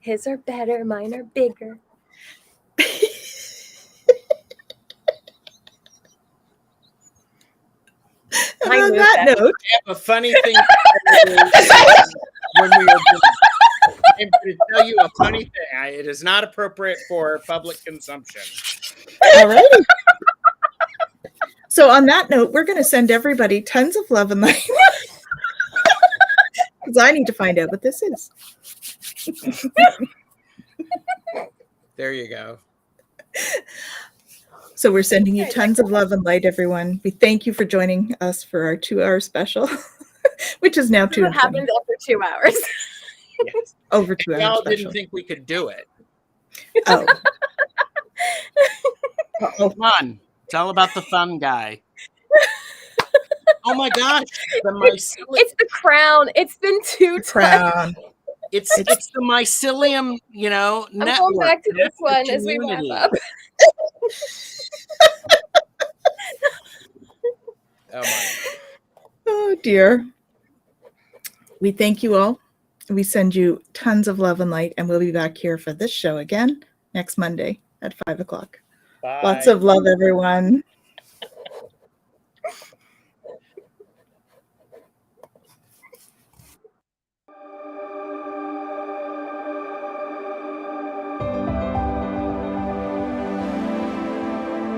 His are better, mine are bigger. And on that note, I have a funny thing when we are doing. I'm going to tell you a funny thing. It is not appropriate for public consumption. All right. So on that note, we're going to send everybody tons of love and light. Because I need to find out what this is. There you go. So we're sending you tons of love and light, everyone. We thank you for joining us for our 2-hour special, which is now 2 What happens after 2 hours? Yes. Over 2 hours. Y'all special. didn't think we could do it. Oh. Come on. It's all about the fun guy. Oh my gosh. It's the crown. It's been 2 Crown. It's the mycelium, network. I'm going back to this one as we wrap up. Oh my. Oh dear. We thank you all. We send you tons of love and light, and we'll be back here for this show again next Monday. at 5 o'clock. Bye. Lots of love, everyone.